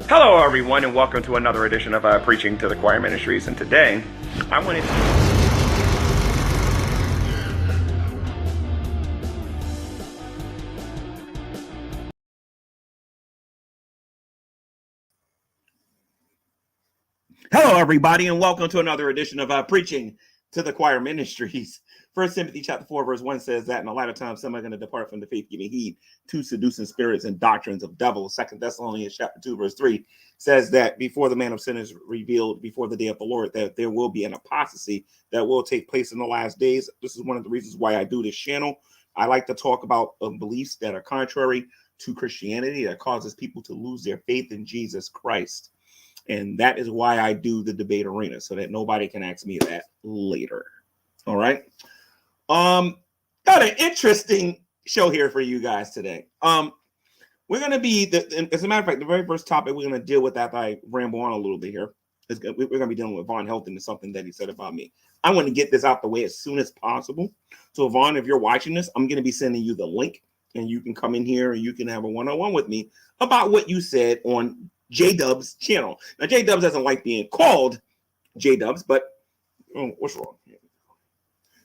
Hello, everyone, and welcome to another edition of Preaching to the Choir Ministries. And today, I wanted to... Hello, everybody, and welcome to another edition of Preaching to the Choir Ministries. 1 Timothy chapter 4, verse 1 says that in a latter time, some are going to depart from the faith, giving heed to seducing spirits and doctrines of devils. 2 Thessalonians chapter 2, verse 3 says that before the man of sin is revealed, before the day of the Lord, that there will be an apostasy that will take place in the last days. This is one of the reasons why I do this channel. I like to talk about beliefs that are contrary to Christianity, that causes people to lose their faith in Jesus Christ. And that is why I do the debate arena, so that nobody can ask me that later. All right. Got an interesting show here for you guys today. We're going to be, as a matter of fact, the very first topic we're going to deal with after I ramble on a little bit here, is we're going to be dealing with Von Helton and something that he said about me. I want to get this out the way as soon as possible. So Vaughn, if you're watching this, I'm going to be sending you the link, and you can come in here and you can have a one-on-one with me about what you said on J-Dub's channel. Now, J-Dubs doesn't like being called J-Dubs, but what's wrong?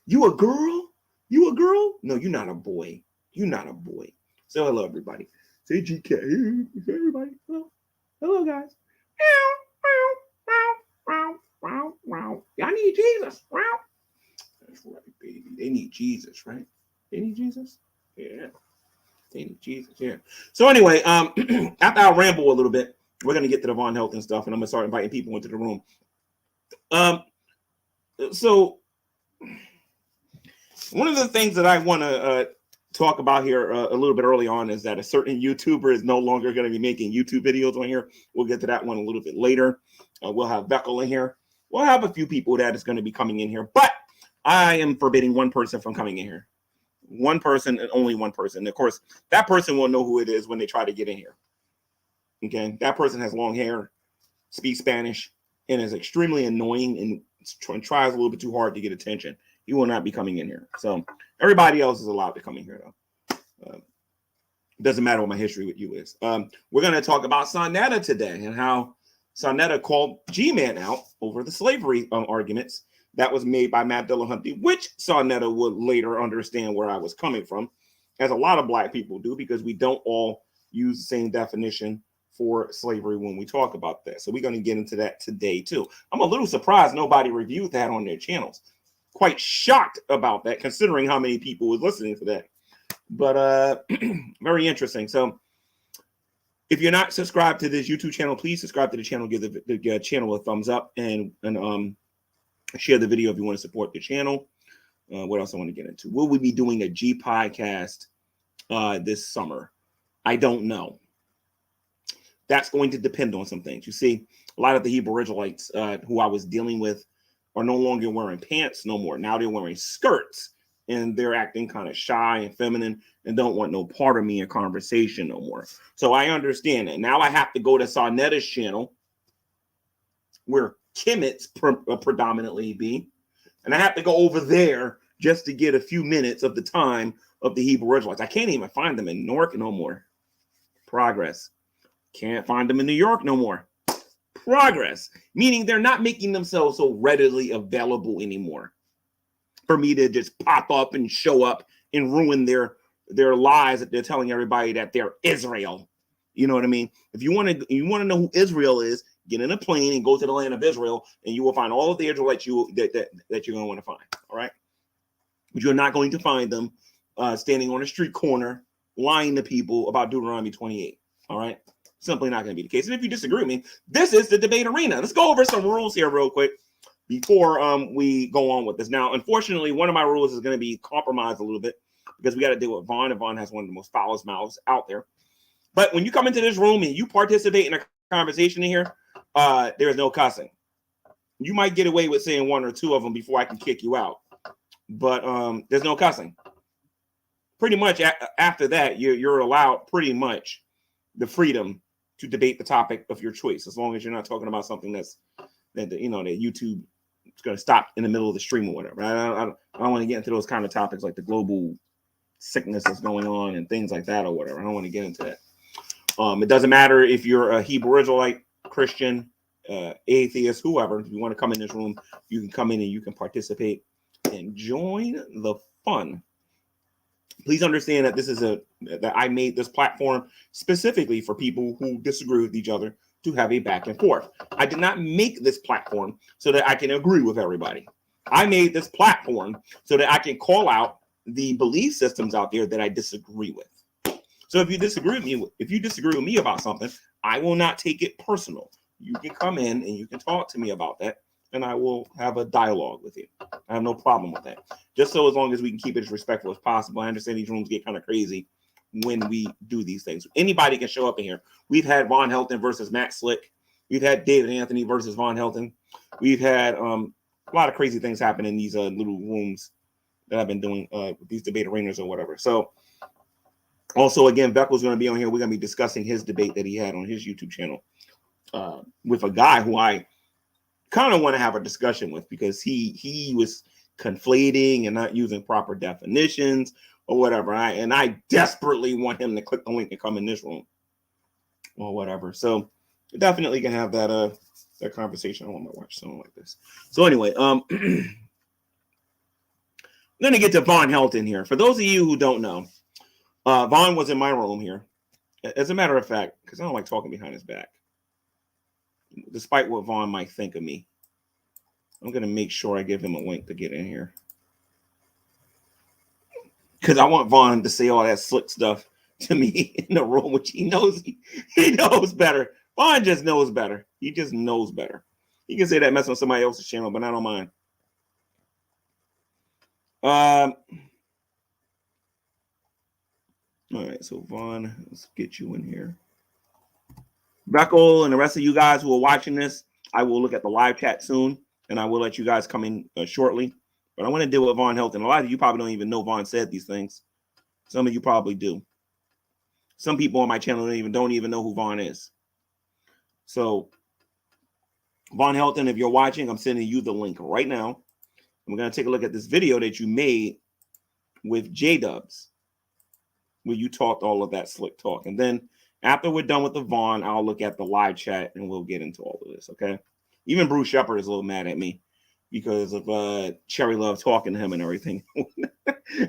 You a girl? You a girl? No, you're not a boy. You're not a boy. So hello, everybody. Say GK. Hey, everybody. Hello. Hello, guys. Y'all need Jesus. That's right, baby. They need Jesus, right? They need Jesus? Yeah. They need Jesus, yeah. So anyway, after I ramble a little bit, we're going to get to the Von Helton stuff, and I'm going to start inviting people into the room. So one of the things that I want to talk about here a little bit early on is that a certain YouTuber is no longer going to be making YouTube videos on here. We'll get to that one a little bit later. We'll have Beckel in here. We'll have a few people that is going to be coming in here, but I am forbidding one person from coming in here. One person and only one person. Of course, that person will know who it is when they try to get in here. Okay, that person has long hair, speaks Spanish, and is extremely annoying and tries a little bit too hard to get attention. He will not be coming in here. So everybody else is allowed to come in here, though. Doesn't matter what my history with you is. We're going to talk about Sonetta today and how Sonetta called G-Man out over the slavery arguments that was made by Matt Dillahunty, which Sonetta would later understand where I was coming from, as a lot of Black people do, because we don't all use the same definition for slavery when we talk about that. So we're going to get into that today, too. I'm a little surprised nobody reviewed that on their channels. Quite shocked about that, considering how many people was listening to that. But very interesting. So if you're not subscribed to this YouTube channel, please subscribe to the channel, give the channel a thumbs up, and share the video if you want to support the channel. What else I want to get into? Will we be doing a G podcast this summer? I don't know. That's going to depend on some things. You see, a lot of the Hebrew Israelites who I was dealing with are no longer wearing pants no more. Now they're wearing skirts, and they're acting kind of shy and feminine and don't want no part of me in conversation no more. So I understand that. Now I have to go to Sonetta's channel, where Kemet's predominantly be, and I have to go over there just to get a few minutes of the time of the Hebrew Israelites. I can't even find them in Newark no more. Progress. Can't find them in New York no more. Progress. Meaning they're not making themselves so readily available anymore for me to just pop up and show up and ruin their lies that they're telling everybody that they're Israel. You know what I mean? If you want to know who Israel is, get in a plane and go to the land of Israel, and you will find all of the Israelites that you're going to want to find. All right, but you're not going to find them standing on a street corner lying to people about Deuteronomy 28. All right, simply not going to be the case. And if you disagree with me, this is the debate arena. Let's go over some rules here real quick before we go on with this. Now, unfortunately, one of my rules is going to be compromised a little bit because we got to deal with Vaughn, and Vaughn has one of the most foulest mouths out there. But when you come into this room and you participate in a conversation in here, there is no cussing. You might get away with saying one or two of them before I can kick you out, but there's no cussing. Pretty much after that, you're allowed pretty much the freedom to debate the topic of your choice, as long as you're not talking about something that YouTube is going to stop in the middle of the stream or whatever. I don't want to get into those kind of topics like the global sickness that's going on and things like that or whatever. I don't want to get into that. It doesn't matter if you're a Hebrew Israelite, Christian, atheist, whoever. If you want to come in this room, you can come in and you can participate and join the fun. Please understand that that I made this platform specifically for people who disagree with each other to have a back and forth. I did not make this platform so that I can agree with everybody. I made this platform so that I can call out the belief systems out there that I disagree with. So if you disagree with me about something, I will not take it personal. You can come in and you can talk to me about that, and I will have a dialogue with you. I have no problem with that. Just so as long as we can keep it as respectful as possible. I understand these rooms get kind of crazy when we do these things. Anybody can show up in here. We've had Von Helton versus Matt Slick. We've had David Anthony versus Von Helton. We've had a lot of crazy things happen in these little rooms that I've been doing with these debate arenas or whatever. So also, again, Beckel's going to be on here. We're going to be discussing his debate that he had on his YouTube channel with a guy who I kind of want to have a discussion with, because he was conflating and not using proper definitions or whatever. I desperately want him to click the link and come in this room or whatever. So we definitely can have that conversation. I want to watch something like this. So anyway, I'm going to get to Von Helton here. For those of you who don't know, Von was in my room here. As a matter of fact, because I don't like talking behind his back, despite what Von might think of me, I'm going to make sure I give him a link to get in here, because I want Von to say all that slick stuff to me in the room, which he knows he knows better. Von just knows better. He just knows better. He can say that mess on somebody else's channel, but I don't mind. All right, so Von, let's get you in here. Beckel and the rest of you guys who are watching this, I will look at the live chat soon, and I will let you guys come in shortly. But I want to deal with Von Helton. A lot of you probably don't even know Von said these things. Some of you probably do. Some people on my channel don't even know who Von is. So, Von Helton, if you're watching, I'm sending you the link right now. I'm going to take a look at this video that you made with J-Dubs, where you talked all of that slick talk. And then after we're done with the Von, I'll look at the live chat and we'll get into all of this, okay? Even Bruce Shepard is a little mad at me because of Cherry Love talking to him and everything.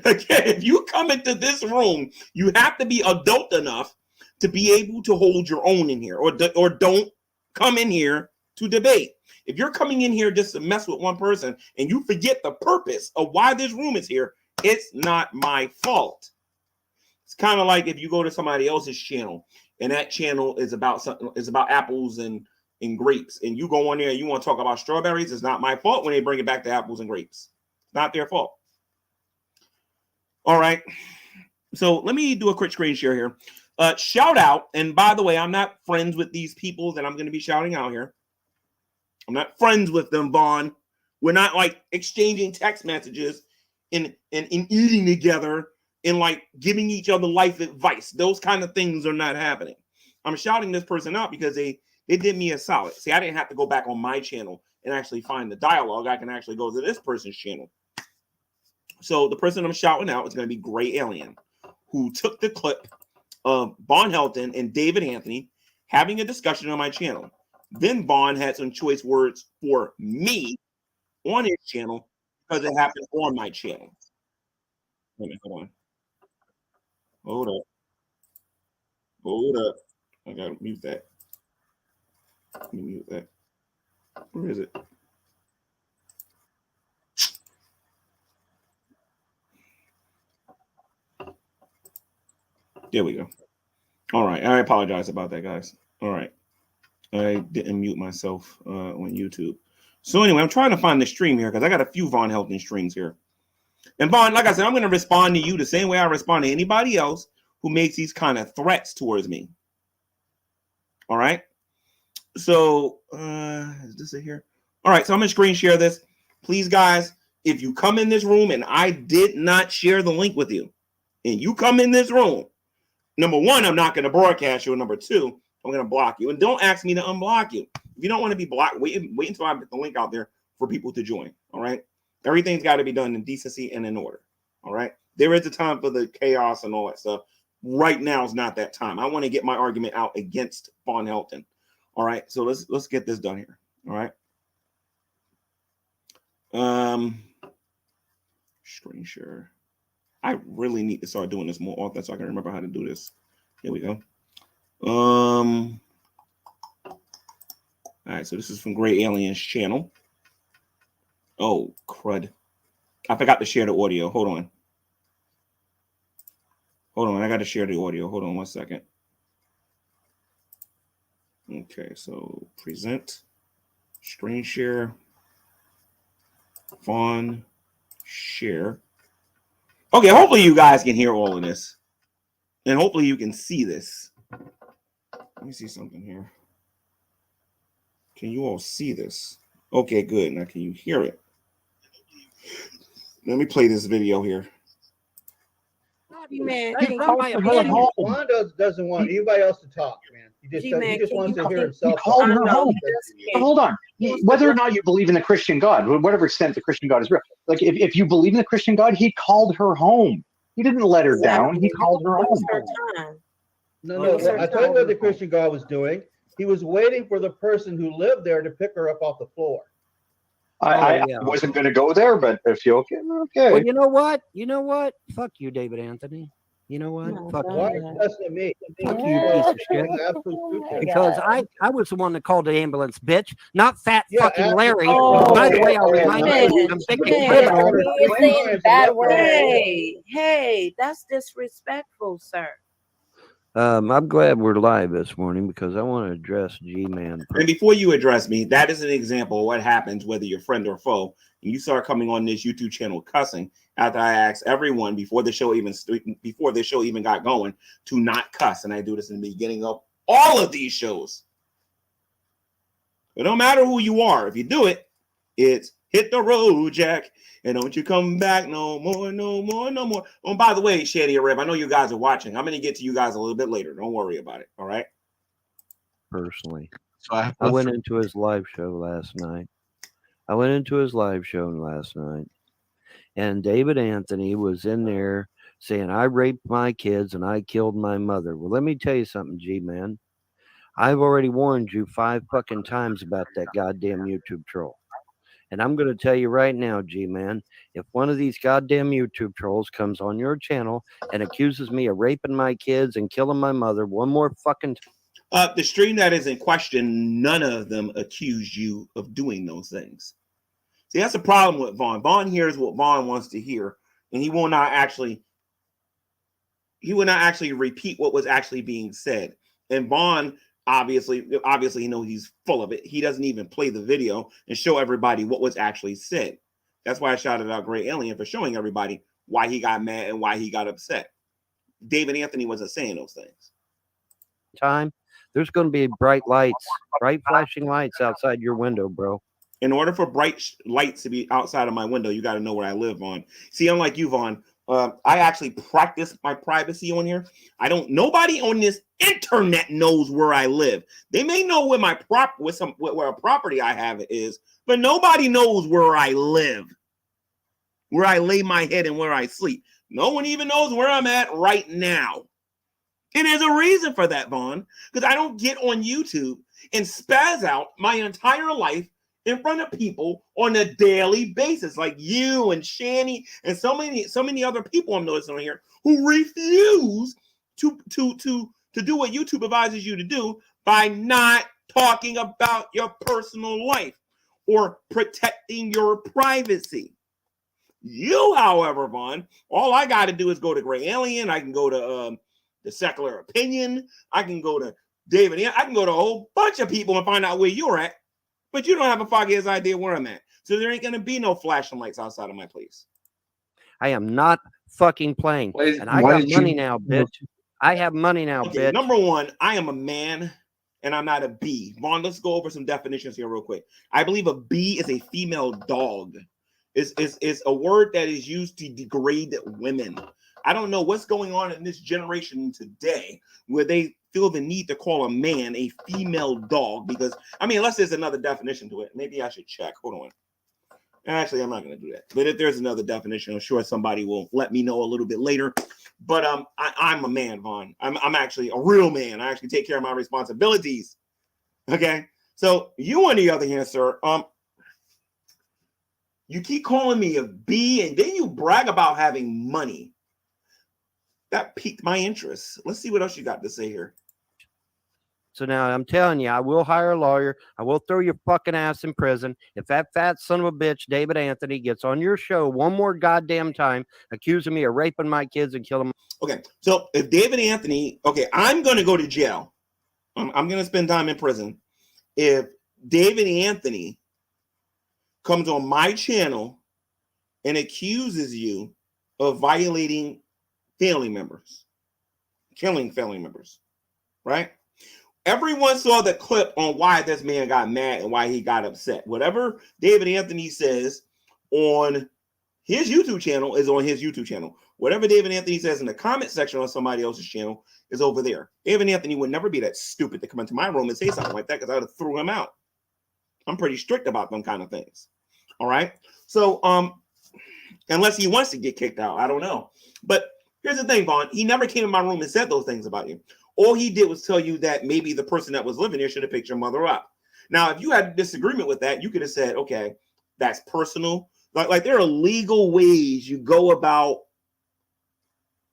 Again, if you come into this room, you have to be adult enough to be able to hold your own in here, or don't come in here to debate. If you're coming in here just to mess with one person and you forget the purpose of why this room is here, it's not my fault. It's kind of like if you go to somebody else's channel and that channel is about apples and grapes, and you go on there and you want to talk about strawberries. It's not my fault when they bring it back to apples and grapes. It's not their fault. All right. So let me do a quick screen share here. Shout out. And by the way, I'm not friends with these people that I'm going to be shouting out here. I'm not friends with them, Vaughn. We're not like exchanging text messages and eating together and like giving each other life advice. Those kind of things are not happening. I'm shouting this person out because they did me a solid. See, I didn't have to go back on my channel and actually find the dialogue. I can actually go to this person's channel. So the person I'm shouting out is going to be Gray Alien, who took the clip of Von Helton and David Anthony having a discussion on my channel. Then Von had some choice words for me on his channel because it happened on my channel. Wait a minute, hold on. Hold up. I gotta mute that. Let me mute that. Where is it? There we go. All right. I apologize about that, guys. All right. I didn't mute myself on YouTube. So anyway, I'm trying to find the stream here because I got a few Von Helton streams here. And Von, like I said, I'm going to respond to you the same way I respond to anybody else who makes these kind of threats towards me. All right. So is this it here? All right. So I'm going to screen share this. Please, guys, if you come in this room and I did not share the link with you, and you come in this room, number one, I'm not going to broadcast you. And number two, I'm going to block you. And don't ask me to unblock you. If you don't want to be blocked, wait until I put the link out there for people to join. All right. Everything's got to be done in decency and in order. All right. There is a time for the chaos and all that stuff. right now is not that time. I want to get my argument out against Vaughn Helton. All right, so let's get this done here. All right. Screen share. I really need to start doing this more often so I can remember how to do this. Here we go. All right, so this is from Gray Alien's channel. Oh, crud. I forgot to share the audio. Hold on. I got to share the audio. Hold on 1 second. Okay, so present, screen share, Vaughn, share. Okay, hopefully you guys can hear all of this. And hopefully you can see this. Let me see something here. Can you all see this? Okay, good. Now can you hear it? Let me play this video here. Man, Juan doesn't want anybody else to talk, man. He just wants to hear himself. He called her home. Hold on. Whether or not you believe in the Christian God, whatever extent the Christian God is real, like if you believe in the Christian God, he called her home. He didn't let her down. He called her home. No. I tell you what the Christian God was doing. He was waiting for the person who lived there to pick her up off the floor. I wasn't going to go there, but if you okay. Well, you know what? Fuck you, David Anthony. You know what? Fuck you. Why are you messing with me? Fuck you, piece of shit. Because I was the one that called the ambulance, bitch, not fat fucking Larry. By the way, I'll remind you, I'm thinking criminal. You're saying bad words. Hey, that's disrespectful, sir. I'm glad we're live this morning because I want to address G-Man. And before you address me, that is an example of what happens whether you're friend or foe. And you start coming on this YouTube channel cussing after I asked everyone before the show even got going to not cuss. And I do this in the beginning of all of these shows. It don't matter who you are. If you do it, it's hit the road, Jack. And don't you come back no more. Oh, by the way, Shanny and Rev, I know you guys are watching. I'm going to get to you guys a little bit later. Don't worry about it. All right. Personally. So I went into his live show last night. And David Anthony was in there saying, I raped my kids and I killed my mother. Well, let me tell you something, G-Man. I've already warned you 5 fucking times about that goddamn YouTube troll. And I'm going to tell you right now, G-Man, if one of these goddamn YouTube trolls comes on your channel and accuses me of raping my kids and killing my mother one more fucking time. The stream that is in question, none of them accused you of doing those things. See, that's the problem with Vaughn. Vaughn hears what Vaughn wants to hear, and he will not actually repeat what was actually being said. And Vaughn obviously you know he's full of it. He doesn't even play the video and show everybody what was actually said. That's why I shouted out Gray Alien for showing everybody why he got mad and why he got upset. David Anthony wasn't saying those things. There's going to be bright flashing lights outside your window, bro. In order for bright lights to be outside of my window, you got to know where I live, Vaughn. See, unlike you, Vaughn, I actually practice my privacy on here. Nobody on this internet knows where I live. They may know where where a property I have is, but nobody knows where I live, where I lay my head and where I sleep. No one even knows where I'm at right now. And there's a reason for that, Vaughn, because I don't get on YouTube and spaz out my entire life in front of people on a daily basis, like you and Shanny and so many other people I'm noticing on here who refuse to do what YouTube advises you to do by not talking about your personal life or protecting your privacy. You, however, Vaughn, all I got to do is go to Gray Alien. I can go to the Secular Opinion. I can go to David. I can go to a whole bunch of people and find out where you're at. But you don't have a foggy-ass idea where I'm at. So there ain't going to be no flashing lights outside of my place. I am not fucking playing. And I got money now, bitch. I have money now, okay, bitch. Number one, I am a man and I'm not a bee. Vaughn, let's go over some definitions here real quick. I believe a bee is a female dog. It's a word that is used to degrade women. I don't know what's going on in this generation today where they feel the need to call a man a female dog because, unless there's another definition to it. Maybe I should check. Hold Actually, I'm not going to do that. But if there's another definition, I'm sure somebody will let me know a little bit later. But I'm a man, Vaughn. I'm actually a real man. I actually take care of my responsibilities. Okay. So you, on the other hand, sir, you keep calling me a B, and then you brag about having money. That piqued my interest. Let's see what else you got to say here. So now I'm telling you, I will hire a lawyer. I will throw your fucking ass in prison. If that fat son of a bitch, David Anthony, gets on your show one more goddamn time, accusing me of raping my kids and killing them. Okay, so if David Anthony, okay, I'm going to go to jail. I'm going to spend time in prison. If David Anthony comes on my channel and accuses you of violating family members, killing family members, right? Everyone saw the clip on why this man got mad and why he got upset. Whatever David Anthony says on his YouTube channel is on his YouTube channel. Whatever David Anthony says in the comment section on somebody else's channel is over there. David Anthony would never be that stupid to come into my room and say something like that, because I would have threw him out. I'm pretty strict about them kind of things. All right. So unless he wants to get kicked out, I don't know. But here's the thing, Vaughn. He never came in my room and said those things about you. All he did was tell you that maybe the person that was living there should have picked your mother up. Now, if you had a disagreement with that, you could have said, okay, that's personal. Like there are legal ways you go about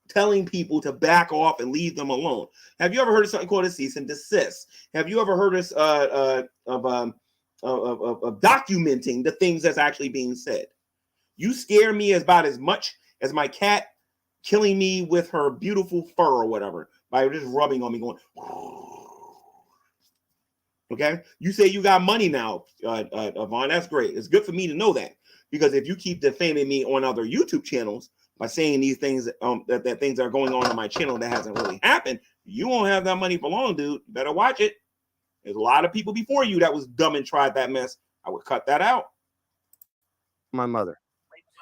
telling people to back off and leave them alone. Have you ever heard of something called a cease and desist? Have you ever heard of documenting the things that's actually being said? You scare me about as much as my cat killing me with her beautiful fur or whatever by just rubbing on me, going. Okay, you say you got money now, Vaughn. That's great. It's good for me to know that, because if you keep defaming me on other YouTube channels by saying these things, that things are going on my channel that hasn't really happened, you won't have that money for long, dude. You better watch it. There's a lot of people before you that was dumb and tried that mess. I would cut that out. My mother.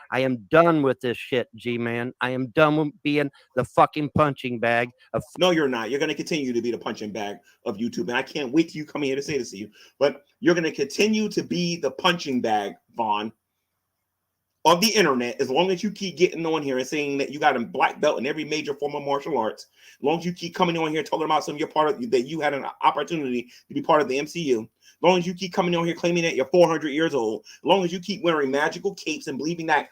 I am done with this shit, G-Man. I am done with being the fucking punching bag of. No, you're not. You're going to continue to be the punching bag of YouTube. And I can't wait till you come here to say this to you. But you're going to continue to be the punching bag, Vaughn, of the internet, as long as you keep getting on here and saying that you got a black belt in every major form of martial arts. As long as you keep coming on here talking about some of your part of that you had an opportunity to be part of the MCU. As long as you keep coming on here claiming that you're 400 years old. As long as you keep wearing magical capes and believing that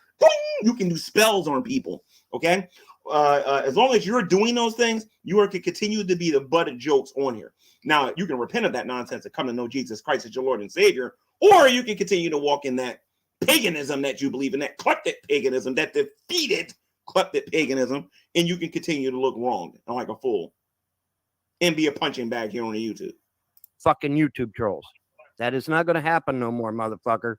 you can do spells on people. Okay. As long as you're doing those things, you are to continue to be the butt of jokes on here. Now, you can repent of that nonsense and come to know Jesus Christ as your Lord and Savior, or you can continue to walk in that paganism that you believe in, that kleptic paganism, that defeated kleptic paganism, and you can continue to look wrong and like a fool and be a punching bag here on the YouTube. Fucking YouTube trolls. That is not going to happen no more, motherfucker.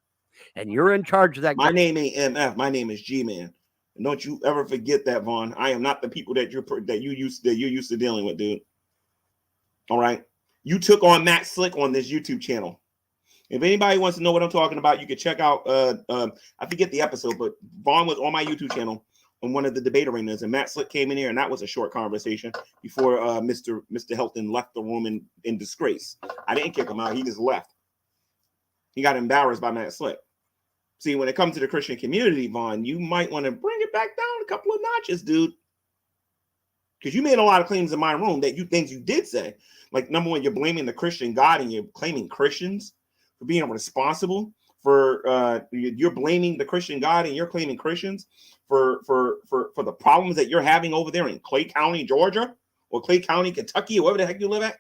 And you're in charge of that. My name ain't MF. My name is G-Man. And don't you ever forget that, Vaughn. I am not the people that you're used to dealing with, dude. All right. You took on Matt Slick on this YouTube channel. If anybody wants to know what I'm talking about, you can check out. I forget the episode, but Vaughn was on my YouTube channel on one of the debate arenas, and Matt Slick came in here, and that was a short conversation before Mr. Helton left the room in disgrace. I didn't kick him out; he just left. He got embarrassed by Matt Slick. See, when it comes to the Christian community, Vaughn, you might want to bring it back down a couple of notches, dude. Because you made a lot of claims in my room that things you did say. Like, number one, you're blaming the Christian God and you're claiming Christians for being responsible for you're blaming the Christian God and you're claiming Christians for the problems that you're having over there in Clay County, Georgia, or Clay County, Kentucky, or wherever the heck you live at.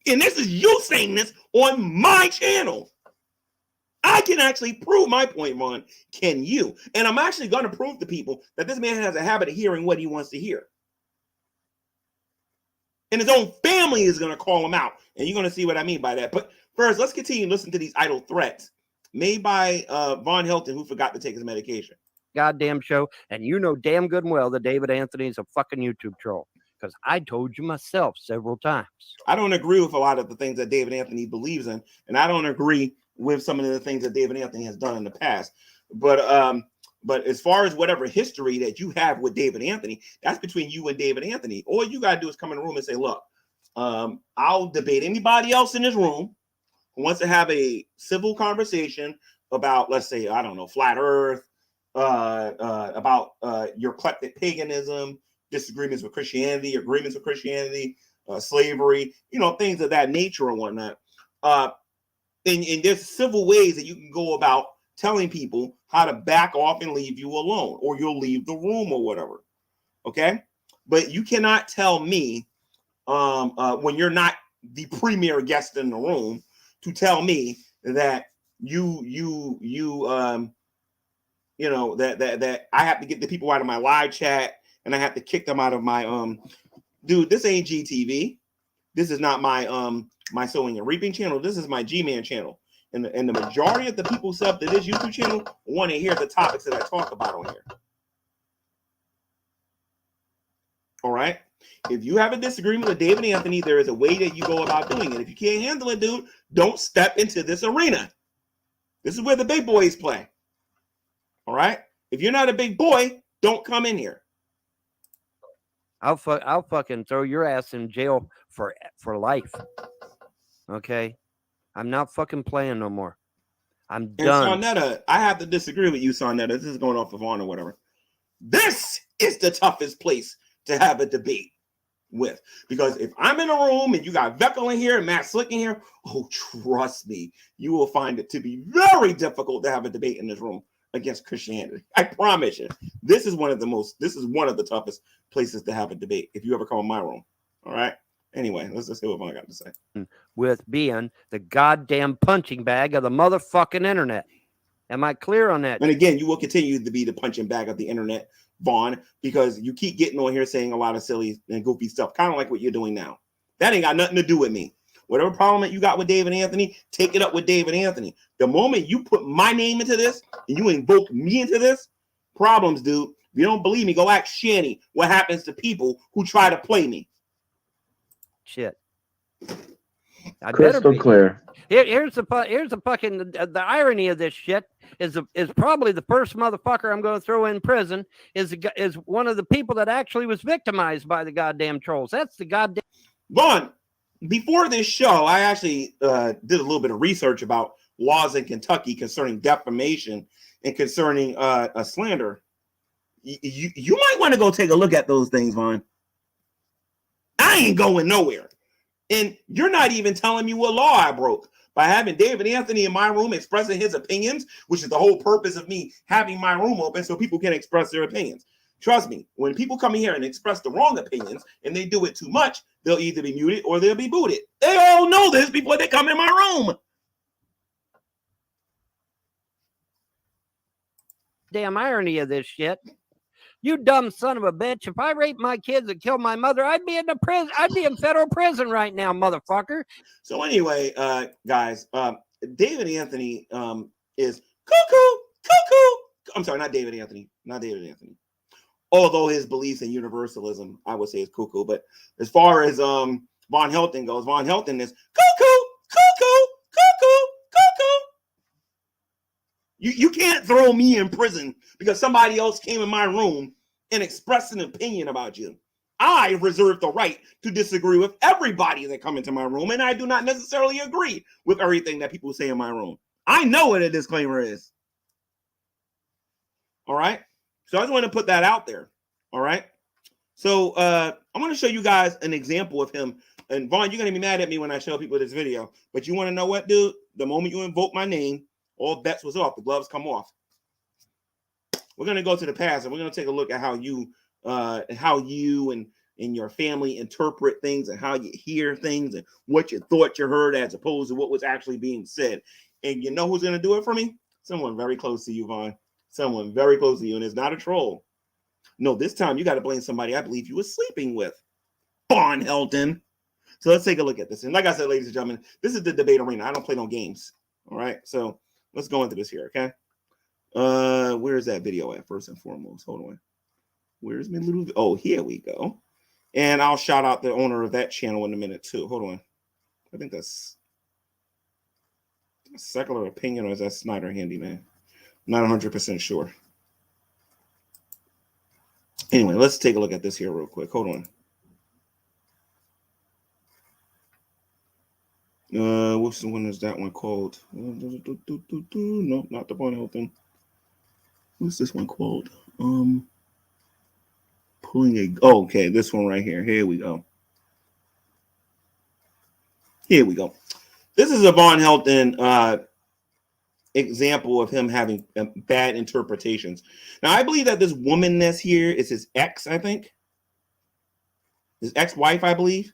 And this is you saying this on my channel. I can actually prove my point, Vaughn. Can you? And I'm actually going to prove to people that this man has a habit of hearing what he wants to hear. And his own family is going to call him out. And you're going to see what I mean by that. But first, let's continue to listen to these idle threats made by Vaughn Helton, who forgot to take his medication. Goddamn show. And you know damn good and well that David Anthony is a fucking YouTube troll. Because I told you myself several times. I don't agree with a lot of the things that David Anthony believes in. And I don't agree with some of the things that David Anthony has done in the past. But as far as whatever history that you have with David Anthony, that's between you and David Anthony. All you got to do is come in the room and say, look, I'll debate anybody else in this room who wants to have a civil conversation about, let's say, I don't know, flat Earth, about your eclectic paganism, disagreements with Christianity, agreements with Christianity, slavery, things of that nature and whatnot. And there's civil ways that you can go about telling people how to back off and leave you alone, or you'll leave the room or whatever. Okay, but you cannot tell me when you're not the premier guest in the room to tell me that that I have to get the people out of my live chat and I have to kick them out of my dude. This ain't GTV. This is not my my sowing and reaping channel. This is my G-Man channel. And the majority of the people sub to this YouTube channel want to hear the topics that I talk about on here. All right. If you have a disagreement with David Anthony, there is a way that you go about doing it. If you can't handle it, dude, don't step into this arena. This is where the big boys play. All right. If you're not a big boy, don't come in here. I'll fucking throw your ass in jail for life. Okay. I'm not fucking playing no more. I'm done. And Sonetta, I have to disagree with you, Sonetta. This is going off of on or whatever. This is the toughest place to have a debate with. Because if I'm in a room and you got Veckel in here and Matt Slick in here, oh, trust me, you will find it to be very difficult to have a debate in this room against Christianity. I promise you. This is one of the toughest places to have a debate if you ever come in my room. All right. Anyway, let's just see what I got to say. With being the goddamn punching bag of the motherfucking internet. Am I clear on that? And again, you will continue to be the punching bag of the internet, Vaughn, because you keep getting on here saying a lot of silly and goofy stuff, kind of like what you're doing now. That ain't got nothing to do with me. Whatever problem that you got with David Anthony, take it up with David Anthony. The moment you put my name into this and you invoke me into this, problems, dude. If you don't believe me, go ask Shanny what happens to people who try to play me. Shit. I Crystal clear. Here's the fucking the irony of this shit is probably the first motherfucker I'm going to throw in prison is one of the people that actually was victimized by the goddamn trolls. That's the goddamn. Vaughn, before this show, I actually did a little bit of research about laws in Kentucky concerning defamation and concerning a slander. You might want to go take a look at those things, Vaughn. I ain't going nowhere. And you're not even telling me what law I broke by having David Anthony in my room expressing his opinions, which is the whole purpose of me having my room open so people can express their opinions. Trust me, when people come in here and express the wrong opinions and they do it too much, they'll either be muted or they'll be booted. They all know this before they come in my room. Damn irony of this shit. You dumb son of a bitch. If I raped my kids and killed my mother, I'd be in the prison. I'd be in federal prison right now, motherfucker. So anyway, guys, David Anthony is cuckoo. I'm sorry, not David Anthony. Although his beliefs in universalism, I would say, is cuckoo. But as far as Von Helton goes, Von Helton is cuckoo. You can't throw me in prison because somebody else came in my room and expressed an opinion about you. I reserve the right to disagree with everybody that come into my room, and I do not necessarily agree with everything that people say in my room. I know what a disclaimer is. All right? So I just want to put that out there. All right? So I'm going to show you guys an example of him. And Vaughn, you're going to be mad at me when I show people this video. But you want to know what, dude? The moment you invoke my name, all bets was off. The gloves come off. We're going to go to the past, and we're going to take a look at how you and your family interpret things and how you hear things and what you thought you heard as opposed to what was actually being said. And you know who's going to do it for me? Someone very close to you, Vaughn. Someone very close to you, and it's not a troll. No, this time you got to blame somebody I believe you were sleeping with. Vaughn Helton. So let's take a look at this. And like I said, ladies and gentlemen, this is the debate arena. I don't play no games. All right. So let's go into this here. Okay. Where's that video at first and foremost? Hold on. Where's my little? Oh, here we go. And I'll shout out the owner of that channel in a minute too. Hold on. I think that's a secular opinion, or is that Snyder Handyman? Not 100% sure. Anyway, let's take a look at this here real quick. Hold on. What's the one is that one called? No, not the one Helton. What's this one called? Pulling a. Oh, okay, this one right here. Here we go. Here we go. This is a Von Helton example of him having bad interpretations. Now, I believe that this woman that's here is his ex, I think. His ex-wife, I believe,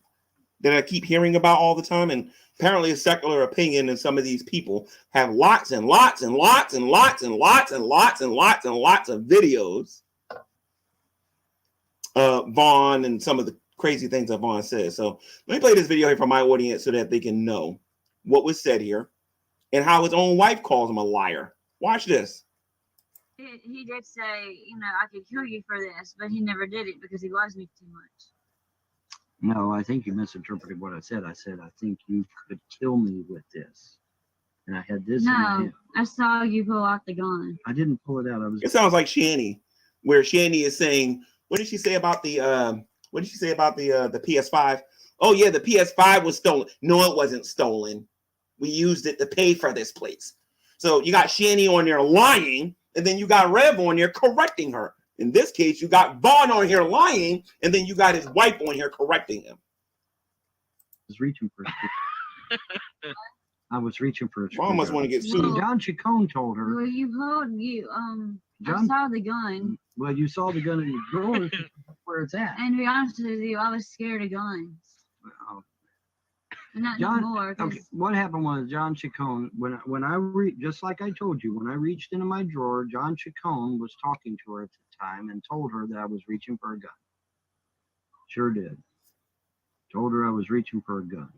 that I keep hearing about all the time. And apparently a secular opinion and some of these people have lots and lots and lots and lots and lots and lots and lots and lots of videos. Vaughn and some of the crazy things that Vaughn says. So let me play this video here for my audience so that they can know what was said here and how his own wife calls him a liar. Watch this. He did say, you know, I could kill you for this, but he never did it because he loves me too much. No, I think you misinterpreted what I said. I said, I think you could kill me with this. And I had this in my No, hand. I saw you pull out the gun. I didn't pull it out. It sounds like Shanny, where Shanny is saying, what did she say about the the PS5? Oh yeah, the PS5 was stolen. No, it wasn't stolen. We used it to pay for this place. So you got Shanny on there lying, and then you got Rev on there correcting her. In this case, you got Vaughn on here lying, and then you got his wife on here correcting him. I was reaching for I was reaching for a Vaughn must want to get sued. John Chacon told her. Well, I John, saw the gun. well, you saw the gun in the drawer where it's at. And to be honest with you, I was scared of guns. Well, And not John, anymore. okay, what happened was John Chacon, when I just like I told you, when I reached into my drawer, John Chacon was talking to her at the time and told her that I was reaching for a gun. Sure did. Told her I was reaching for a gun.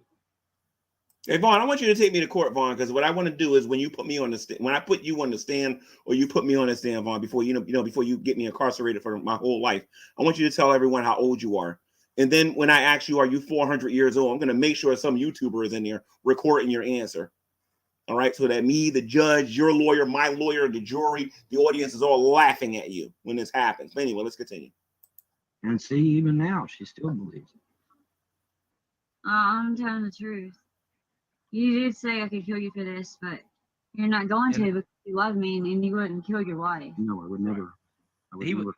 Hey Vaughn, I want you to take me to court, Vaughn, because what I want to do is when you put me on the stand, when I put you on the stand, or you put me on the stand, Vaughn, before before you get me incarcerated for my whole life, I want you to tell everyone how old you are. And then when I ask you, are you 400 years old? I'm going to make sure some YouTuber is in there recording your answer. All right. So that me, the judge, your lawyer, my lawyer, the jury, the audience is all laughing at you when this happens. But anyway, let's continue. And see, even now, she still believes it. I'm telling the truth. You did say I could kill you for this, but you're not going to because you love me and you wouldn't kill your wife. No, I would never.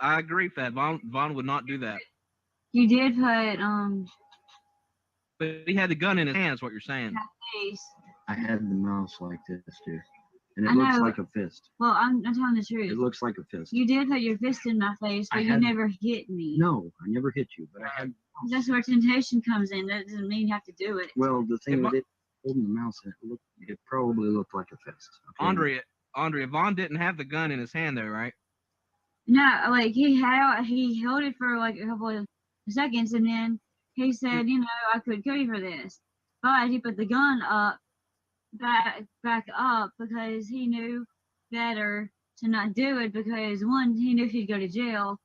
I agree with that. Vaughn would not do that. You did put But he had the gun in his hands, what you're saying. face. I had the mouse like this, dude. And it I looks know. like a fist. Well, I'm telling the It truth. looks like a fist. You did put your fist in my face, but I you had- never hit me. No, I never hit you, but I had. That's where temptation comes in. That doesn't mean you have to do it. Well, the thing If with it, holding the mouse, it probably looked like a fist. Okay? Andrea, Vaughn didn't have the gun in his hand though, right? No, like he held it for like a couple of seconds, and then he said, you know, I could kill you for this, but he put the gun up, back up because he knew better to not do it because one, he knew he'd go to jail.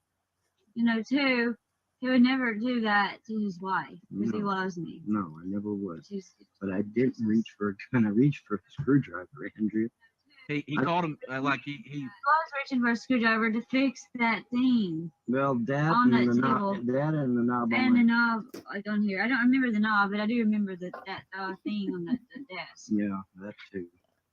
You know, two, he would never do that to his wife because he No. loves me. No, I never would. Just- But I didn't reach for a gun. I reached for a screwdriver, Andrea. He I- called him like he I was reaching for a screwdriver to fix that thing Well, that On and that the knob, table. that and the knob. and the knob like on here. I don't remember the knob, but I do remember that thing on the desk. Yeah, that too.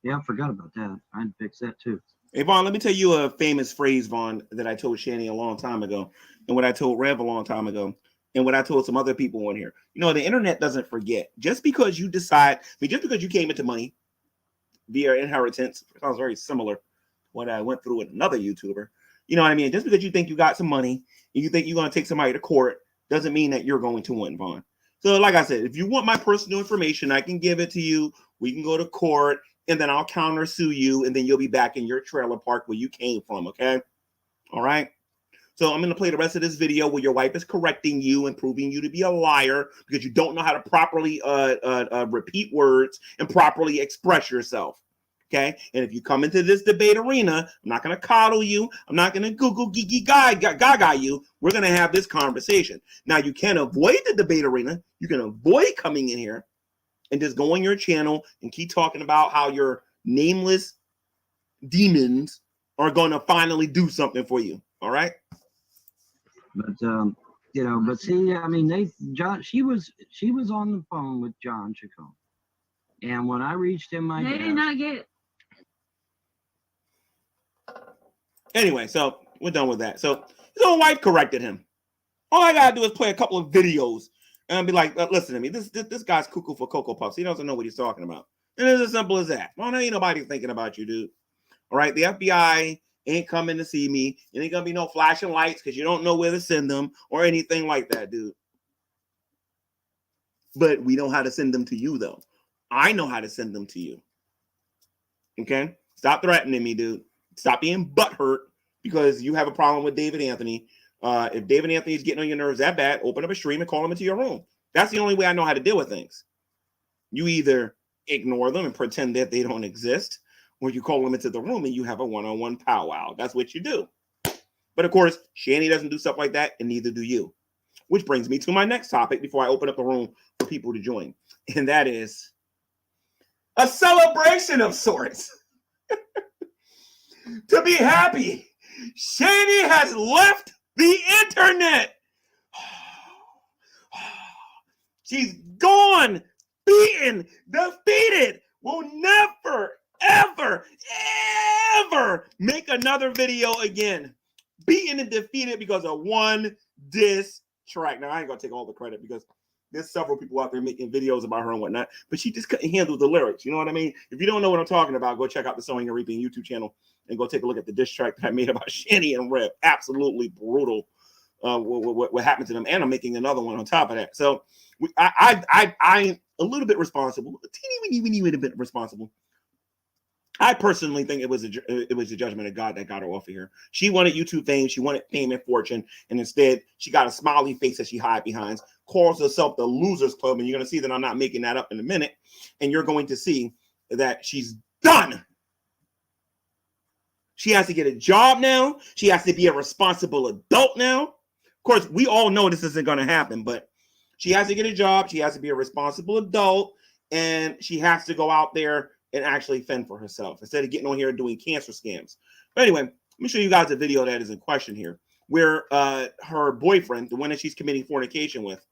Yeah, I forgot about that. I'd fix that too. Hey, Vaughn, let me tell you a famous phrase, Vaughn, that I told Shanny a long time ago, and what I told Rev a long time ago, and what I told some other people on here. You know, the internet doesn't forget. Just because you decide, just because you came into money via inheritance, sounds very similar to what I went through with another YouTuber. You know what I mean? Just because you think you got some money and you think you're going to take somebody to court doesn't mean that you're going to win, Vaughn. So, like I said, if you want my personal information, I can give it to you. We can go to court, and then I'll counter sue you, and then you'll be back in your trailer park where you came from, okay? All right? So I'm going to play the rest of this video where your wife is correcting you and proving you to be a liar because you don't know how to properly repeat words and properly express yourself, okay? And if you come into this debate arena, I'm not going to coddle you. I'm not going to Google geeky gaga you. We're going to have this conversation. Now, you can avoid the debate arena. You can avoid coming in here and just go on your channel and keep talking about how your nameless demons are going to finally do something for you. All right. But you know, but see, I mean, she was on the phone with John Chacon. And when I reached in my They desk, did not get. Anyway, so we're done with that. So his own wife corrected him. All I gotta do is play a couple of videos and be like, listen to me, this guy's cuckoo for Cocoa Puffs. He doesn't know what he's talking about. And it's as simple as that. Well, ain't nobody thinking about you, dude. All right, the FBI ain't coming to see me. It ain't gonna be no flashing lights because you don't know where to send them or anything like that, dude. But we know how to send them to you, though. I know how to send them to you. Okay? Stop threatening me, dude. Stop being butthurt because you have a problem with David Anthony. If David Anthony is getting on your nerves that bad, open up a stream and call him into your room. That's the only way I know how to deal with things. You either ignore them and pretend that they don't exist, or you call them into the room and you have a one-on-one powwow. That's what you do. But of course, Shanny doesn't do stuff like that, and neither do you. Which brings me to my next topic before I open up the room for people to join. And that is a celebration of sorts. To be happy, Shanny has left the internet. She's gone, beaten, defeated. Will never, ever, ever make another video again. Beaten and defeated because of one diss track. Now, I ain't going to take all the credit because there's several people out there making videos about her and whatnot, but she just couldn't handle the lyrics. You know what I mean? If you don't know what I'm talking about, go check out the Sowing and Reaping YouTube channel and go take a look at the diss track that I made about Shanny and Rev. Absolutely brutal what happened to them. And I'm making another one on top of that. So I'm a little bit responsible, a teeny bit responsible. I personally think it was the judgment of God that got her off of here. She wanted YouTube fame, she wanted fame and fortune, and instead she got a smiley face that she hide behind, calls herself the Losers Club, and you're going to see that I'm not making that up in a minute, and you're going to see that she's done. She has to get a job now. She has to be a responsible adult now. Of course, we all know this isn't going to happen, but she has to get a job. She has to be a responsible adult, and she has to go out there and actually fend for herself instead of getting on here and doing cancer scams. But anyway, let me show you guys a video that is in question here, where her boyfriend, the one that she's committing fornication with,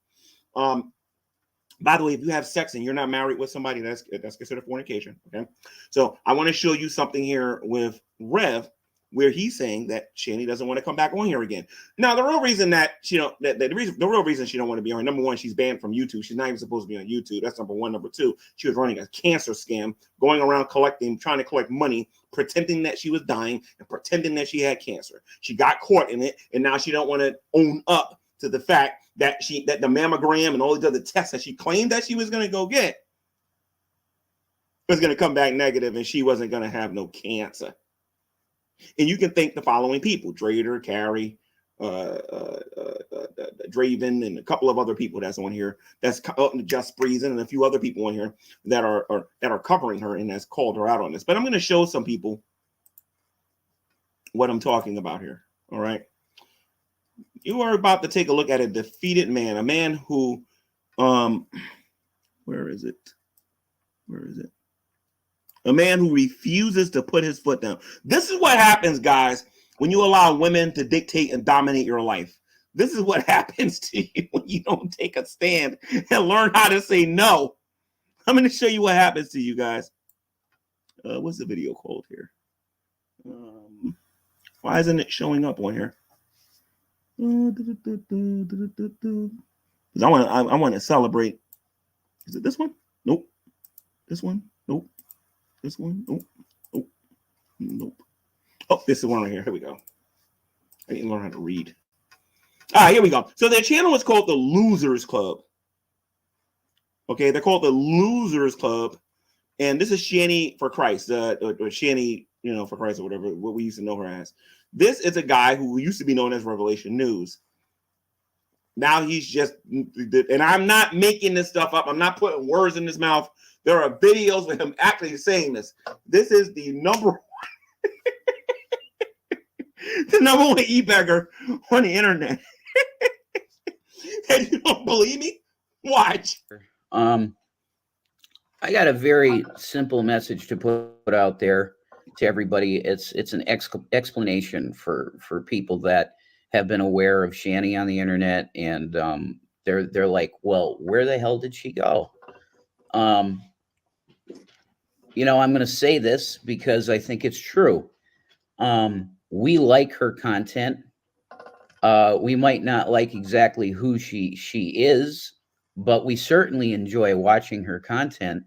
by the way, if you have sex and you're not married with somebody, that's considered fornication. Okay, so I want to show you something here with Rev, where he's saying that Shanny doesn't want to come back on here again. Now, the real reason that the real reason she don't want to be on here, number one, she's banned from YouTube. She's not even supposed to be on YouTube. That's number one. Number two, she was running a cancer scam, going around trying to collect money, pretending that she was dying and pretending that she had cancer. She got caught in it, and now she don't want to own up to the fact that the mammogram and all these other tests that she claimed that she was going to go get was going to come back negative, and she wasn't going to have no cancer. And you can thank the following people: Drader, Carrie, Draven, and a couple of other people that's on here. That's Just Breezing, and a few other people on here that are covering her and has called her out on this. But I'm going to show some people what I'm talking about here. All right, you are about to take a look at a defeated man, a man who, where is it? A man who refuses to put his foot down. This is what happens, guys, when you allow women to dictate and dominate your life. This is what happens to you when you don't take a stand and learn how to say no. I'm going to show you what happens to you guys. What's the video called here? Why isn't it showing up on here? I want to celebrate. Is it this one? Nope. This one? Nope. This one? Nope. Nope. Nope. Oh, this is one right here. Here we go. I didn't learn how to read. Here we go. So their channel is called the Losers Club. Okay, they're called the Losers Club, and this is Shanny for Christ, or Shanny, for Christ, or whatever what we used to know her as. This is a guy who used to be known as Revelation News. Now he's just, and I'm not making this stuff up. I'm not putting words in his mouth. There are videos with him actually saying this. This is the number one, the number one e-beggar on the internet. And you don't believe me? Watch. I got a very simple message to put out there to everybody. It's an explanation for people that have been aware of Shanny on the internet, and they're like, well, where the hell did she go? you know, I'm going to say this because I think it's true. We like her content. We might not like exactly who she is, but we certainly enjoy watching her content.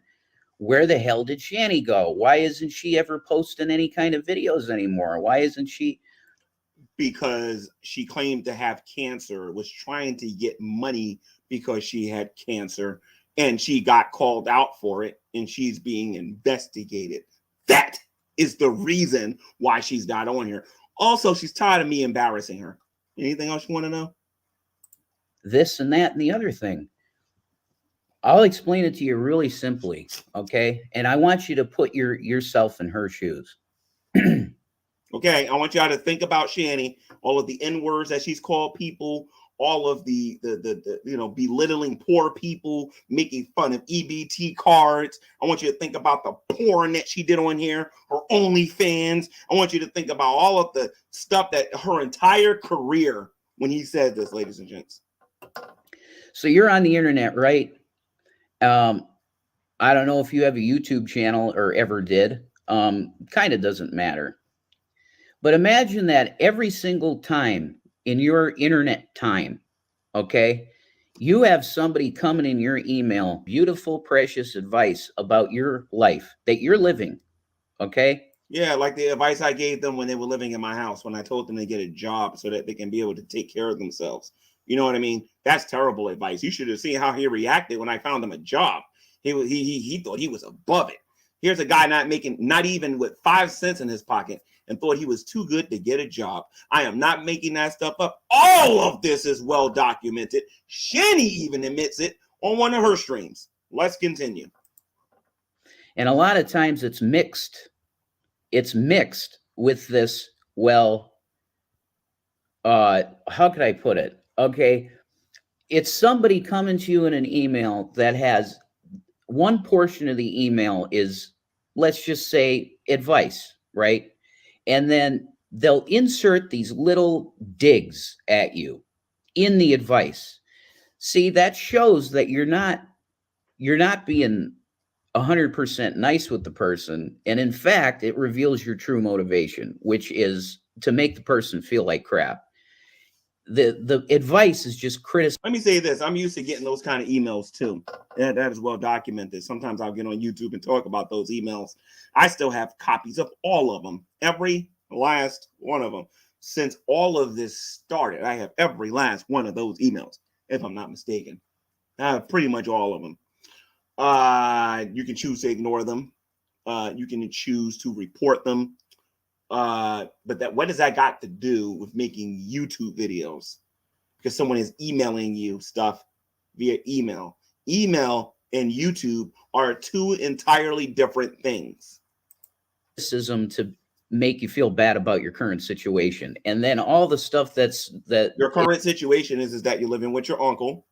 Where the hell did Shanny go? Why isn't she ever posting any kind of videos anymore? Why isn't she? Because she claimed to have cancer, was trying to get money because she had cancer, and she got called out for it, and she's being investigated. That is the reason why she's not on here. Also, she's tired of me embarrassing her. Anything else you want to know? This and that and the other thing. I'll explain it to you really simply, okay? And I want you to put yourself in her shoes. Okay, I want y'all to think about Shanny, all of the N words that she's called people, all of the you know, belittling poor people, making fun of EBT cards. I want you to think about the porn that she did on here, her OnlyFans. I want you to think about all of the stuff that her entire career, when he said this, ladies and gents. So you're on the internet, right? I don't know if you have a YouTube channel or ever did. Kind of doesn't matter. But imagine that every single time in your internet time, okay, you have somebody coming in your email, beautiful, precious advice about your life that you're living, okay? Yeah, like the advice I gave them when they were living in my house, when I told them to get a job so that they can be able to take care of themselves. You know what I mean? That's terrible advice. You should have seen how he reacted when I found him a job. He thought he was above it. Here's a guy not even with 5 cents in his pocket, and thought he was too good to get a job. I am not making that stuff up. All of this is well documented. Shanny even admits it on one of her streams. Let's continue. And a lot of times it's mixed. It's mixed with this, well, how could I put it? Okay, it's somebody coming to you in an email that has one portion of the email is, let's just say, advice, right? And then they'll insert these little digs at you in the advice. See, that shows that you're not being 100% nice with the person. And in fact, it reveals your true motivation, which is to make the person feel like crap. The advice is just criticism. Let me say this. I'm used to getting those kind of emails too. That is well documented. Sometimes I'll get on YouTube and talk about those emails. I still have copies of all of them, every last one of them. Since all of this started, I have every last one of those emails, if I'm not mistaken. I have pretty much all of them. You can choose to ignore them. You can choose to report them. But what does that got to do with making YouTube videos? Because someone is emailing you stuff via email. Email and YouTube are two entirely different things. Criticism to make you feel bad about your current situation, and then all the stuff that your current situation is that you're living with your uncle,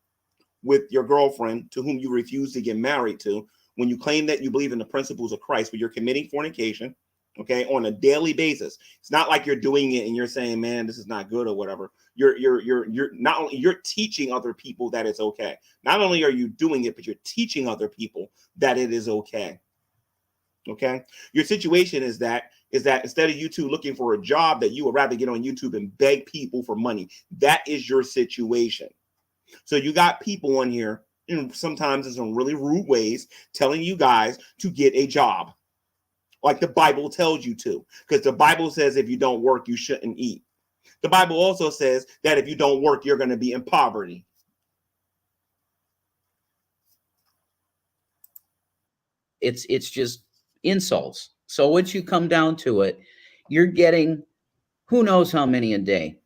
with your girlfriend, to whom you refuse to get married to. When you claim that you believe in the principles of Christ, but you're committing fornication, okay, on a daily basis. It's not like you're doing it and you're saying, man, this is not good or whatever. You're not only, you're teaching other people that it's okay. Not only are you doing it, but you're teaching other people that it is okay. Okay. Your situation is that instead of you two looking for a job, that you would rather get on YouTube and beg people for money. That is your situation. So you got people on here, and sometimes in some really rude ways, telling you guys to get a job, like the Bible tells you to, because the Bible says if you don't work, you shouldn't eat. The Bible also says that if you don't work, you're going to be in poverty. It's just insults. So once you come down to it, you're getting who knows how many a day.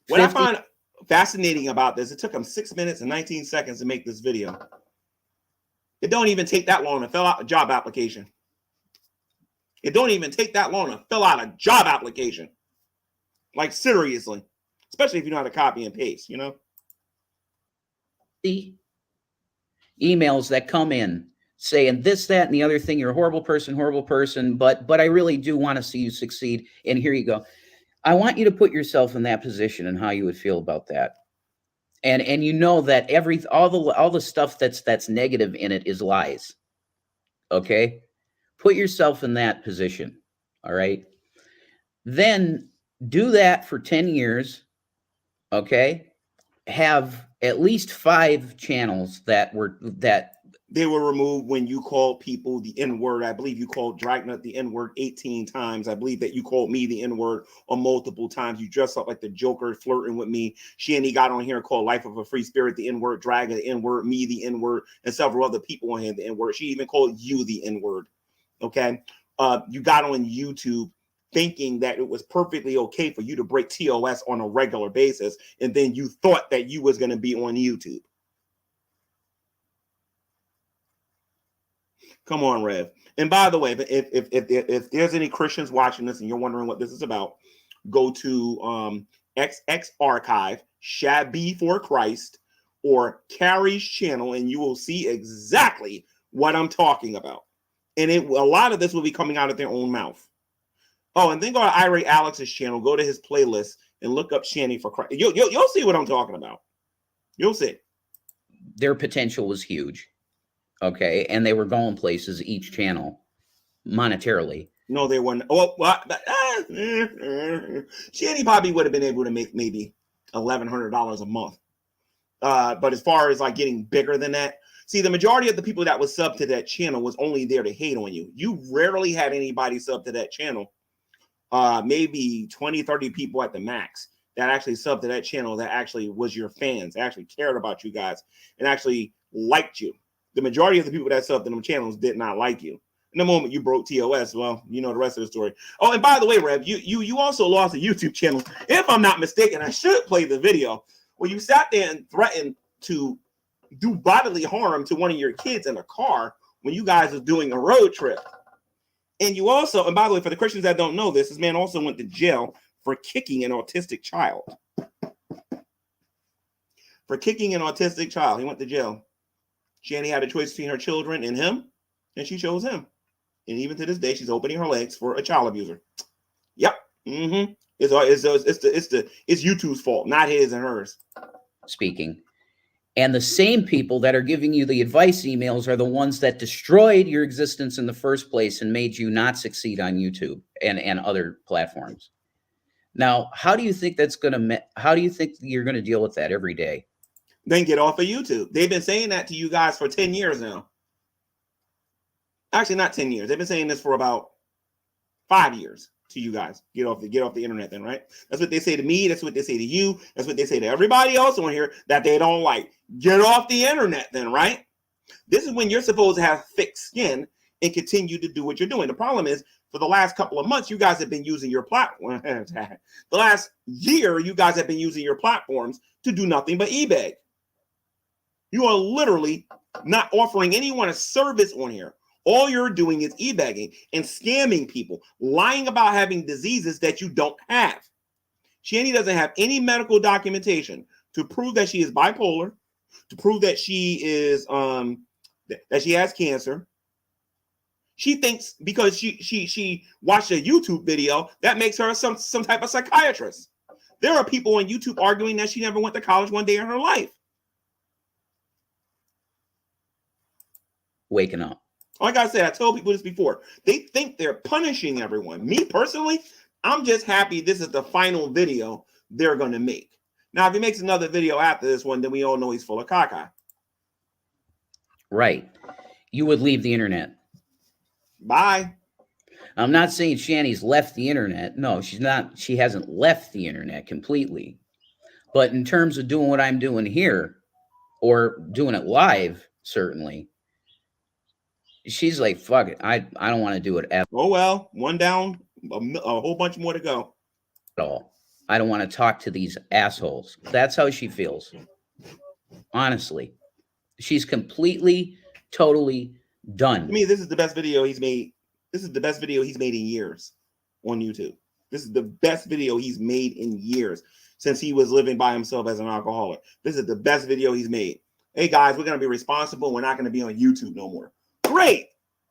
What I find fascinating about this, it took them 6 minutes and 19 seconds to make this video. It don't even take that long to fill out a job application. It don't even take that long to fill out a job application. Like, seriously. Especially if you know how to copy and paste, you know? The emails that come in saying this, that, and the other thing, you're a horrible person, but I really do want to see you succeed. And here you go. I want you to put yourself in that position and how you would feel about that. And you know that all the stuff that's negative in it is lies. Okay? Put yourself in that position. All right. Then do that for 10 years. Okay. Have at least 5 channels that they were removed when you called people the N-word. I believe you called Dragnet the N-word 18 times. I believe that you called me the N-word on multiple times. You dressed up like the Joker, flirting with me. Shanny got on here and called Life of a Free Spirit the N-word, Dragon the N-word, me the N-word, and several other people on here the N-word. She even called you the N-word. Okay. You got on YouTube thinking that it was perfectly okay for you to break TOS on a regular basis, and then you thought that you was going to be on YouTube. Come on, Rev. And by the way, if there's any Christians watching this and you're wondering what this is about, go to XX Archive, Shabby for Christ, or Carrie's channel, and you will see exactly what I'm talking about. And a lot of this will be coming out of their own mouth. Oh, and then go to Irate Alex's channel, go to his playlist, and look up Shanny for Christ. You'll see what I'm talking about. You'll see. Their potential was huge. Okay, and they were going places each channel monetarily. No, they weren't. Oh, Shanny probably would have been able to make maybe $1,100 a month. But as far as like getting bigger than that, see, the majority of the people that was sub to that channel was only there to hate on you. You rarely had anybody sub to that channel. Maybe 20, 30 people at the max that actually subbed to that channel that actually was your fans, actually cared about you guys, and actually liked you. The majority of the people that subbed to them channels did not like you. In the moment you broke TOS, well, you know the rest of the story. Oh, and by the way, Rev, you also lost a YouTube channel. If I'm not mistaken, I should play the video where you sat there and threatened to do bodily harm to one of your kids in a car when you guys was doing a road trip. And you also, and by the way, for the Christians that don't know this man also went to jail for kicking an autistic child. For kicking an autistic child. He went to jail. Shanny had a choice between her children and him, and she chose him. And even to this day, she's opening her legs for a child abuser. Yep. Mm-hmm. It's YouTube's fault, not his and hers. Speaking. And the same people that are giving you the advice emails are the ones that destroyed your existence in the first place and made you not succeed on YouTube and other platforms. Now, how do you think you're going to deal with that every day? Then get off of YouTube. They've been saying that to you guys for 10 years now. Actually, not 10 years. They've been saying this for about 5 years to you guys. Get off the internet then, right? That's what they say to me. That's what they say to you. That's what they say to everybody else on here that they don't like. Get off the internet then, right? This is when you're supposed to have thick skin and continue to do what you're doing. The problem is, for the last couple of months, you guys have been using your platform. The last year, you guys have been using your platforms to do nothing but e-beg. You are literally not offering anyone a service on here. All you're doing is e-begging and scamming people, lying about having diseases that you don't have. Shanny doesn't have any medical documentation to prove that she is bipolar, to prove that she is that she has cancer. She thinks because she watched a YouTube video that makes her some type of psychiatrist. There are people on YouTube arguing that she never went to college one day in her life. Waking up. Like I said, I told people this before. They think they're punishing everyone. Me personally, I'm just happy this is the final video they're going to make. Now, if he makes another video after this one, then we all know he's full of caca. Right. You would leave the internet. Bye. I'm not saying Shanny's left the internet. No, she's not. She hasn't left the internet completely. But in terms of doing what I'm doing here or doing it live, certainly, she's like, fuck it. I don't want to do it at Oh, well, one down, a whole bunch more to go. all. I don't want to talk to these assholes. That's how she feels. Honestly, she's completely, totally done. To me, this is the best video he's made. This is the best video he's made in years on YouTube. This is the best video he's made in years since he was living by himself as an alcoholic. This is the best video he's made. Hey, guys, we're going to be responsible. We're not going to be on YouTube no more. Great.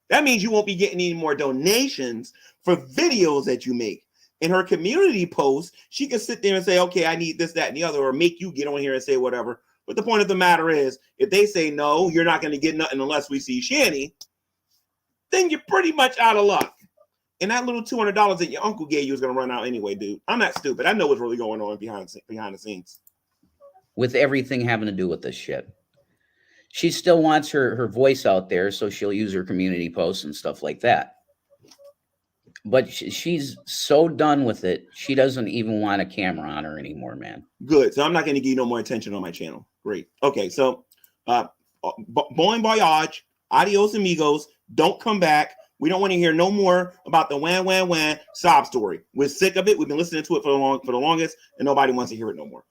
That means you won't be getting any more donations for videos that you make. In her community post, she can sit there and say, okay, I need this, that, and the other, or make you get on here and say whatever. But the point of the matter is, if they say no, you're not going to get nothing unless we see Shanny, then you're pretty much out of luck. And that little $200 that your uncle gave you is going to run out anyway, dude. I'm not stupid. I know what's really going on behind the scenes. With everything having to do with this shit. She still wants her voice out there, so she'll use her community posts and stuff like that. But she's so done with it, she doesn't even want a camera on her anymore, man. Good. So I'm not going to give you no more attention on my channel. Great. Okay, so bon voyage, adios amigos, don't come back. We don't want to hear no more about the whan sob story. We're sick of it. We've been listening to it for the longest, and nobody wants to hear it no more.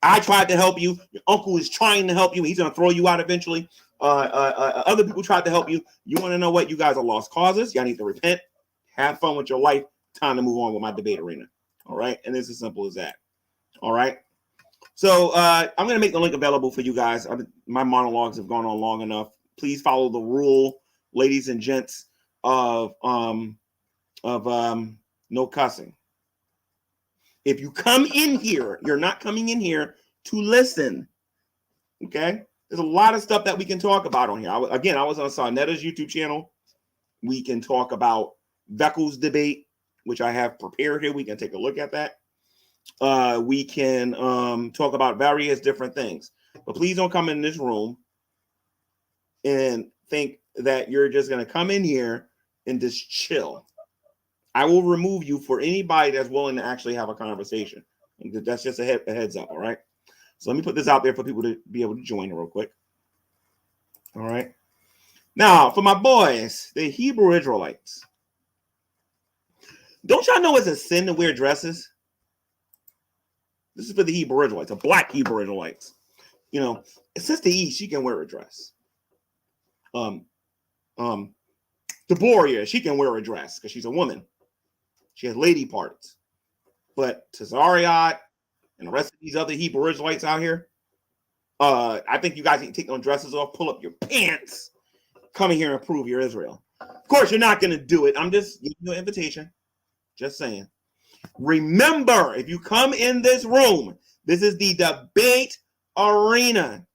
I tried to help you. Your uncle is trying to help you. He's going to throw you out eventually. Other people tried to help you. You want to know what? You guys are lost causes. Y'all need to repent. Have fun with your life. Time to move on with my debate arena. All right. And it's as simple as that. All right. So I'm going to make the link available for you guys. My monologues have gone on long enough. Please follow the rule, ladies and gents, of no cussing. If you come in here, you're not coming in here to listen. Okay. There's a lot of stuff that we can talk about on here. I was on Sarnetta's YouTube channel. We can talk about Veckel's debate, which I have prepared here. We can take a look at that. We can talk about various different things. But please don't come in this room and think that you're just going to come in here and just chill. I will remove you for anybody that's willing to actually have a conversation. That's just a heads up, all right? So let me put this out there for people to be able to join real quick. All right. Now, for my boys, the Hebrew Israelites. Don't y'all know it's a sin to wear dresses? This is for the Hebrew Israelites, the black Hebrew Israelites. You know, Sister E, she can wear a dress. Deborah, she can wear a dress because she's a woman. She has lady parts. But Tazariot and the rest of these other Hebrew Israelites out here, I think you guys need to take those dresses off, pull up your pants, come in here and prove you're Israel. Of course, you're not going to do it. I'm just giving you an invitation. Just saying. Remember, if you come in this room, this is the debate arena.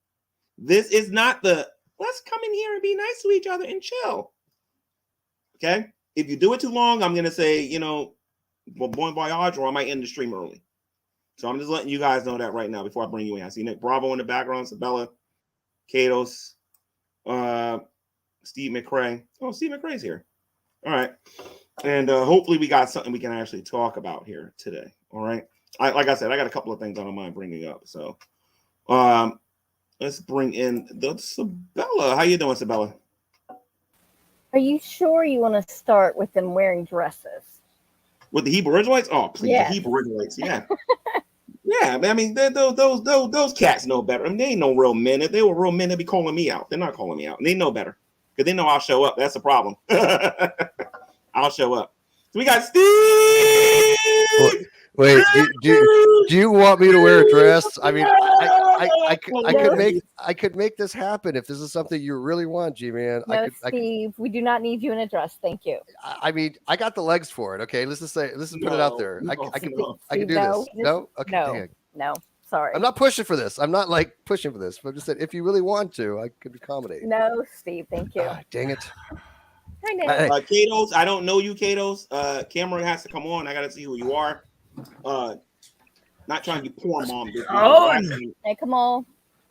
This is not the let's come in here and be nice to each other and chill. Okay? If you do it too long, I'm going to say, you know, bon voyage, or I might end the stream early. So I'm just letting you guys know that right now before I bring you in. I see Nick Bravo in the background, Sabella, Katos, Steve McCrae. Oh, Steve McCrae's here. All right. And hopefully we got something we can actually talk about here today. All right. Like I said, I got a couple of things I don't mind bringing up. So let's bring in the Sabella. How you doing, Sabella? Are you sure you want to start with them wearing dresses? With the Hebrew Israelites? Oh, please, yes. The Hebrew Israelites, yeah. Yeah, I mean, those cats know better. I mean, they ain't no real men. If they were real men, they'd be calling me out. They're not calling me out. And they know better. Because they know I'll show up. That's the problem. I'll show up. So we got Steve! Wait, do you want me to wear a dress? I mean, I could make this happen if this is something you really want, G-Man. No, Steve, we do not need you in a dress. Thank you. I mean, I got the legs for it. Okay, let's just put it out there. I can do this. No, okay, no. Sorry, I'm not pushing for this. I'm not like pushing for this. But I'm just saying, if you really want to, I could accommodate. No, Steve, thank you. Dang it. I know. Katos, I don't know you, Katos. Camera has to come on. I got to see who you are. Not trying to be porn mom. Hey, come on.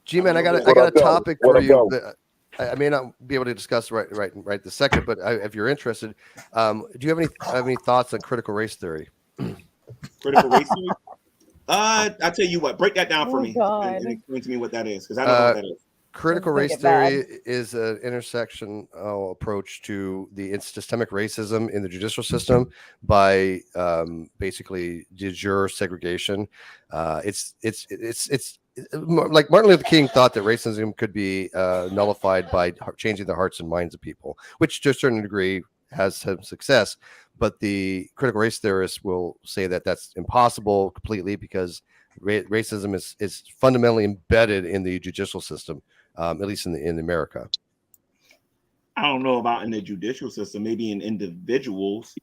G-Man, I got a topic for you that I may not be able to discuss right this second, but if you're interested, do you have any thoughts on critical race theory? Critical race theory? I'll tell you what. Break that down for me and explain to me what that is, because I don't know what that is. Critical race theory is an intersection approach to the systemic racism in the judicial system by basically de jure segregation. It's like Martin Luther King thought that racism could be nullified by changing the hearts and minds of people, which to a certain degree has some success. But the critical race theorists will say that that's impossible completely because racism is fundamentally embedded in the judicial system. At least in America. I don't know about in the judicial system, maybe in individuals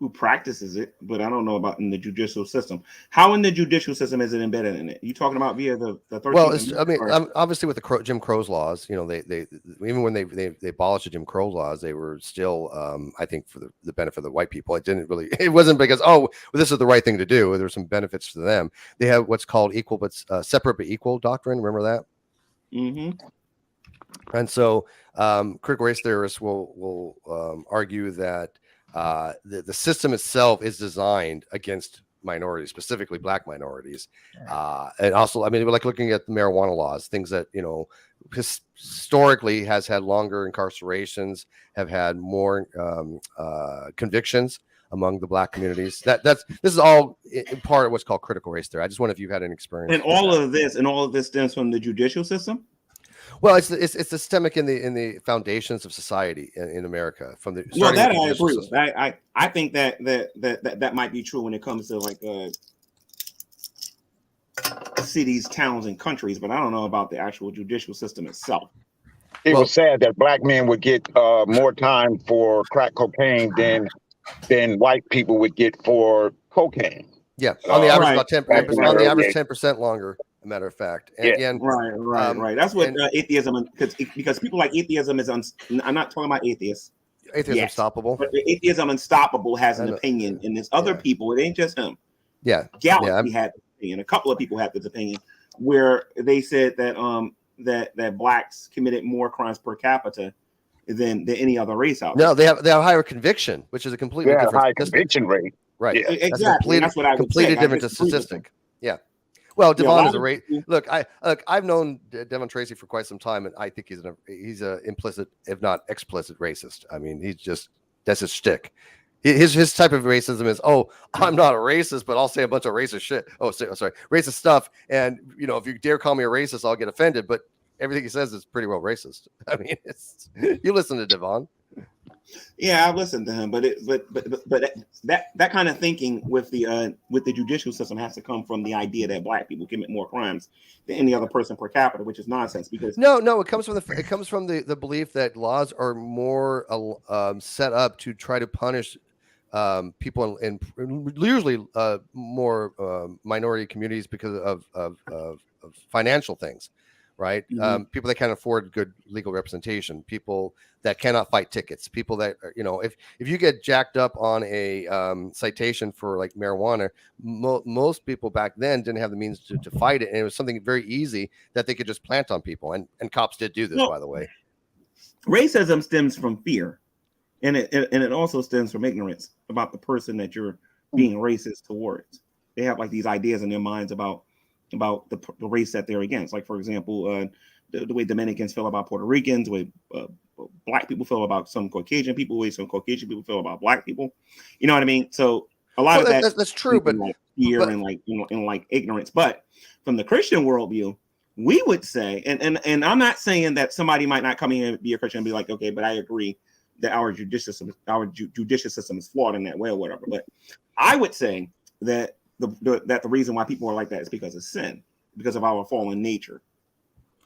who practices it, but I don't know about in the judicial system. How in the judicial system is it embedded in it? You talking about via the 13th Well, I mean, or- obviously with the Jim Crow's laws, you know, they even when they abolished the Jim Crow laws, they were still, I think, for the benefit of the white people. It didn't really, it wasn't because, oh, well, this is the right thing to do. There were some benefits to them. They have what's called equal but separate but equal doctrine. Remember that? Mm-hmm. And so critical race theorists will argue that the system itself is designed against minorities, specifically black minorities. And also, I mean, we're like looking at the marijuana laws, things that, you know, historically has had longer incarcerations, have had more convictions among the black communities. This is all in part of what's called critical race theory. I just wonder if you've had an experience. And all of this stems from the judicial system. Well, it's systemic in the foundations of society in America. From the Well, that I judicial agree system. with. I think that might be true when it comes to like cities, towns, and countries, but I don't know about the actual judicial system itself. It was sad that black men would get more time for crack cocaine than white people would get for cocaine. Yeah, on the average, Right. about 10%. On the average, 10% longer. A matter of fact, and Yeah. again, Right. That's what atheism, because people like atheism is. I'm not talking about atheists. Atheism Yes. Unstoppable. But the Atheism Unstoppable has an I know. opinion, and there's other people. It ain't just him. Yeah, Galaxy had this opinion. A couple of people had this opinion where they said that that blacks committed more crimes per capita than any other race out there. No, they have higher conviction, which is a completely They have different high statistic. conviction rate. Right. Yeah. Exactly. That's what I would completely say. different I disagree with statistic. Yeah. Well, Yeah, Devon a is a lot race. of- Look, I've known Devon Tracy for quite some time, and I think he's a implicit, if not explicit, racist. I mean, that's his shtick. His type of racism is, oh, I'm not a racist, but I'll say a bunch of racist shit. Racist stuff. And you know, if you dare call me a racist, I'll get offended. But everything he says is pretty well racist. I mean, you listen to Devon. Yeah, I listened to him, but that kind of thinking with the judicial system has to come from the idea that black people commit more crimes than any other person per capita, which is nonsense. Because No, it comes from the belief that laws are more set up to try to punish people in usually more minority communities because of financial things, right? Mhm. People that can't afford good legal representation, people that cannot fight tickets, people that are, you know, if you get jacked up on a citation for like marijuana, most people back then didn't have the means to fight it, and it was something very easy that they could just plant on people, and cops did do this, Well, by the way. racism stems from fear, and it also stems from ignorance about the person that you're being racist towards. They have like these ideas in their minds about the race that they're against. Like, for example, the way Dominicans feel about Puerto Ricans, the way black people feel about some Caucasian people, the way some Caucasian people feel about black people. You know what I mean? So a lot of that's true, but like fear and like and like ignorance. But from the Christian worldview, we would say, and I'm not saying that somebody might not come in and be a Christian and be like, okay, but I agree that our judicial system is flawed in that way or whatever. But I would say that the reason why people are like that is because of sin, because of our fallen nature.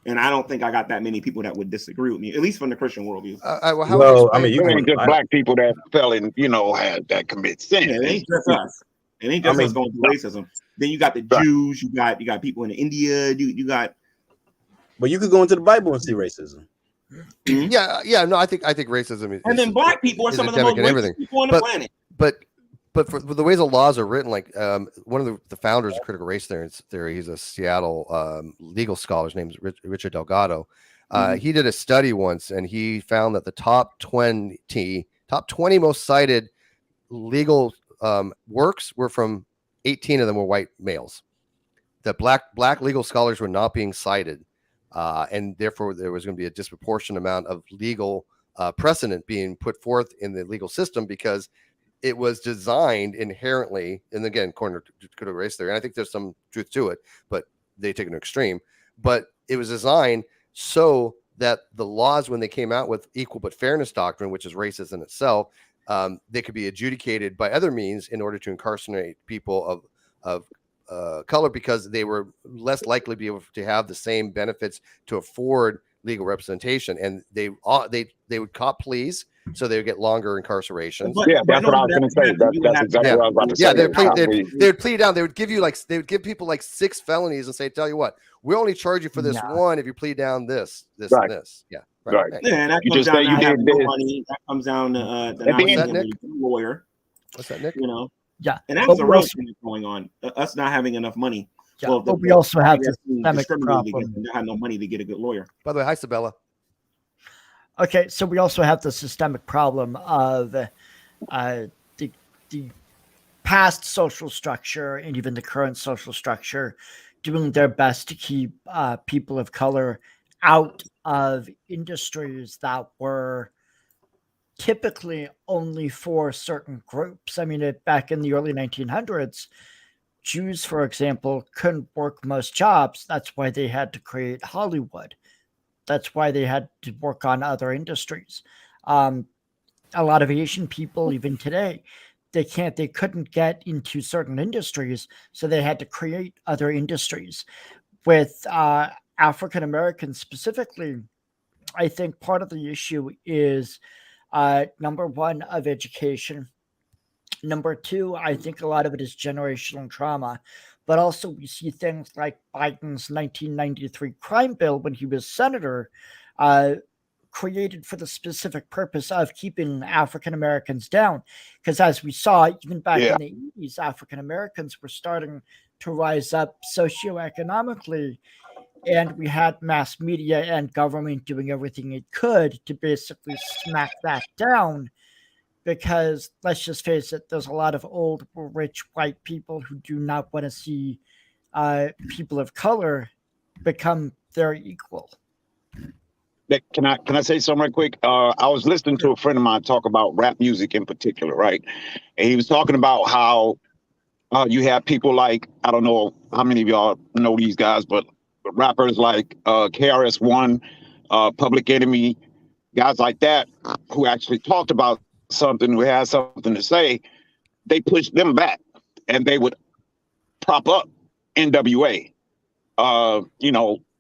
And I don't think I got that many people that would disagree with me, at least from the Christian worldview. It ain't just black people that fell in, that commit sin. Yeah, it ain't just us. It ain't just us going through racism. Then you got the Jews, you got people in India, you got. But you could go into the Bible and see racism. Mm-hmm. Yeah. No, I think racism is. And then black people are some of the most racist people on the planet. But for the ways the laws are written, like one of the founders of critical race theory, he's a Seattle legal scholar. His name's Richard Delgado. He did a study once, and he found that the top 20 most cited legal works were from 18 of them were white males. That black legal scholars were not being cited, and therefore there was going to be a disproportionate amount of legal precedent being put forth in the legal system because it was designed inherently, and again, according to critical race theory, and I think there's some truth to it, but they take it to an extreme. But it was designed so that the laws, when they came out with equal but fairness doctrine, which is racist in itself, they could be adjudicated by other means in order to incarcerate people of color because they were less likely to be able to have the same benefits to afford legal representation, and they would cop pleas. so they would get longer incarcerations. Yeah, that's what I was going to say. That's exactly what I was about to say. Yeah, they would plead down. They would give people like 6 felonies and say, tell you what, we only charge you for this one if you plead down this, and this. Yeah, right. Yeah, and that comes down to having no money. That comes down to not having a lawyer. What's that, Nick? You know. Yeah, and that's the real thing that's going on. Us not having enough money. Yeah, well, but we also have the systemic problem. They have no money to get a good lawyer. By the way, hi, Sabella. Okay, so we also have the systemic problem of the past social structure and even the current social structure doing their best to keep people of color out of industries that were typically only for certain groups. I mean, back in the early 1900s, Jews, for example, couldn't work most jobs. That's why they had to create Hollywood. That's why they had to work on other industries. A lot of Asian people, even today, they couldn't get into certain industries, so they had to create other industries. With African Americans specifically, I think part of the issue is number one, of education. Number two, I think a lot of it is generational trauma. But also we see things like Biden's 1993 crime bill when he was senator, created for the specific purpose of keeping African Americans down. Because as we saw, even back in the 80s, African Americans were starting to rise up socioeconomically. And we had mass media and government doing everything it could to basically smack that down. Because let's just face it, there's a lot of old, rich white people who do not want to see people of color become their equal. Can I say something right quick? I was listening to a friend of mine talk about rap music in particular, right? And he was talking about how you have people like, I don't know how many of y'all know these guys, but rappers like KRS-One, Public Enemy, guys like that who actually talked about something, who had something to say. They pushed them back and they would prop up NWA.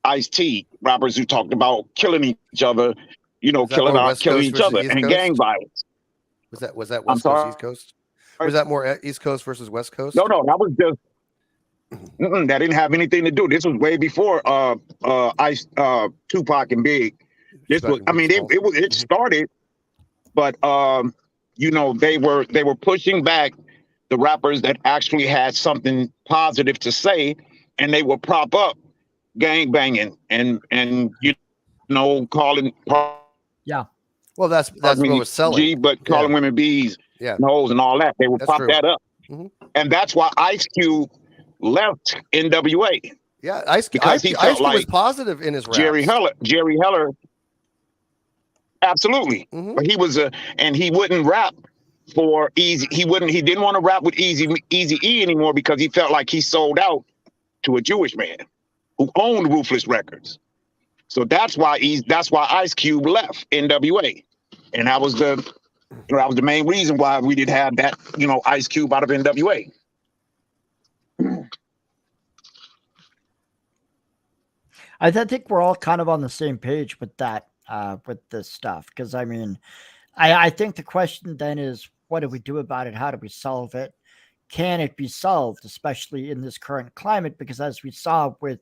Ice-T, rappers who talked about killing each other, killing each other and gang violence. Was that West Coast, East Coast? Was that more East Coast versus West Coast? No, that was just that didn't have anything to do. This was way before Tupac and Big. This was, I mean, it started, but they were pushing back the rappers that actually had something positive to say, and they would prop up gang banging and calling. Yeah. Well, that's what was selling. But calling women bees, hoes, and all that. They would prop that up, and that's why Ice Cube left NWA. Yeah, Ice Cube was positive in his raps. Jerry Heller, absolutely. But he was and he wouldn't rap for Easy. He didn't want to rap with Eazy-E anymore because he felt like he sold out to a Jewish man who owned Ruthless Records. So that's why Ice Cube left NWA, and that was the main reason why we did have that Ice Cube out of NWA. I think we're all kind of on the same page with that, with this stuff. Because I mean, I think the question then is, what do we do about it? How do we solve it? Can it be solved, especially in this current climate? Because as we saw with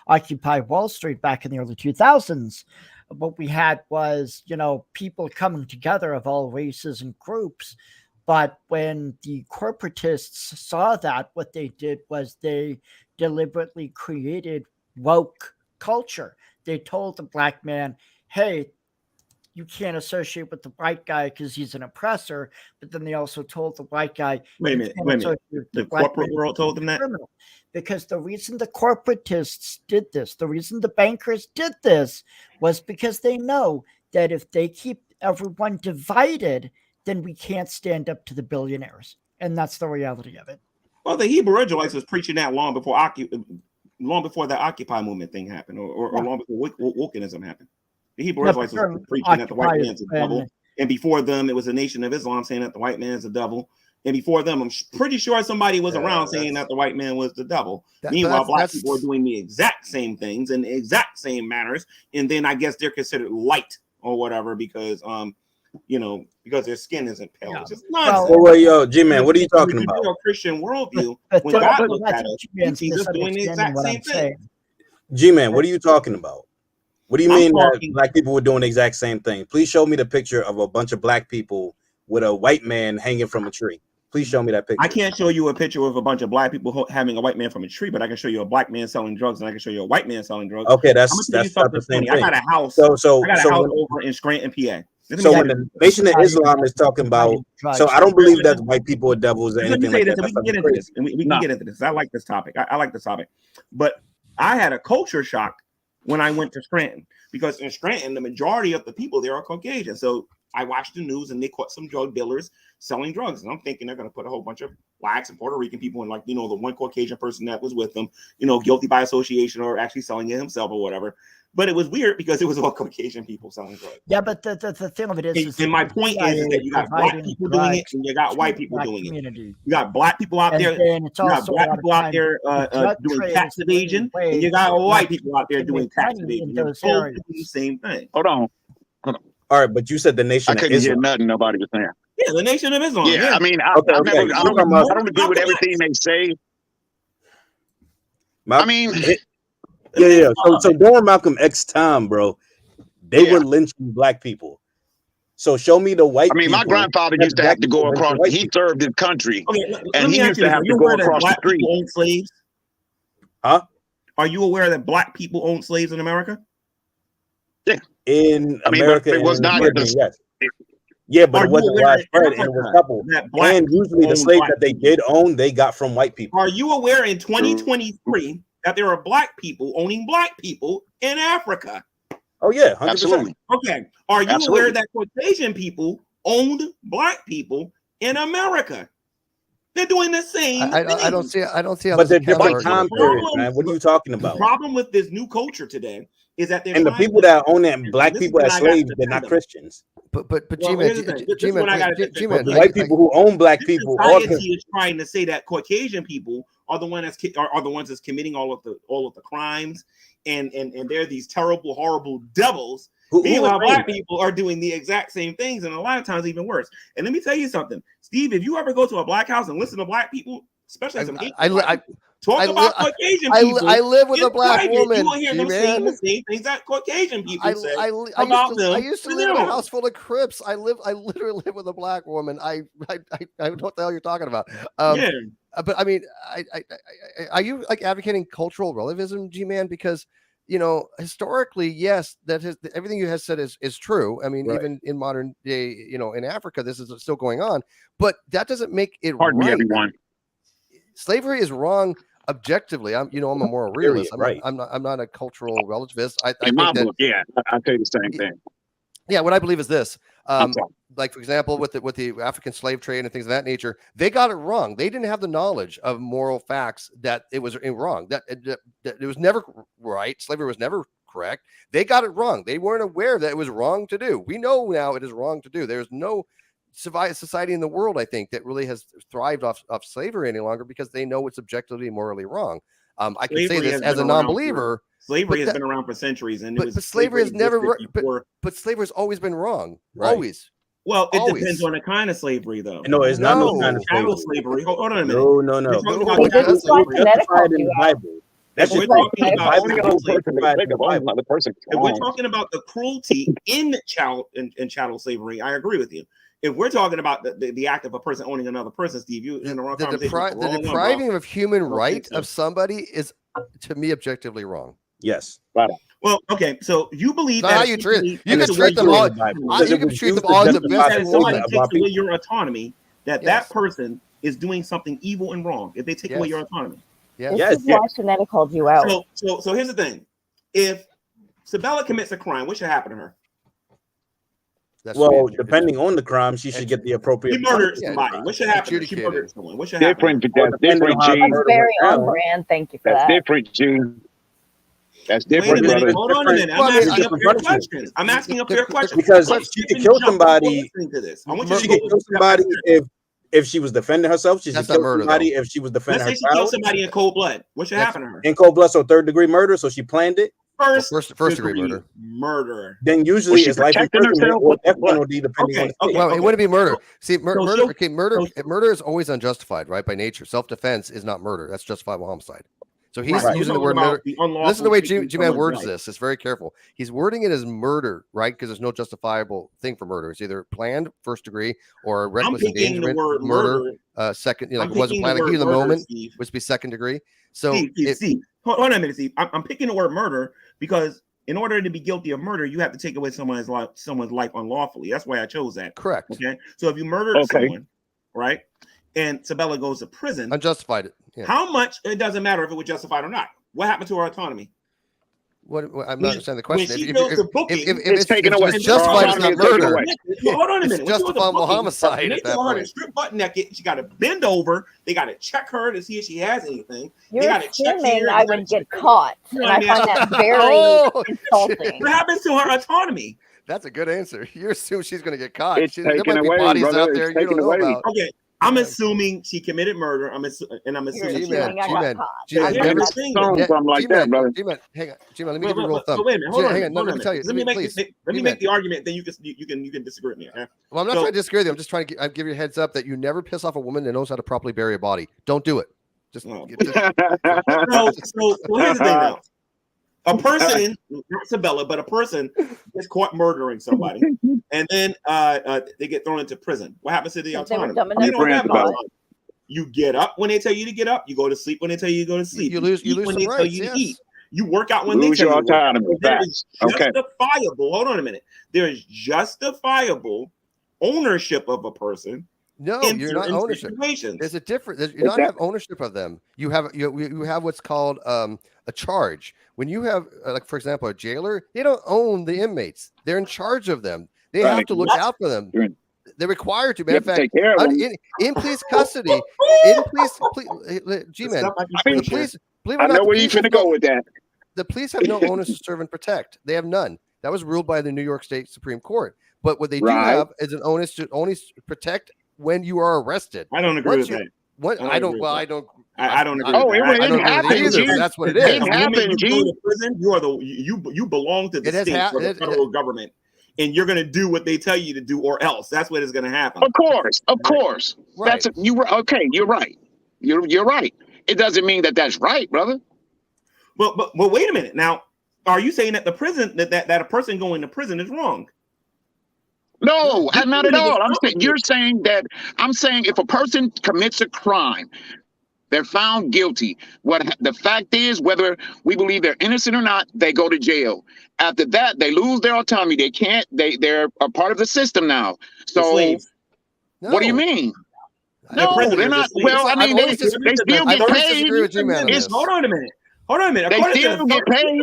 Occupy Wall Street back in the early 2000s, what we had was, people coming together of all races and groups. But when the corporatists saw that, what they did was they deliberately created woke culture. They told the black man, hey, you can't associate with the white guy because he's an oppressor. But then they also told the white guy, wait a minute. The corporate world told them that? Criminal. Because the reason the corporatists did this, the reason the bankers did this, was because they know that if they keep everyone divided, then we can't stand up to the billionaires. And that's the reality of it. Well, the Hebrew Israelites was preaching that long before the Occupy movement thing happened, or long before wokeism happened. The Hebrew Israelites was preaching that the white man's a devil, and before them, it was the Nation of Islam saying that the white man's the devil. And before them, I'm pretty sure somebody was around saying that the white man was the devil. Meanwhile, black people are doing the exact same things in the exact same manners, and then I guess they're considered light or whatever because because their skin isn't pale. It's just Well, nonsense. yo, G-Man, what are you talking about? Christian worldview, But when God looked that's at us, G-Man's he sees us doing the misunderstanding exact what same I'm thing. saying. G-Man, what are you talking about? What do you I'm mean that talking- black people were doing the exact same thing? Please show me the picture of a bunch of black people with a white man hanging from a tree. Please show me that picture. I can't show you a picture of a bunch of black people having a white man from a tree, but I can show you a black man selling drugs, and I can show you a white man selling drugs. Okay, that's I'm gonna tell you not the something same funny. thing. I got a house. So I got a house when, over in Scranton, PA. so when the Nation of Islam is talking about, so I don't believe that white people are devils or Let me anything say like this, that. and we can get into this, and we can get into this. I like this topic. I like this topic, but I had a culture shock when I went to Scranton, because in Scranton, the majority of the people there are Caucasian. So I watched the news, and they caught some drug dealers selling drugs, and I'm thinking they're going to put a whole bunch of blacks and Puerto Rican people, and like the one Caucasian person that was with them, guilty by association or actually selling it himself or whatever. But it was weird because it was all Caucasian people selling drugs. Yeah, but the thing of it is and my point is that you got black people doing it, and you got white people doing it. You got black people out there. You got black people out there doing tax evasion, and you got white people out there doing tax evasion. They're both doing the same thing. Hold on. All right, but you said the Nation I of couldn't hear Islam. nothing nobody was saying. Yeah, the Nation of Islam. Yeah, I mean, I don't agree with everything they say. I mean, yeah. So during Malcolm X time, bro, they were lynching black people. So show me the white. I mean, my grandfather used to have to go across. He served his country, and he used to have to go across the street. Own slaves? Huh? Are you aware that black people own slaves in America? Yeah. In America, it was not. Yes. Yeah, but it wasn't widespread, and it was coupled. And usually, the slaves that they did own, they got from white people. Are you aware in 2023 that there are black people owning black people in Africa? Oh yeah, 100%. Absolutely. Okay. Are you aware that Caucasian people owned black people in America? They're doing the same thing. I don't see. How but they're this different time periods, man. What are you talking about? The problem with this new culture today is that they're and the people that own that black people as slaves, they're not Christians. But G-Man, white people who own black people, society is trying to say that Caucasian people are the ones that's committing all of the crimes, and they're these terrible, horrible devils. Meanwhile, black people are doing the exact same things, and a lot of times even worse. And let me tell you something, Steve. If you ever go to a black house and listen to black people, especially some talk about Caucasian people, I live with a black woman. You will hear them saying the same things that Caucasian people say about them. I used to live in a house full of Crips. I literally live with a black woman. I don't know what the hell you're talking about. But I mean, are you like advocating cultural relativism, G-Man? Because historically, yes, everything you have said is true. I mean, even in modern day, in Africa, this is still going on. But that doesn't make it Pardon right. me, everyone. Slavery is wrong objectively. I'm a moral realist. Right. I'm not a cultural relativist. I In my think book, I say the same thing. Yeah, what I believe is this. Like, for example, with the African slave trade and things of that nature, they got it wrong. They didn't have the knowledge of moral facts that it was wrong, that it was never right. Slavery was never correct. They got it wrong. They weren't aware that it was wrong to do. We know now it is wrong to do. There's no society in the world, I think, that really has thrived off slavery any longer because they know it's objectively morally wrong. I can say this as a non-believer. Slavery has been around for centuries, and but slavery has never. But slavery has always been wrong. Right. Always. Well, it depends on the kind of slavery, though. No, it's not no kind of chattel slavery. Hold on a minute. No. We're talking about chattel slavery. In the Bible. If we're talking about if we're talking about the cruelty in chattel slavery, I agree with you. If we're talking about the act of a person owning another person, Steve, you in the wrong conversation. The depriving of human right of somebody is, to me, objectively wrong. Yes. Right. Well, okay, so you believe that how you treat you can treat them all. You can treat them all as the best. If somebody takes away your autonomy, that person is doing something evil and wrong. If they take away your autonomy. This is why Shanetta called you out. So here's the thing: if Sabella commits a crime, what should happen to her? Well, depending on the crime, she should get the appropriate. She murdered somebody. What should happen? She murdered someone. What should happen? That's different, G. That's very on brand. Thank you for that. That's different, G. That's different, brother. Hold on a minute. I'm asking a fair question. I'm asking a fair question. Because she could kill somebody. I want you She could kill somebody if she was defending herself. She should kill somebody if she was defending Let's say her she child. killed somebody in cold blood. What should happen to her? In cold blood, so third-degree murder. So she planned it. First degree murder. Murder. Then usually it's life protecting imprisonment herself or with death what? penalty, depending on the state. Well, it wouldn't be murder. See, murder. so- Okay, murder is always unjustified, right? By nature, self-defense is not murder. That's justifiable homicide. So he's Right. using the We're word talking murder. about the unlawful Listen to the way taking G-Man someone's words life. this. It's very careful. He's wording it as murder, right? Because there's no justifiable thing for murder. It's either planned first degree or reckless picking the endangerment. word Murder, murder. second. I'm Like it wasn't picking planned. the Like heat of the word murder, moment, Steve. which would be second degree. So Steve, hold on a minute, Steve. I'm picking the word murder because in order to be guilty of murder, you have to take away someone's life unlawfully. That's why I chose that. correct. Okay. So if you murdered someone, right, and Sabella goes to prison, Unjustified. Yeah. how much? It doesn't matter if it was justified or not. What happened to her autonomy? What I'm not understanding the question. When she goes to booking, it's taken away. it's justified, it's not murder. Hold on a minute. It's justifiable homicide They at that tell her to point. strip butt naked. She got to bend over. They got to check her to see if she has anything. They You're got to check assuming here. I would get caught, and I find that very Oh, insulting. What happens to her autonomy? That's a good answer. You assume she's going to get caught. It's There taken might be away, bodies brother. out It's there you taken don't know away. about. Okay, I'm assuming she committed murder. I'm assuming You're she assuming I got caught. G-Man, Yeah, never but- seen something like that, brother. G-Man, hang on. G-Man, let me Wait, give you a rule of wait, thumb. wait a minute. Hold on. Hang on. No, hold let on me a tell you. minute. Let me G-Man. make the argument. Then you can disagree with me. Okay? Well, I'm not So- trying to disagree with you. I'm just trying to give you a heads up that you never piss off a woman that knows how to properly bury a body. Don't do it. Just, No. just So here's the thing now. A person, not Sabella, but a person is caught murdering somebody, and then they get thrown into prison. What happens to the If they were autonomy? dumb They enough don't to have get caught. autonomy. You get up when they tell you to get up. You go to sleep when they tell you to go to sleep. you lose eat when some they tell rights. you Yes. to eat. You work out when Lose they tell your you to work out. autonomy. There is Facts. Okay. justifiable. Hold on a minute. There is justifiable ownership of a person. No, in you're not certain ownership. situations. There's a difference. You don't have ownership of them. You have what's called a charge. When you have, like for example, a jailer, they don't own the inmates. They're in charge of them. They have to look out for them. They're required to. Matter of fact, take care of them. in police custody, G-Man, the police. Believe it I or not, know the where you police have finna go with that. The police have no onus to serve and protect. They have none. That was ruled by the New York State Supreme Court. But what they do Right. have is an onus to only protect when you are arrested. I don't agree Once with you- that. What I I don't don't. agree Well, with I don't. I don't agree. Oh, with that. it I don't agree with it happened, either, G. but that's what it The is. It moment happened, you G. go to prison, you belong to the It has state or the happened. federal government, and you're going to do what they tell you to do, or else. That's what is going to happen. Of course. Right. That's you were okay. You're right. You're right. It doesn't mean that that's right, brother. But wait a minute. Now, are you saying that the prison that a person going to prison is wrong? No, not at all. You're saying that. I'm saying if a person commits a crime, they're found guilty. What the fact is, whether we believe they're innocent or not, they go to jail. After that, they lose their autonomy. They can't. They're a part of the system now. The So, slaves. what do you mean? They're No, prisoners, they're not. they're slaves. Well, I mean, they still I've get always paid. disagreed with G-Man on It's- this. Hold on a minute. They still get paid.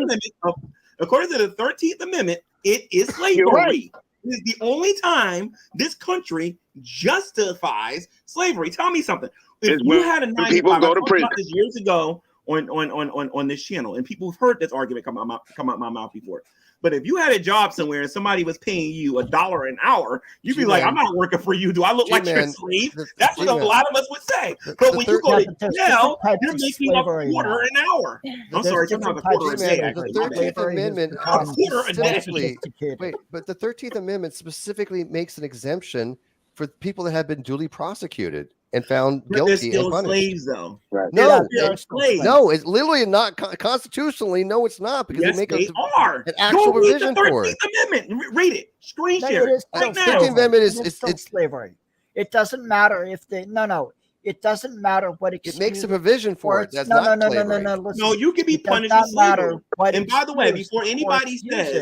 According to the 13th Amendment, it is slavery. You're right. It is the only time this country justifies slavery. Tell me something. If It's you when had a 9 people to 5, go I to talked about this years ago on this channel, and people have heard this argument come out my mouth before. But if you had a job somewhere and somebody was paying you $1 an hour, you'd be like, "I'm not working for you. Do I look like you're a slave?" That's what a lot of us would say. But when you go to jail, you're making a quarter an hour. I'm sorry, sometimes a quarter a day. The 13th Amendment A quarter a day. specifically, wait, but the 13th Amendment specifically makes an exemption for people that have been duly prosecuted and found But they're guilty still and punished. slaves, though. No, They're slaves. no, it's literally not constitutionally. No, it's not because Yes, they make they are. an actual Go read provision the for 13th it. Amendment. Read it. Screen No, share it is right still now. The 13th Amendment is It's still it's slavery. It doesn't matter if they no. It doesn't matter what it makes a excuse provision for it. it's- That's no, not no, slavery. listen. No, you can be It does punished not with matter slavery. what And by the way, excuse before or anybody excuse says,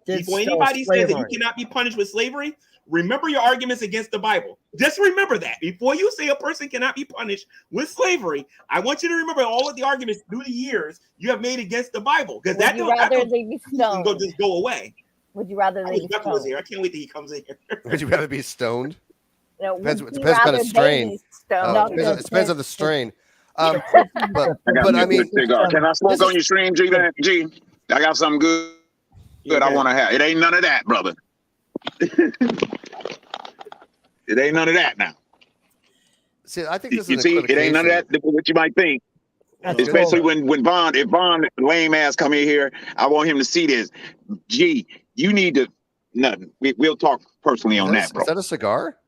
it, before it's anybody still says that you slavery. cannot be punished with slavery, remember your arguments against the Bible. Just remember that. Before you say a person cannot be punished with slavery, I want you to remember all of the arguments through the years you have made against the Bible. Because Would you rather they be stoned? just go away. Would you rather I they wish be Becca was stoned? here. I can't wait till he comes in here. Would you rather be stoned? No, Depends, would it you depends on rather the they strain. be stoned? It depends on the strain. But I got but me I a mean, good cigar. Can I smoke this on is- your stream, G? G, I got something good. I want to have. It ain't none of that, brother. It ain't none of that now. see, I think this You is see, an it ain't none of equivocation. that. What you might think. Especially when if Vaughn lame ass come in here, I want him to see this. Gee, you need to nothing. We'll talk personally on that, bro. Is that a cigar?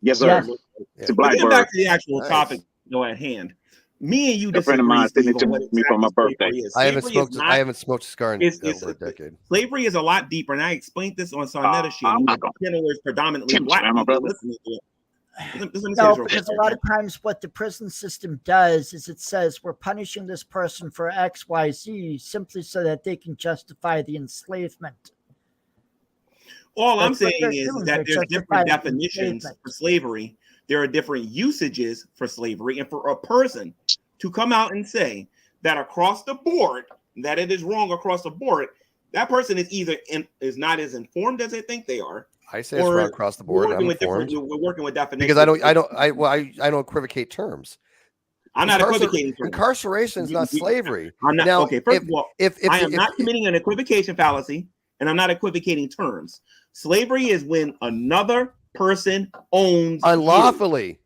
Yes, sir. Yes. It's a But getting Blackbird. back to the actual Nice. topic though at hand, me and you A friend of disagree, mine sent Steve, it to on what me for my exactly birthday. slavery is. I haven't Slavery smoked. is not- I haven't smoked a cigar in it's over a decade. Slavery is a lot deeper, and I explained this on Sarnetta shit. I'm The not gonna- channel is predominantly Tim, black man, my people brother. listening to it. Let me say No, this real because a quick. lot of times what the prison system does is it says we're punishing this person for X, Y, Z simply so that they can justify the enslavement. All I'm That's what saying they're is doing. that They're there's different justifying definitions enslavement. for slavery. There are different usages for slavery, and for a person to come out and say that across the board that it is wrong across the board, that person is either is not as informed as they think they are. I say it's wrong across the board. I'm informed We're working with definitions because I don't equivocate terms. I'm not equivocating. Incarceration is not slavery. I'm not. Now, Okay, first of all, if I am not committing an equivocation fallacy, and I'm not equivocating terms. Slavery is when another person owns unlawfully.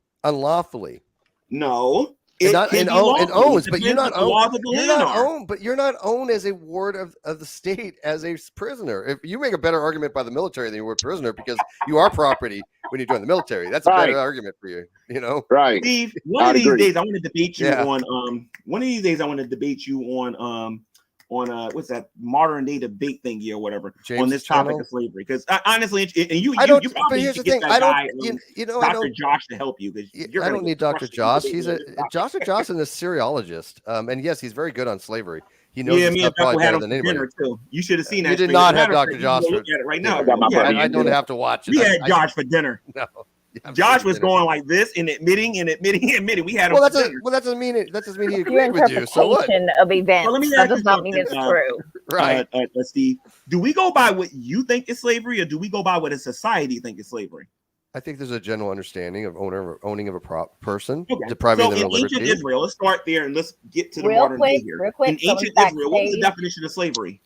No, It it can be lawful. owns, It but you're depends not what the laws owned. of the You're land not are. owned, but you're not owned as a ward of the state as a prisoner. If you make a better argument by the military than you were prisoner because you are property when you join the military, that's a better argument for you. You know, right? Steve, one of these days I want to debate you Yeah. on One of these days I want to debate you on what's that modern day debate thingy or whatever on James's this topic channel? of slavery, because honestly, and you I don't. you But probably here's the should get thing. that I don't. guy, You know, I Dr. don't. Josh to help you, because I don't need Dr. Josh. He's Dr. Josh is a seriologist, and yes, he's very good on slavery. He knows Yeah, this me stuff and Beckle probably had better him than for anybody. dinner too. You should have seen that. You did stream. not As a have matter of Dr. fact, Josh you can for look at it right dinner. now. I don't have to watch it. We had Josh for dinner. No. Josh was going like this and admitting. We had him. Well, for dinner. that doesn't mean he Your agreed with you. So what? interpretation of events. Well, let me That ask does you not mean something, it's true. Right. Steve, do we go by what you think is slavery, or do we go by what a society think is slavery? I think there's a general understanding of owning of a person, Okay. depriving So them in of ancient liberty. Israel, let's start there and let's get to the Real modern quick, day here. real quick, In ancient someone's Israel, what was the backstage. definition of slavery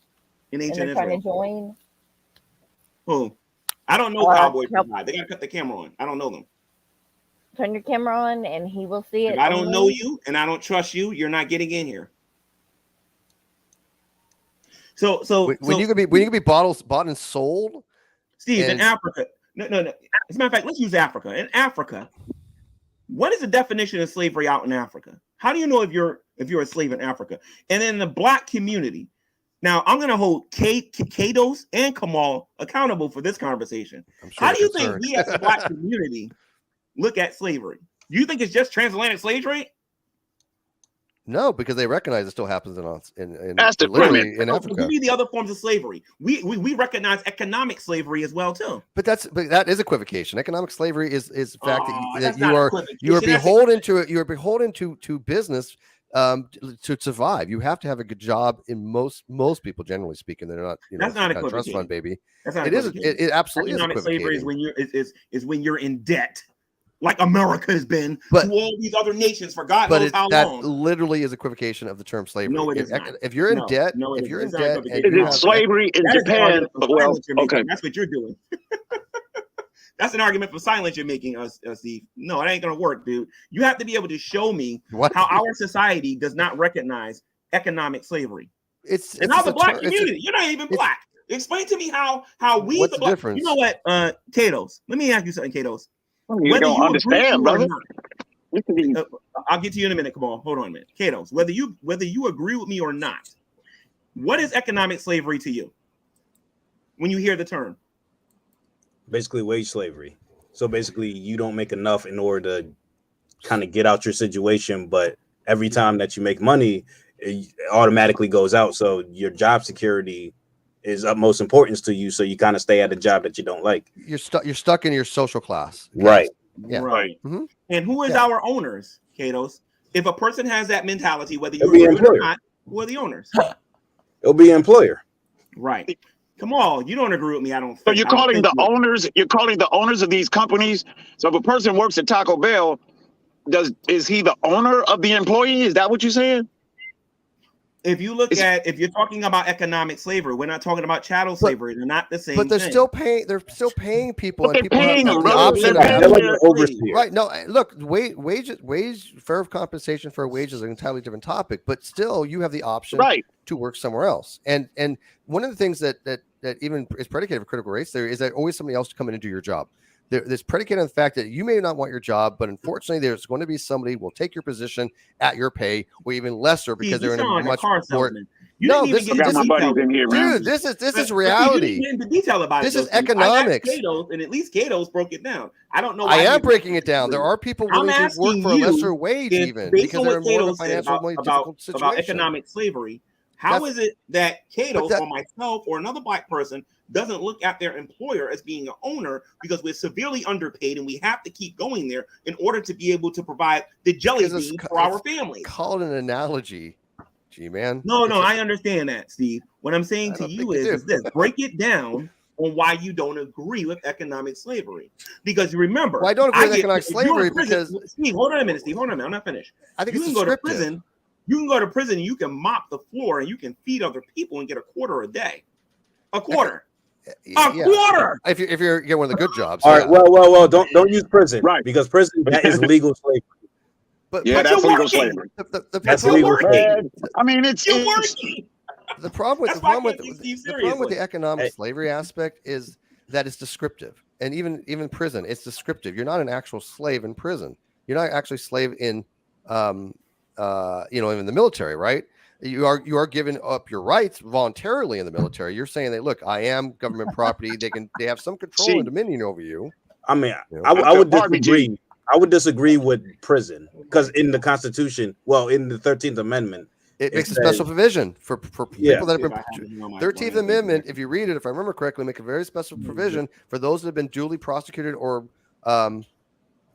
in And ancient they're trying to Israel? join. Who? I don't know Cowboy help. Provide. They gotta cut the camera on. I don't know them. Turn your camera on, and he will see it. If I don't only. know you and I don't trust you, you're not getting in here. So When you can be bought and sold, Steve, in and- Africa. No. As a matter of fact, let's use Africa. In Africa, what is the definition of slavery out in Africa? How do you know if you're a slave in Africa? And in the black community, now I'm going to hold Kados and Kamal accountable for this conversation. I'm sure How do you they're think we as a black community look at slavery? Do you think it's just transatlantic slavery? No, because they recognize it still happens in That's the literally in So Africa. give me the other forms of slavery. We recognize economic slavery as well too. But that is equivocation. Economic slavery is the fact that that's you not are equivocation. beholden to business to survive. You have to have a good job in most people, generally speaking. They're not That's not some kind of trust equivocation. fund baby. That's not It is. equivocation. It absolutely Economic is slavery is equivocating. when you're in debt, like America has been But- to all these other nations for God But knows how that long. literally is equivocation of the term slavery. No, it if, is not. if you're in No, debt, no, it if you're in isn't. It's not debt, equivocation. and you Is it have, slavery in That is an Japan? argument for Well, silence you're making. okay. That's what you're doing. That's an argument for silence you're making, Steve. No, it ain't gonna work, dude. You have to be able to show me What? how our society does not recognize economic slavery. it's And how just the a black term- it's a- community, you're not even black. Explain to me how we What's the the black. difference? You know what, Katos? Let me ask you something, Katos. You Whether don't agree understand, or brother. not, You can be I'll get to you in a minute. Come on, hold on a minute, Katos. Whether you agree with me or not, what is economic slavery to you? When you hear the term, Basically, wage slavery. So basically, you don't make enough in order to kind of get out your situation, but every time that you make money, it automatically goes out. So your job security is utmost importance to you. So you kind of stay at a job that you don't like. You're stuck in your social class. Right. Yeah. right? Mhm. And who is our owners, Katos? If a person has that mentality, whether you It'll be agree with it or employer. not, who are the owners? It'll be an employer. Right. Come on, you don't agree with me. I don't. So think. you're I don't calling think the you- owners. You're calling the owners of these companies. So if a person works at Taco Bell, is he the owner of the employee? Is that what you're saying? If you look at, if you're talking about economic slavery, we're not talking about chattel slavery. They're not the same. But they're thing. still paying. They're still paying people, But and they're people have paying the them, brother. option. They're paying like their an overseer. Right? No, look, wage, fair compensation for wages is an entirely different topic. But still, you have the option to work somewhere else. And one of the things that even is predicated for critical race theory is that always somebody else to come in and do your job. There's predicated on the fact that you may not want your job, but unfortunately, there's going to be somebody who will take your position at your pay or even lesser because they're in a much more. No, this is dude. This is reality. You didn't get into detail about this it. is economics. And at least Cato's broke it down. I don't know. I am breaking it down. There are people willing to work for a lesser wage, even because they're in more of a financially difficult situation. About economic slavery. How is it that Cato or myself or another black person doesn't look at their employer as being an owner because we're severely underpaid and we have to keep going there in order to be able to provide the jelly beans for our families? Call it an analogy, G-man. No, I understand that, Steve. What I'm saying to you is this: break it down on why you don't agree with economic slavery. Because remember, I don't agree with economic slavery because Steve, hold on a minute, I'm not finished. I think you can go to prison. You can go to prison and you can mop the floor and you can feed other people and get $0.25 a day. $0.25. $0.25. If you're getting one of the good jobs. All right. Well. Don't use prison, right? Because prison, that is legal slavery. But that's legal slavery. That's legal slavery. I mean, it's the problem with the economic slavery aspect is that it's descriptive, and even prison, it's descriptive. You're not an actual slave in prison. You're not actually a slave in in the military, right? You are giving up your rights voluntarily in the military. You're saying that, look, I am government property. They have some control and dominion over you. I mean, I would disagree. I would disagree with prison because in the Constitution, in the 13th Amendment, it makes a special provision for people that have been 13th Amendment. If you read it, if I remember correctly, make a very special provision for those that have been duly prosecuted or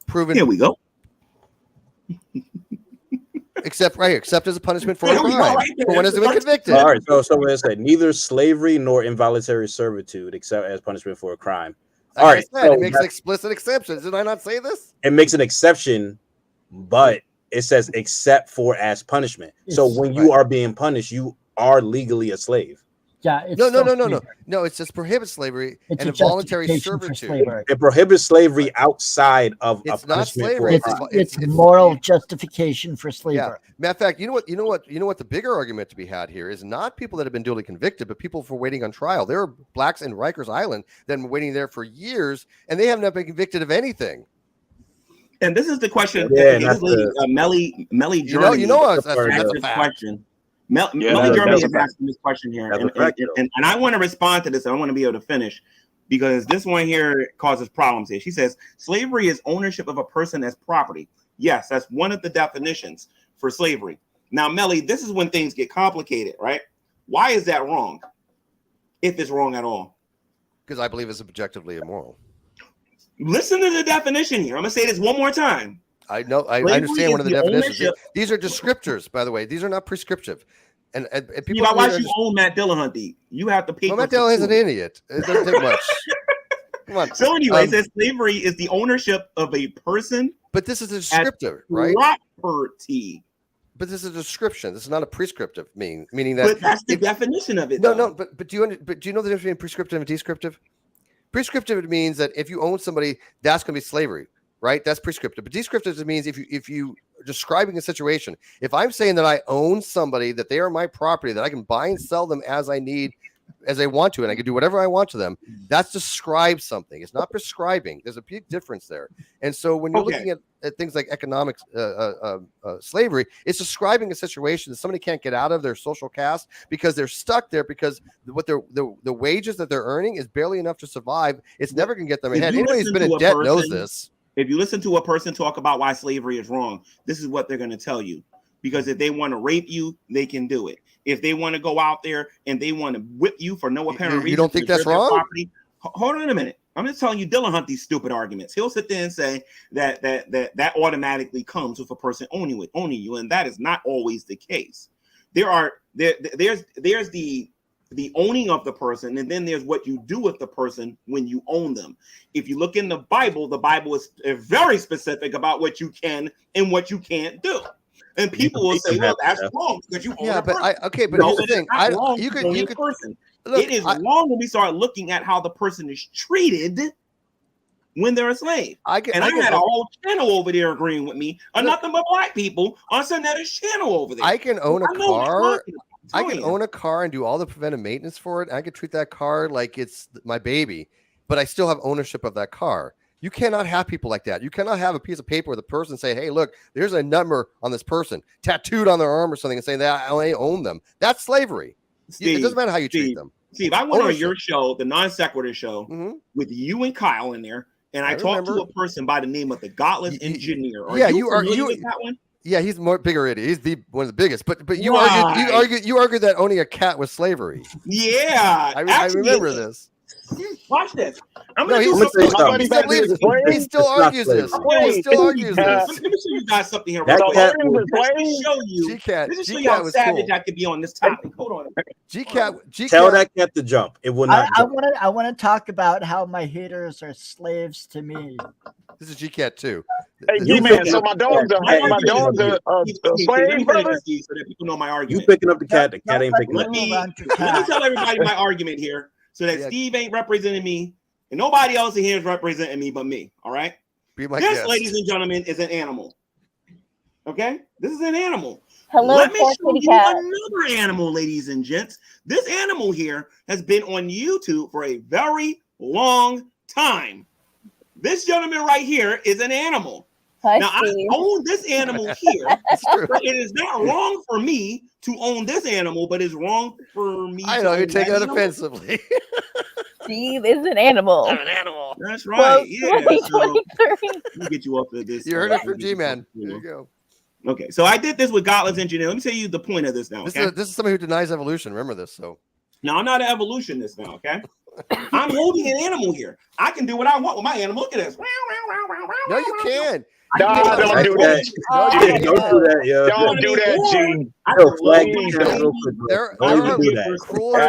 proven. Here we go. Except as a punishment for a crime. For one has been convicted. All right, so what it said, neither slavery nor involuntary servitude, except as punishment for a crime. All right, it makes an explicit exception. Did I not say this? It makes an exception, but it says except for as punishment. So when you are being punished, you are legally a slave. Yeah. No. It says prohibits slavery and involuntary servitude. It prohibits slavery outside of it's a not punishment. slavery. It's moral justification for slavery. Yeah. Matter of fact, you know what the bigger argument to be had here is not people that have been duly convicted, but people for waiting on trial. There are blacks in Rikers Island that have been waiting there for years, and they have not been convicted of anything. And this is the question. Yeah, Melly Germany. That's a fact. Question. Melly Germany is asking this question here, and I want to respond to this. I want to be able to finish because this one here causes problems here. She says slavery is ownership of a person as property. Yes, that's one of the definitions for slavery. Now, Melly, this is when things get complicated, right? Why is that wrong? If it's wrong at all? Because I believe it's objectively immoral. Listen to the definition here. I'm gonna say this one more time. I know. I understand one of the definitions. These are descriptors, by the way. These are not prescriptive. And people. Why should you own Matt Dillahunty? You have to pay. Well, Matt Dillahunty's an idiot. It doesn't take much. Come on. So anyway, it says slavery is the ownership of a person. But this is a descriptive, right? Property. But this is a description. This is not a prescriptive meaning that. But that's the definition of it. No. But do you know the difference between prescriptive and descriptive? Prescriptive means that if you own somebody, that's going to be slavery. Right, that's prescriptive. But descriptive means if you are describing a situation. If I'm saying that I own somebody, that they are my property, that I can buy and sell them as I need, as I want to, and I can do whatever I want to them, that's describe something. It's not prescribing. There's a big difference there. And so when you're looking at things like economic slavery, it's describing a situation that somebody can't get out of their social caste because they're stuck there because what the wages that they're earning is barely enough to survive. It's never going to get them ahead. Anybody who's been in debt knows this. If you listen to a person talk about why slavery is wrong, this is what they're going to tell you. Because if they want to rape you, they can do it. If they want to go out there and they want to whip you for no apparent reason, you don't think that's wrong? Property, hold on a minute. I'm just telling you Dillahunty's stupid arguments. He'll sit there and say that automatically comes with a person owning you, and that is not always the case. There's the owning of the person, and then there's what you do with the person when you own them. If you look in the Bible is very specific about what you can and what you can't do. And people will say, well, that's wrong because you own Yeah, a but person. but No, here's the it is thing. not wrong You to could own you a could person. look. It is wrong when we start looking at how the person is treated when they're a slave. I had a whole channel over there agreeing with me on nothing but black people on Soneta's channel over there. I can own a I know what I'm car. talking about. I I'm can telling you. own a car and do all the preventive maintenance for it. I can treat that car like it's my baby, but I still have ownership of that car. You cannot have people like that. You cannot have a piece of paper with a person say, hey, look, there's a number on this person tattooed on their arm or something and saying that I own them. That's slavery. It doesn't matter how you treat them. Steve, I went on your show, the Non Sequitur show, with you and Kyle in there, and I talked to a person by the name of the Godless Engineer. Are you familiar with that one? Yeah, he's more bigger idiot. He's one of the biggest. But you argued that owning a cat was slavery. Yeah, I remember this. Watch this. He still argues this. He still argues this. Let me show you guys something here. That cat This is show you how savage I could be on this topic. Hold on. Tell that cat to jump. It will not. I want to talk about how my haters are slaves to me. This is GCat too. Hey, G-Man, so my dogs are slaves, brother? So that people know my argument. You picking up the cat ain't picking Let up. me tell everybody my argument here so that Steve ain't representing me and nobody else in here is representing me but me. All right? Be my this, guest. ladies and gentlemen, is an animal. Okay? This is an animal. Hello, Let me poor show kitty you cat. another animal, ladies and gents. This animal here has been on YouTube for a very long time. This gentleman right here is an animal. Now, I own this animal here. But it is not wrong for me to own this animal, but it's wrong for me I know, to you're own taking that it animal. offensively. Steve is an animal. I'm an animal. That's right. Well, Yeah. So, 2023. let me get you off of this. You heard it from G-Man. There you go. Okay, so I did this with Godless Engineer. Let me tell you the point of this now. Okay? This is somebody who denies evolution. Remember this. So now I'm not an evolutionist now. Okay, I'm holding an animal here. I can do what I want with my animal. Look at this. no, you can't. Don't do that. Don't do that, yo. Don't do that, G. There are cruelty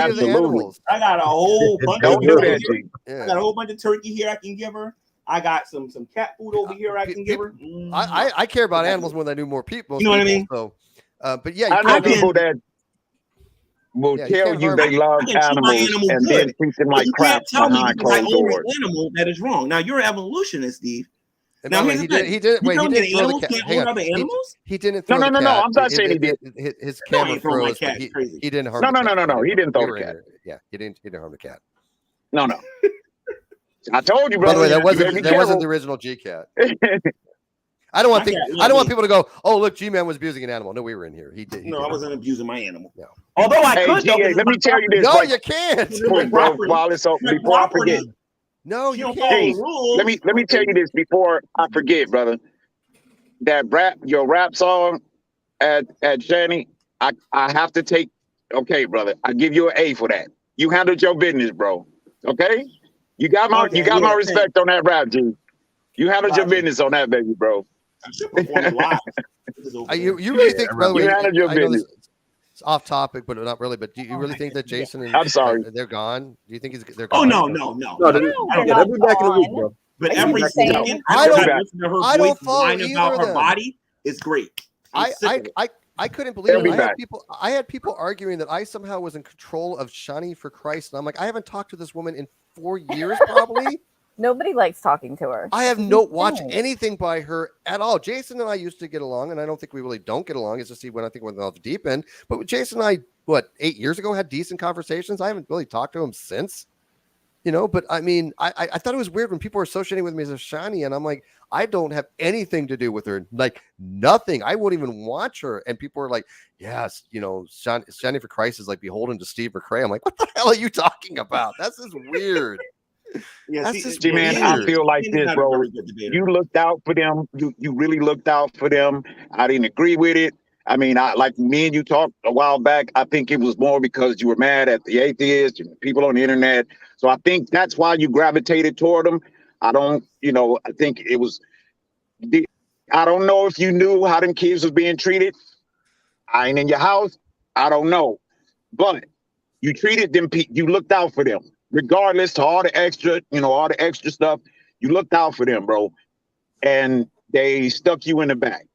to the animals. I got a whole bunch. Don't do that, G. I got a whole bunch of turkey here I can give her. I got some cat food over here I can give her. I care about animals more than I do more people. You know what I mean? So, but yeah, I know people that will tell you they love animals and then treat them like crap behind closed doors. Animal that is wrong. Now you're an evolutionist, Steve. And now he didn't. Wait, he didn't throw the cat. Hang on. He didn't throw no. the cat. I'm not saying he did. His camera froze. But he didn't harm. No. He didn't throw the cat. Yeah, he didn't harm the cat. No. I told you, bro. By the way, that wasn't the original GCat. I don't want people to go, oh, look, G-Man was abusing an animal. No, we were in here. He did. I wasn't abusing my animal. No. Although I could. Let me tell you this. No, you can't. While it's open, before I forget. No, you can't. Hey, let me tell you this before I forget, brother. That your rap song at Shanny, I have to take. Okay, brother, I give you an A for that. You handled your business, bro. Okay, you got my respect on that rap, G. You handled your business on that, baby, bro. You really think, by the way, you handled your business. It's off topic, but not really. But do you really think that Jason and I'm sorry, they're gone? Do you think they're gone? Oh no. They'll be back in a week, bro. But every second I don't follow about her body is great. I couldn't believe it. I had people arguing that I somehow was in control of Shanny for Christ, and I'm like, I haven't talked to this woman in 4 years, probably. Nobody likes talking to her. I have not watched anything by her at all. Jason and I used to get along, and I don't think we really don't get along. It's just when I think we're off the deep end. But with Jason and I, 8 years ago, had decent conversations. I haven't really talked to him since. But I mean, I thought it was weird when people were associating with me as a Shanny, and I'm like, I don't have anything to do with her, like nothing. I won't even watch her. And people are like, yes, Shanny for Christ is like beholden to Steve McRae. I'm like, what the hell are you talking about? That's just weird. Yeah, man, I feel like this, bro. You looked out for them. You really looked out for them. I didn't agree with it. I mean, like me and you talked a while back. I think it was more because you were mad at the atheists and people on the internet. So I think that's why you gravitated toward them. I think it was. I don't know if you knew how them kids was being treated. I ain't in your house. I don't know, but you treated them. You looked out for them. Regardless to all the extra stuff, you looked out for them, bro. And they stuck you in the back.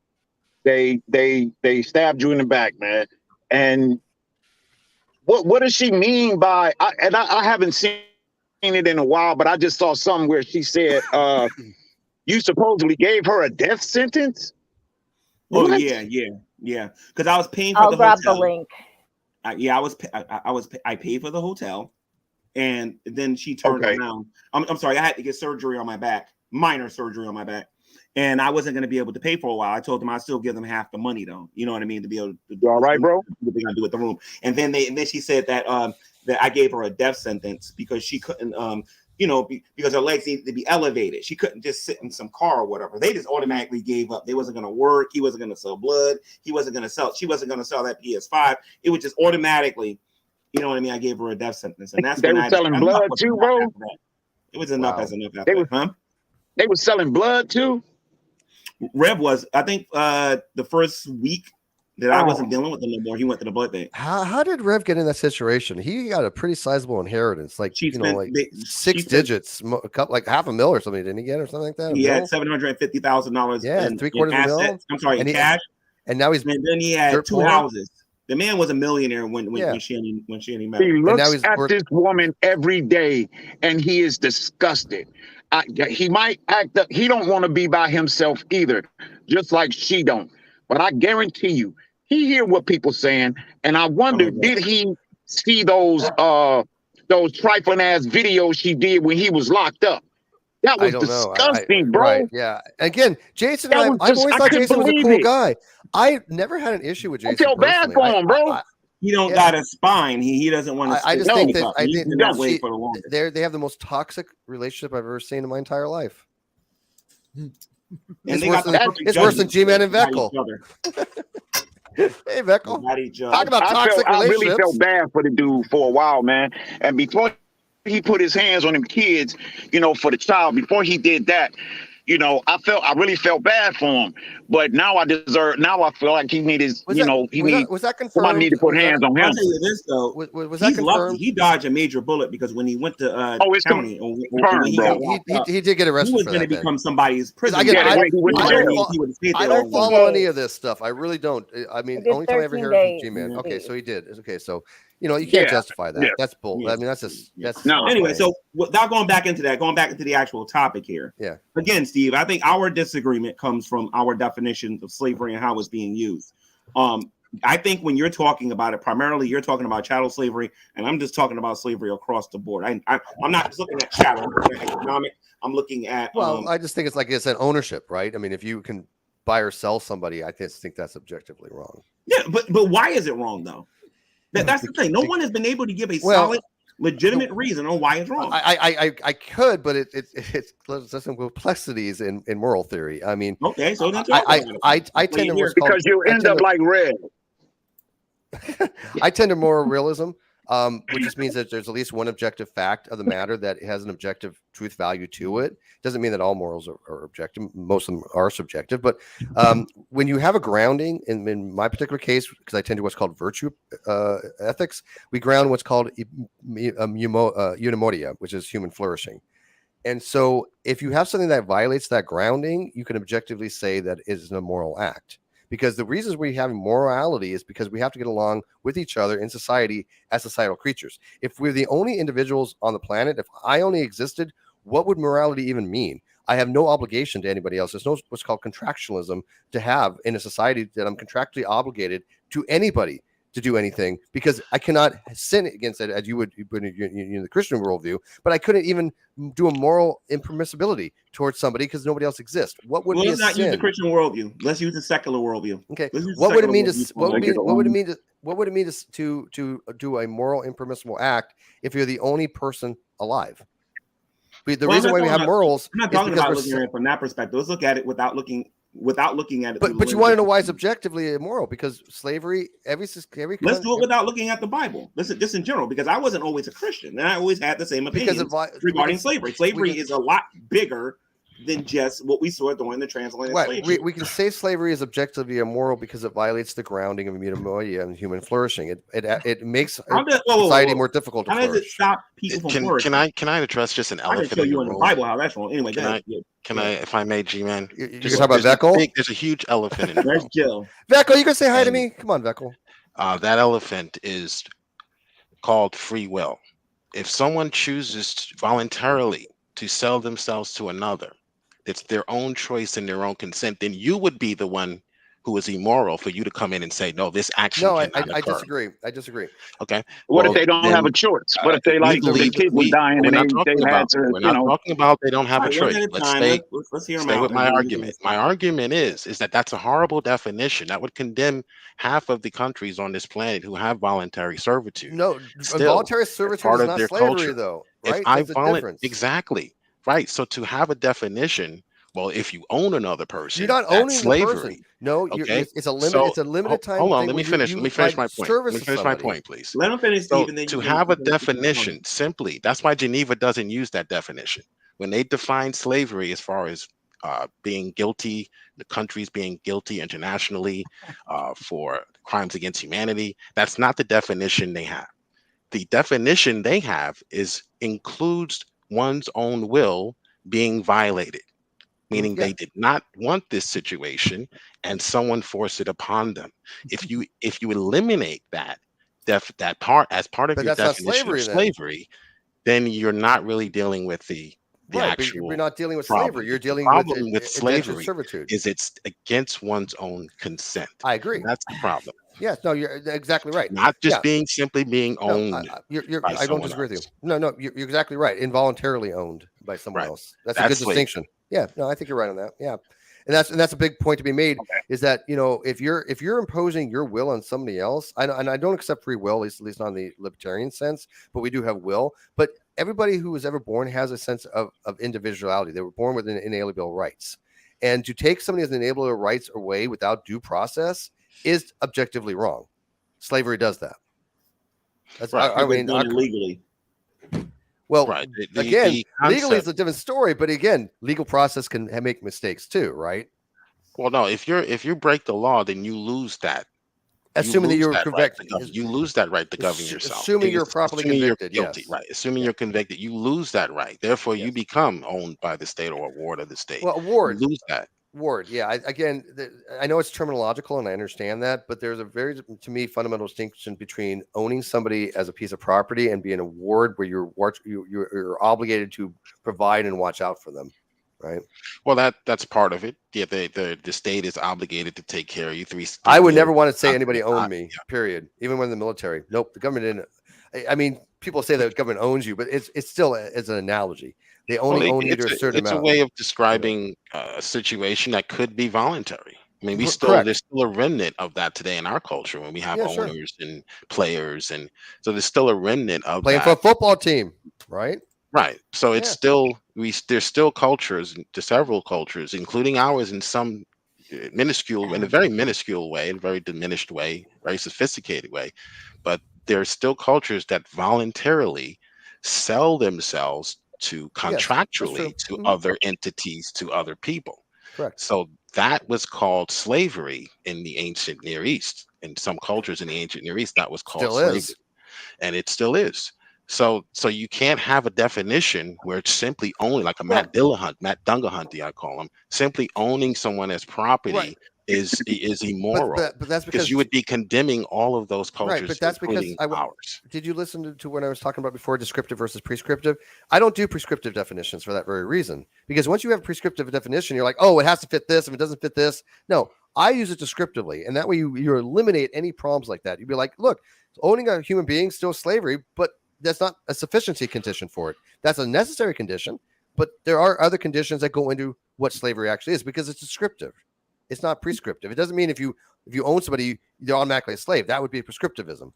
They stabbed you in the back, man. And what does she mean by? I haven't seen it in a while, but I just saw something where she said, "You supposedly gave her a death sentence." Oh What? yeah. Because I was paying for I'll the grab hotel. the link. I paid for the hotel, and then she turned Okay. around. I'm sorry, I had to get surgery on my back, minor surgery on my back, and I wasn't going to be able to pay for a while. I told them I'd still give them half the money though. You know what I mean? To be able to You all right, bro? what they're gonna do with the room. And then she said that that I gave her a death sentence because she couldn't because her legs needed to be elevated. She couldn't just sit in some car or whatever. They just automatically gave up. They wasn't going to work. He wasn't going to sell blood. She wasn't going to sell that PS5. It was just automatically, you know what I mean? I gave her a death sentence. And that's They when were selling blood too, bro. It was enough as enough after that. Huh? They were selling blood too. Rev was, I think, the first week that I wasn't dealing with him no more. He went to the blood bank. How did Rev get in that situation? He got a pretty sizable inheritance, like six digits, like $500,000 or something. Didn't he get or something like that? He had $750,000. Yeah, in $750,000. assets. I'm sorry, in cash. And now he's and then he had two houses. The man was a millionaire when Shanny met He him. looks at this woman every day, and he is disgusted. He might act up. He don't want to be by himself either, just like she don't. But I guarantee you, he hear what people saying, and I wonder, did he see those trifling ass videos she did when he was locked up? That was disgusting, bro. Right, yeah. Again, Jason, I've always thought Jason was a cool guy. I never had an issue with Jason. I feel bad for him, bro. He don't got a spine. He doesn't want to. I just think that he's been that way for the longest. They have the most toxic relationship I've ever seen in my entire life. It's worse than G-Man and Veckel. Hey, Veckel. Talk about toxic relationships. I really felt bad for the dude for a while, man. And before he put his hands on them kids, for the child, before he did that, I really felt bad for him. But now I feel like he needed, somebody need to put hands on him. I'll tell you this though, was that confirmed? He dodged a major bullet because when he went to county, he did get arrested. He was going to become somebody's prisoner. I don't follow any of this stuff. I really don't. I mean, the only time I ever hear from G-Man. Okay, so he did. Okay, so you can't justify that. That's bull. I mean, that's no. Anyway, so without going back into the actual topic here. Yeah. Again, Steve, I think our disagreement comes from our definition of slavery and how it's being used. I think when you're talking about it, primarily you're talking about chattel slavery, and I'm just talking about slavery across the board. I'm not just looking at chattel. I'm looking at economic. I'm looking at. I just think it's like it's an ownership, right? I mean, if you can buy or sell somebody, I just think that's objectively wrong. Yeah, but why is it wrong though? That's the thing. No one has been able to give a solid, legitimate reason on why it's wrong. I could, but it's there's some complexities in moral theory. I mean, okay, so then I tend to because you end up like Red. I tend to moral realism, which just means that there's at least one objective fact of the matter that has an objective truth value to it. Doesn't mean that all morals are objective. Most of them are subjective. But when you have a grounding, in my particular case, because I tend to what's called virtue ethics, we ground what's called eudaimonia, which is human flourishing. And so if you have something that violates that grounding, you can objectively say that it is an immoral act. Because the reasons we have morality is because we have to get along with each other in society as societal creatures. If we're the only individuals on the planet, if I only existed, what would morality even mean? I have no obligation to anybody else. There's no what's called contractualism to have in a society that I'm contractually obligated to anybody to do anything, because I cannot sin against it as you would in the Christian worldview, but I couldn't even do a moral impermissibility towards somebody because nobody else exists. What would let's not use the Christian worldview. Let's use the secular worldview. Okay. What would it mean to do a moral impermissible act if you're the only person alive? The reason why we have morals. I'm not talking about looking at it from that perspective. Let's look at it without looking at it. But you want to know why it's objectively immoral? Because slavery, every let's do it without looking at the Bible. Listen, just in general, because I wasn't always a Christian, and I always had the same opinions regarding slavery. Slavery is a lot bigger than just what we saw during the transatlantic Right. slave We, trade. we can say slavery is objectively immoral because it violates the grounding of immutability and human flourishing. It makes society more difficult to How does it flourish. stop people from flourishing? Can I address just an I can elephant show in the you in the room? Bible how that's wrong. Anyway, Can go I ahead. can I, if I may, G-Man? You can talk about Veckel? There's a huge elephant in the Where's room. Jill? Veckel, you can say hi to me. Come on, Veckel. That elephant is called free will. If someone chooses voluntarily to sell themselves to another, it's their own choice and their own consent, then you would be the one who is immoral for you to come in and say, no, this action No, cannot I occur. disagree. I disagree. Okay. What Well, if they don't then, have a choice? What if they like their legally, kid was dying we're and not they talking had about to, we're not talking about they don't have All a right, one choice. at a Let's time. stay Let's hear them stay out. with my and then argument. My argument is that that's a horrible definition that would condemn half of the countries on this planet who have voluntary servitude. No, Still, involuntary as servitude part is of not their slavery, culture. though, If right? I There's a difference. exactly right. So to have a definition, well, if you own another person, You're not that's owning the slavery. person. No, Okay. it's a So limited time. hold on. thing Let me where finish. you Let me finish my provide point. service Let me to finish my somebody. point, please. Let him finish, So Steve, and then to you have a can definition, simply, that's why Geneva doesn't use that definition. When they define slavery as far as being guilty, the countries being guilty internationally for crimes against humanity, that's not the definition they have. The definition they have includes one's own will being violated, meaning Yeah. they did not want this situation and someone forced it upon them. If you eliminate that part as part of But your that's not definition of slavery then. slavery, then you're not really dealing with the Right, but actual you're not dealing with problem. slavery. You're The dealing with problem with indentured slavery servitude. is it's against one's own consent. I agree. That's the problem. Yes, no, you're exactly right. Not just Yeah. simply being No, owned. I don't disagree with you. No, you're exactly right. Involuntarily owned by someone else. That's a good slavery. distinction. Yeah, no, I think you're right on that. Yeah, and that's a big point to be made. Is that if you're imposing your will on somebody else, and I don't accept free will, at least not in the libertarian sense, but we do have will. But everybody who was ever born has a sense of individuality. They were born with inalienable rights, and to take somebody's inalienable rights away without due process is objectively wrong. Slavery does that. That's right. I mean, illegally. Well, right. Again, legally is a different story, but again, legal process can make mistakes too, right? Well, no, if you break the law, then you lose that. Assuming that you're convicted, you lose that right to govern yourself. Assuming you're properly convicted, you're guilty, yes. right? Assuming you're convicted, you lose that right. Therefore, you become owned by the state or a ward of the state. Well, a ward, you lose that. Ward, yeah. I know it's terminological, and I understand that, but there's a very, to me, fundamental distinction between owning somebody as a piece of property and being a ward where you're obligated to provide and watch out for them, right? Well, that's part of it. Yeah, the state is obligated to take care of you. I would never want to say anybody owned me. Period. Even when in the military, nope. The government didn't. I mean, people say that the government owns you, but it's still as an analogy. They only own you to a certain amount. It's a way of describing a situation that could be voluntary. I mean, there's still a remnant of that today in our culture when we have owners and players, and so there's still a remnant of playing for a football team, right? Right. So it's still there's still cultures, to several cultures, including ours, in some minuscule, in a very minuscule way, in a very diminished way, very sophisticated way, but there's still cultures that voluntarily sell themselves to contractually to other entities, to other people. Correct. So that was called slavery in the ancient Near East. In some cultures in the ancient Near East, that was called slavery. And it still is. So you can't have a definition where it's simply owning, like a Matt Dungahunty, I call him, simply owning someone as property is immoral. But that's because you would be condemning all of those cultures, right? But that's because ours. Did you listen to what I was talking about before, descriptive versus prescriptive? I don't do prescriptive definitions for that very reason. Because once you have a prescriptive definition, you're like, oh, it has to fit this. If it doesn't fit this, no. I use it descriptively, and that way you eliminate any problems like that. You'd be like, look, owning a human being is still slavery, but that's not a sufficiency condition for it. That's a necessary condition, but there are other conditions that go into what slavery actually is because it's descriptive. It's not prescriptive. It doesn't mean if you own somebody, you're automatically a slave. That would be prescriptivism.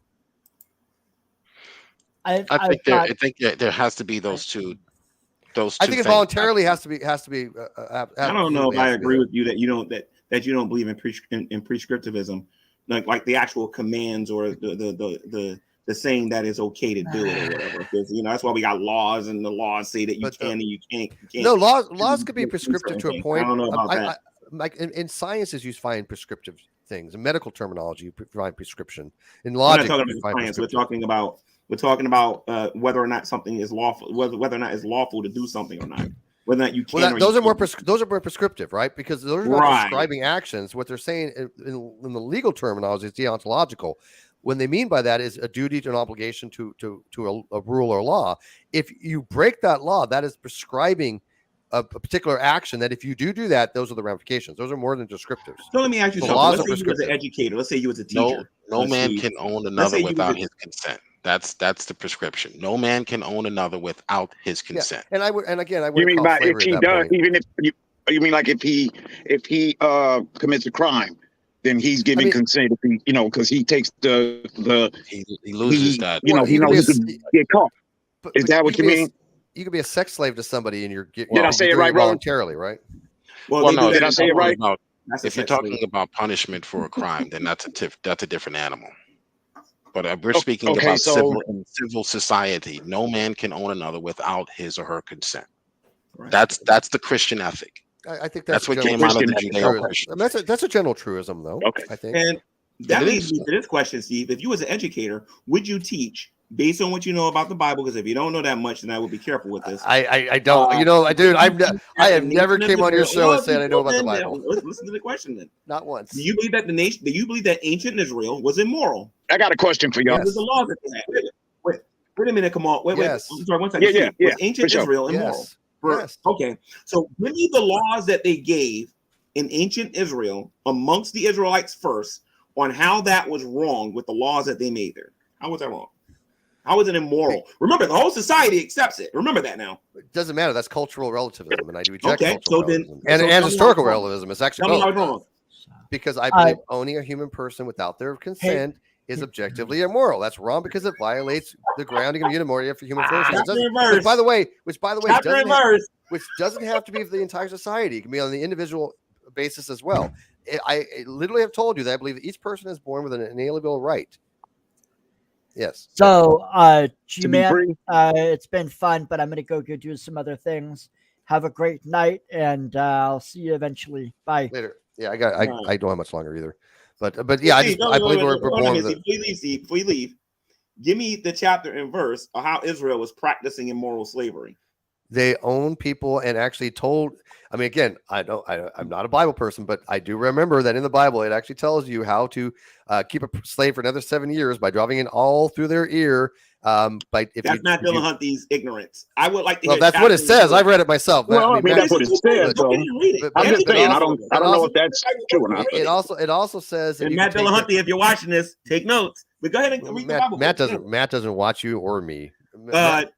I think there has to be those two. I think it voluntarily has to be. I don't know if I agree with you that you don't believe in prescriptivism, like the actual commands or the saying that it's okay to do it or whatever. Because that's why we got laws, and the laws say that you can and you can't. No, laws could be prescriptive to a point. I don't know about that. Like in sciences, you find prescriptive things. In medical terminology, you find prescription. In We're logic, not talking about science. We're talking about whether or not something is lawful, whether or not it's lawful to do something or not. Whether or not you can. Well, those are more prescriptive, right? Because those are not prescribing actions. What they're saying in the legal terminology is deontological. When they mean by that is a duty to an obligation to a rule or law. If you break that law, that is prescribing a particular action. That if you do that, those are the ramifications. Those are more than descriptives. So let me ask you something. Let's say you was an educator. Let's say you was a teacher. No man can own another without his consent. That's the prescription. No man can own another without his consent. Yeah. And again, I would. You mean by if he does, even if you mean like if he commits a crime, then he's giving consent. If he, because he takes he loses that. He knows he could get caught. Is that what you mean? You could be a sex slave to somebody, and did I say it right, voluntarily, right? Well, no. Did I say it right? If you're talking about punishment for a crime, then that's a different animal. But we're speaking about civil society. No man can own another without his or her consent. Right. That's the Christian ethic. I think that's what came out of the Judeo-Christian. That's a general truism, though. Okay, I think. And that leads me to this question, Steve. If you was an educator, would you teach based on what you know about the Bible? Because if you don't know that much, then I would be careful with this. I don't. Dude, I have never came on your show and said I know about the Bible. Listen to the question then. Not once. Do you believe that Do you believe that ancient Israel was immoral? I got a question for y'all. There's the laws that they had. Wait a minute. Come on. Wait. Yes. I'm sorry. One second. Yeah. Was ancient Israel immoral? Yes. Okay. So give me the laws that they gave in ancient Israel amongst the Israelites first on how that was wrong with the laws that they made there. How was that wrong? How is it immoral? Remember, the whole society accepts it. Remember that now. It doesn't matter. That's cultural relativism, and I do reject cultural relativism. And historical relativism. It's actually both. Wrong. Because I believe owning a human person without their consent is objectively immoral. That's wrong because it violates the grounding of unity for human flourishing. Which, by the way, doesn't have to be for the entire society. It can be on the individual basis as well. I literally have told you that I believe that each person is born with an inalienable right. Yes. So, G-Man, it's been fun, but I'm going to go do some other things. Have a great night, and I'll see you eventually. Bye. Later. Yeah, I don't have much longer either. But yeah, I believe we're born with it. Before you leave, give me the chapter and verse of how Israel was practicing immoral slavery. They own people and actually told. I mean, again, I'm not a Bible person, but I do remember that in the Bible, it actually tells you how to keep a slave for another 7 years by driving it all through their ear. That's Matt Dillahunty's ignorance. I would like to. Well, that's what it says. I've read it myself. Well, I mean, that's what it says. I'm just saying. I don't know if that's true or not. It also says. And Matt Dillahunty, if you're watching this, take notes. But go ahead and read the Bible. Matt doesn't watch you or me. Matt's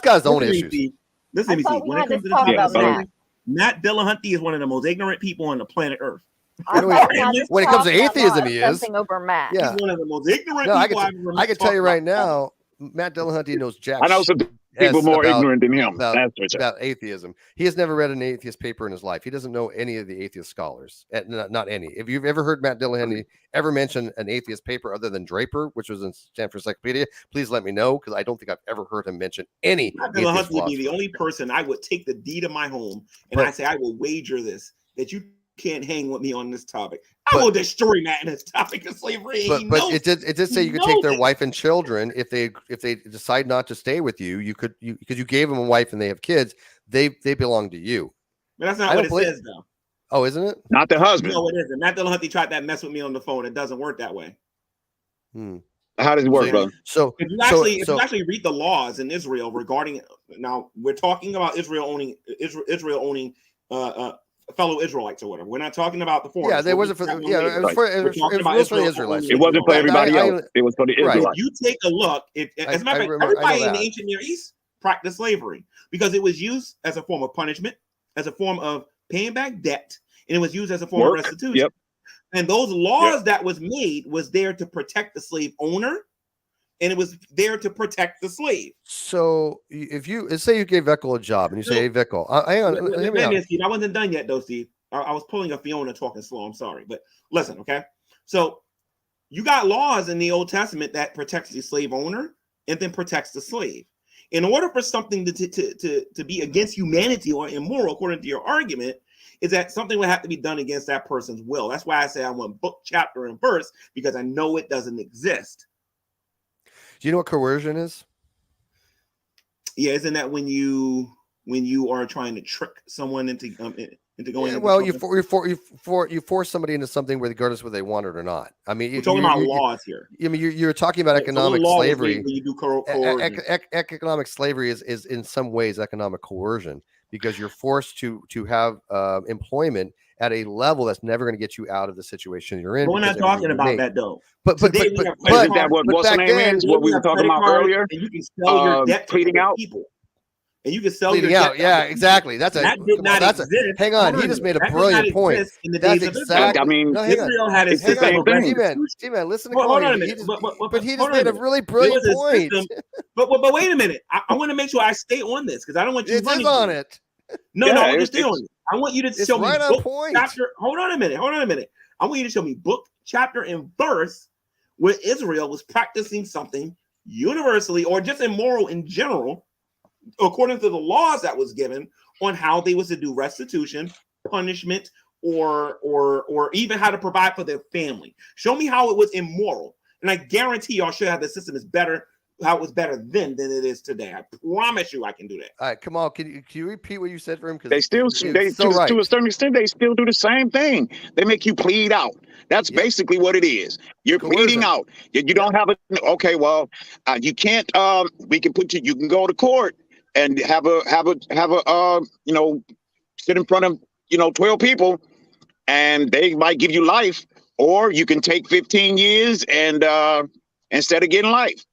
got his own issues. Listen to me. When it comes to the topic, Matt Dillahunty is one of the most ignorant people on the planet Earth. When it comes to atheism, he is. Over Matt. Yeah. He's one of the most ignorant people I've ever met. I can tell you right now, Matt Dillahunty knows jack. I know some people more ignorant than him. About atheism. He has never read an atheist paper in his life. He doesn't know any of the atheist scholars. Not any. If you've ever heard Matt Dillahunty ever mention an atheist paper other than Draper, which was in Stanford Encyclopedia, please let me know, because I don't think I've ever heard him mention any. Matt Dillahunty would be the only person I would take the deed of my home and I say I will wager this that you can't hang with me on this topic. I will destroy Matt in this topic of slavery. But it did say you could take their wife and children if they decide not to stay with you. You could because you gave them a wife and they have kids. They belong to you. But that's not what it says though. Oh, isn't it? Not the husband. No, it isn't. Matt Dillahunty tried that mess with me on the phone. It doesn't work that way. How does it work, brother? So if you actually read the laws in Israel regarding now, we're talking about Israel owning fellow Israelites or whatever. We're not talking about the foreigners. Yeah, there wasn't for it was for the Israelites. It wasn't for everybody else. It was for the Israelites. If you take a look, as a matter of fact, everybody in the ancient Near East practiced slavery because it was used as a form of punishment, as a form of paying back debt, and it was used as a form of restitution. Yep. And those laws that was made was there to protect the slave owner, and it was there to protect the slave. So if let's say you gave Veckel a job and you say, hey, Veckel, hang on. I wasn't done yet though, Steve. I was pulling a Fiona talking slow. I'm sorry. But listen, okay? So you got laws in the Old Testament that protects the slave owner and then protects the slave. In order for something to be against humanity or immoral, according to your argument, is that something would have to be done against that person's will. That's why I say I want book, chapter, and verse, because I know it doesn't exist. Do you know what coercion is? Yeah, isn't that when you are trying to trick someone into going? Yeah, into well, something? you force somebody into something regardless whether they want it or not. I mean, We're talking about laws here. I mean, you're talking about economic slavery. When you do coercion. Economic slavery is in some ways economic coercion, because you're forced to have employment at a level that's never going to get you out of the situation you're in. But we're not talking about that though. But isn't that what what's the name is? What we were talking about earlier? And you can sell your debt to pleading out. people. And you can sell pleading your out. debt. Yeah, exactly. That did not exist. Hang on, he just made a brilliant point. That's exactly. I mean, Israel had its the same thing. T-Man, listen to hold on a minute. But he just made a really brilliant point. But wait a minute. I want to make sure I stay on this because I don't want you running on it. No, I want you to stay on it. I want you to show me book, chapter. Hold on a minute. I want you to show me book, chapter, and verse where Israel was practicing something universally or just immoral in general, according to the laws that was given on how they was to do restitution, punishment, or even how to provide for their family. Show me how it was immoral, and I guarantee y'all should have the system is better. How it was better then than it is today. I promise you, I can do that. All right, come on. Can you repeat what you said for him? Because they still, to a certain extent, they still do the same thing. They make you plead out. That's basically what it is. You're pleading out. You don't have a okay. Well, you can't. We can put you. You can go to court and have a sit in front of 12 people, and they might give you life, or you can take 15 years and instead of getting life.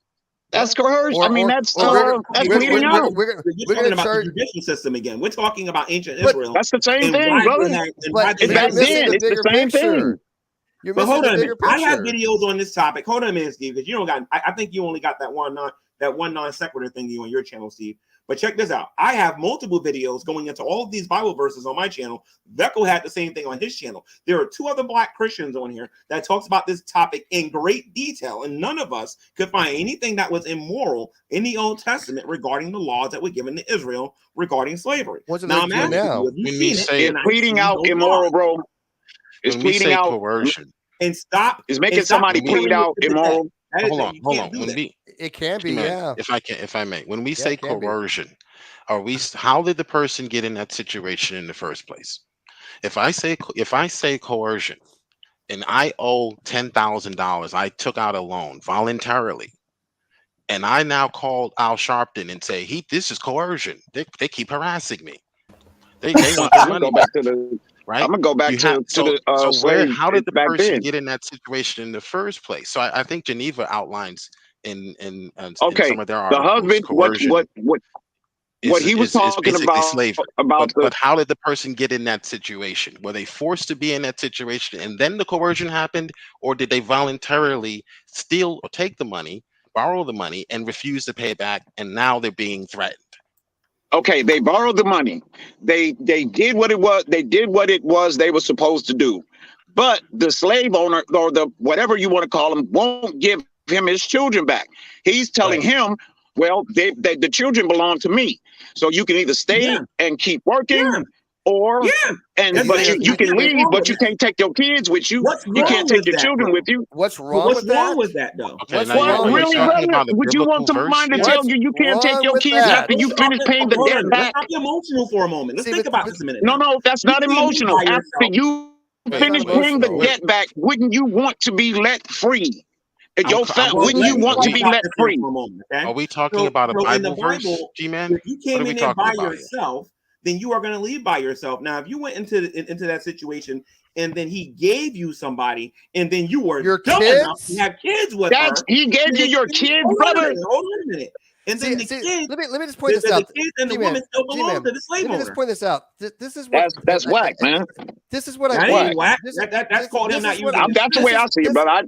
That's coercion. That's pleading out. We're talking about the judicial system again. We're talking about ancient Israel. That's the same thing, brother. Back then, it's the same thing. But hold on a minute. I have videos on this topic. Hold on a minute, Steve, because you don't got. I think you only got that one non sequitur thingy on your channel, Steve. But check this out. I have multiple videos going into all of these Bible verses on my channel. Vecco had the same thing on his channel. There are 2 other Black Christians on here that talks about this topic in great detail, and none of us could find anything that was immoral in the Old Testament regarding the laws that were given to Israel regarding slavery. Now I'm asking you, it's pleading out immoral, bro. It's pleading out coercion. And stop. Is making somebody plead out immoral. Hold on. It can be, yeah. If I may, when we say coercion, how did the person get in that situation in the first place? If I say coercion, and I owe $10,000, I took out a loan voluntarily, and I now call Al Sharpton and say, this is coercion. They keep harassing me. They want their money back. Right? I'm gonna go back to the how did the person get in that situation in the first place? So I think Geneva outlines in some of their articles, the husband what he was talking about slavery. But how did the person get in that situation? Were they forced to be in that situation and then the coercion happened, or did they voluntarily steal or take the money, borrow the money, and refuse to pay it back, and now they're being threatened? Okay, they borrowed the money. They did what it was. They did what it was they were supposed to do. But the slave owner, or the whatever you want to call him, won't give him his children back. He's telling him, well, the children belong to me. So you can either stay and keep working, or you can leave, but you can't take your kids with you. You can't take your children with you. What's wrong with that, though? Okay, really, brother? Would you want somebody to tell you can't take your kids after you finish paying the debt back? Let's not be emotional for a moment. Let's think about this a minute. No, that's not emotional. After you finish paying the debt back, wouldn't you want to be let free? Wouldn't you want to be let free? Are we talking about a Bible verse, G-Man? If you came in there by yourself, then you are going to leave by yourself. Now, if you went into that situation and then he gave you somebody, and then you were dumb enough to have kids with her, he gave you your kids, brother. Hold on a minute. And then the kids, let me just point this out. The kids and the women still belong to the slave owner. Let me just point this out. This is what that's whack, man. This is what That's called him not using. That's the way I see it, brother.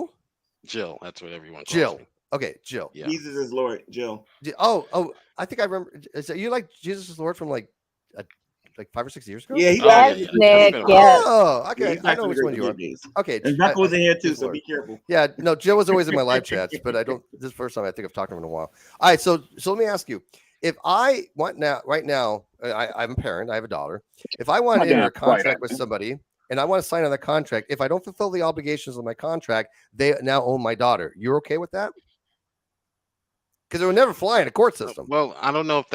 Joe? Jill. That's what everyone calls Jill. me. Okay, Jill. Yeah. Jesus is Lord, Jill. Oh, I think I remember. Is that you like Jesus is Lord from like 5 or 6 years ago? Yeah, he's Oh, back. yeah. Nick, That's been a while. yes. Oh, Yeah, okay. he's I back know from the which great one you are. days. Okay, And Becca was in here too, Jesus so Lord. be careful. Yeah, no, Jill was always in my live chats, but I don't. This is the first time I think I've talked to him in a while. All right, so let me ask you: if I want now, right now, I'm a parent. I have a daughter. If I want to enter a contract with somebody and I want to sign on the contract, if I don't fulfill the obligations of my contract, they now own my daughter. You're okay with that? Because it would never fly in a court system. Well, I don't know if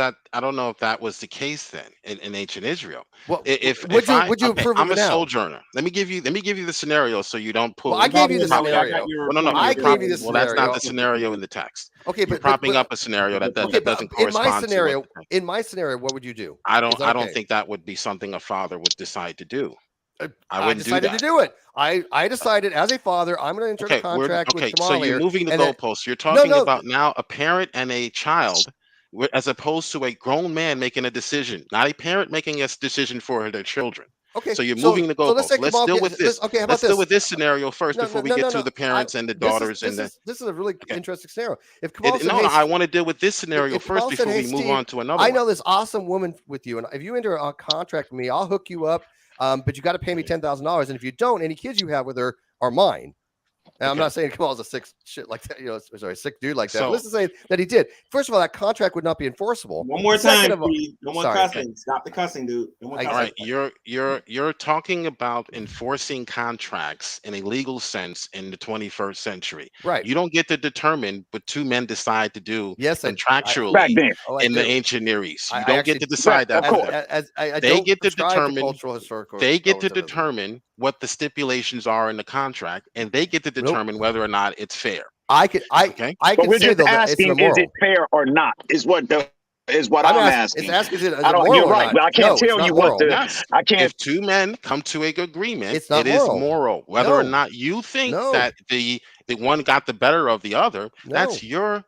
that was the case then in ancient Israel. Well, If would you okay, approve of I'm it a now? sojourner. Let me give you the scenario so you don't pull. Well, I gave you the Bobby, I got scenario. your Well, no, point I you're here. gave you the well, that's not scenario. the scenario in the text. Okay, You're propping up a scenario that doesn't in my correspond to what scenario, the text. in my scenario, what would you do? I Is that don't okay? think that would be something a father would decide to do. I I wouldn't do decided that. to do it. I decided as a father, I'm going to enter the Okay, contract with so Kamal you're here. moving the and then- goalposts. You're no, talking no, about now a parent and a child, as opposed to a grown man making a decision, not a parent making a decision for their children. okay. So you're moving the So let's say goalposts. Let's Kamal deal get, with this. okay, how about Let's deal this? with this scenario first No, before no, we no, get no, to no. the parents and the daughters and the. This is a really Okay. interesting scenario. If Kamal said, No, hey, I want to deal with this scenario if first Kamal said, before hey, we move Steve, on to another I one. know this awesome woman with you, and if you enter a contract with me, I'll hook you up. But you got to pay me $10,000, and if you don't, any kids you have with her are mine. Now, I'm not saying Kamal's a sick shit like that, sick dude like that. So- But let's just say that he did. First of all, that contract would not be enforceable. One more Second time, of all, please. No more sorry. cussing. Stop the cussing, dude. No more I- cussing. All right, you're talking about enforcing contracts in a legal sense in the 21st century. Right. You don't get to determine what two men decide to do Yes, contractually Back then. in the ancient Near East. You I don't actually- get to decide that. of for course. them. I They don't get to prescribe to determine. cultural historical. They get to relativism. determine what the stipulations are in the contract, and they get to determine whether or not it's fair. I could Okay. I But can we're say just though that it's asking, is immoral. it fair or not? Is what I'm asking. It's asking is it I don't. moral You're or right, not? but I can't No, it's tell not you what moral. Yes. I can't. If two men come to an agreement, It's not it is moral. moral. Whether or No. not you think No. that the one got the better of the other, No. that's your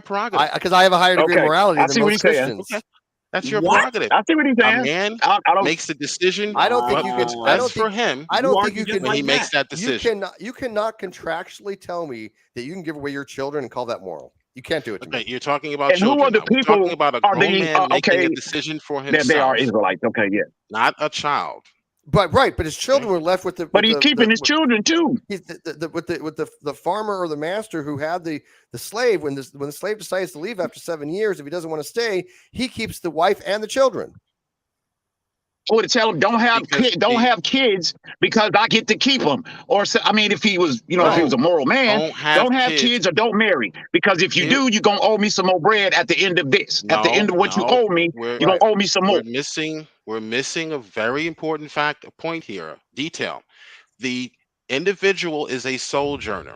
prerogative. Because I have a higher degree of Okay, morality I than see what most he's saying. Christians. Okay. That's your What? prerogative. I see what he's A saying. man I don't. makes the decision. I don't think what you can. is I don't best think for him I don't You think you argue can. just when like he makes that You decision. cannot contractually tell me that you can give away your children and call that moral. You can't do it to Okay, me. you're talking about And who are children. the Now. We're talking people? about a Are grown they man making okay? a decision for They are himself, Israelites. Okay, yeah. not a child. But his children were left with the. But he's keeping his children too. He's with the farmer or the master who had the slave. When the slave decides to leave after 7 years, if he doesn't want to stay, he keeps the wife and the children. Or to tell him don't have kids because I get to keep them. Or I mean, if he was, if he was a moral man, don't have kids or don't marry because if you do, you're gonna owe me some more bread at the end of this. At the end of what you owe me, you're gonna owe me some more. We're missing a very important point here. Detail. The individual is a sojourner.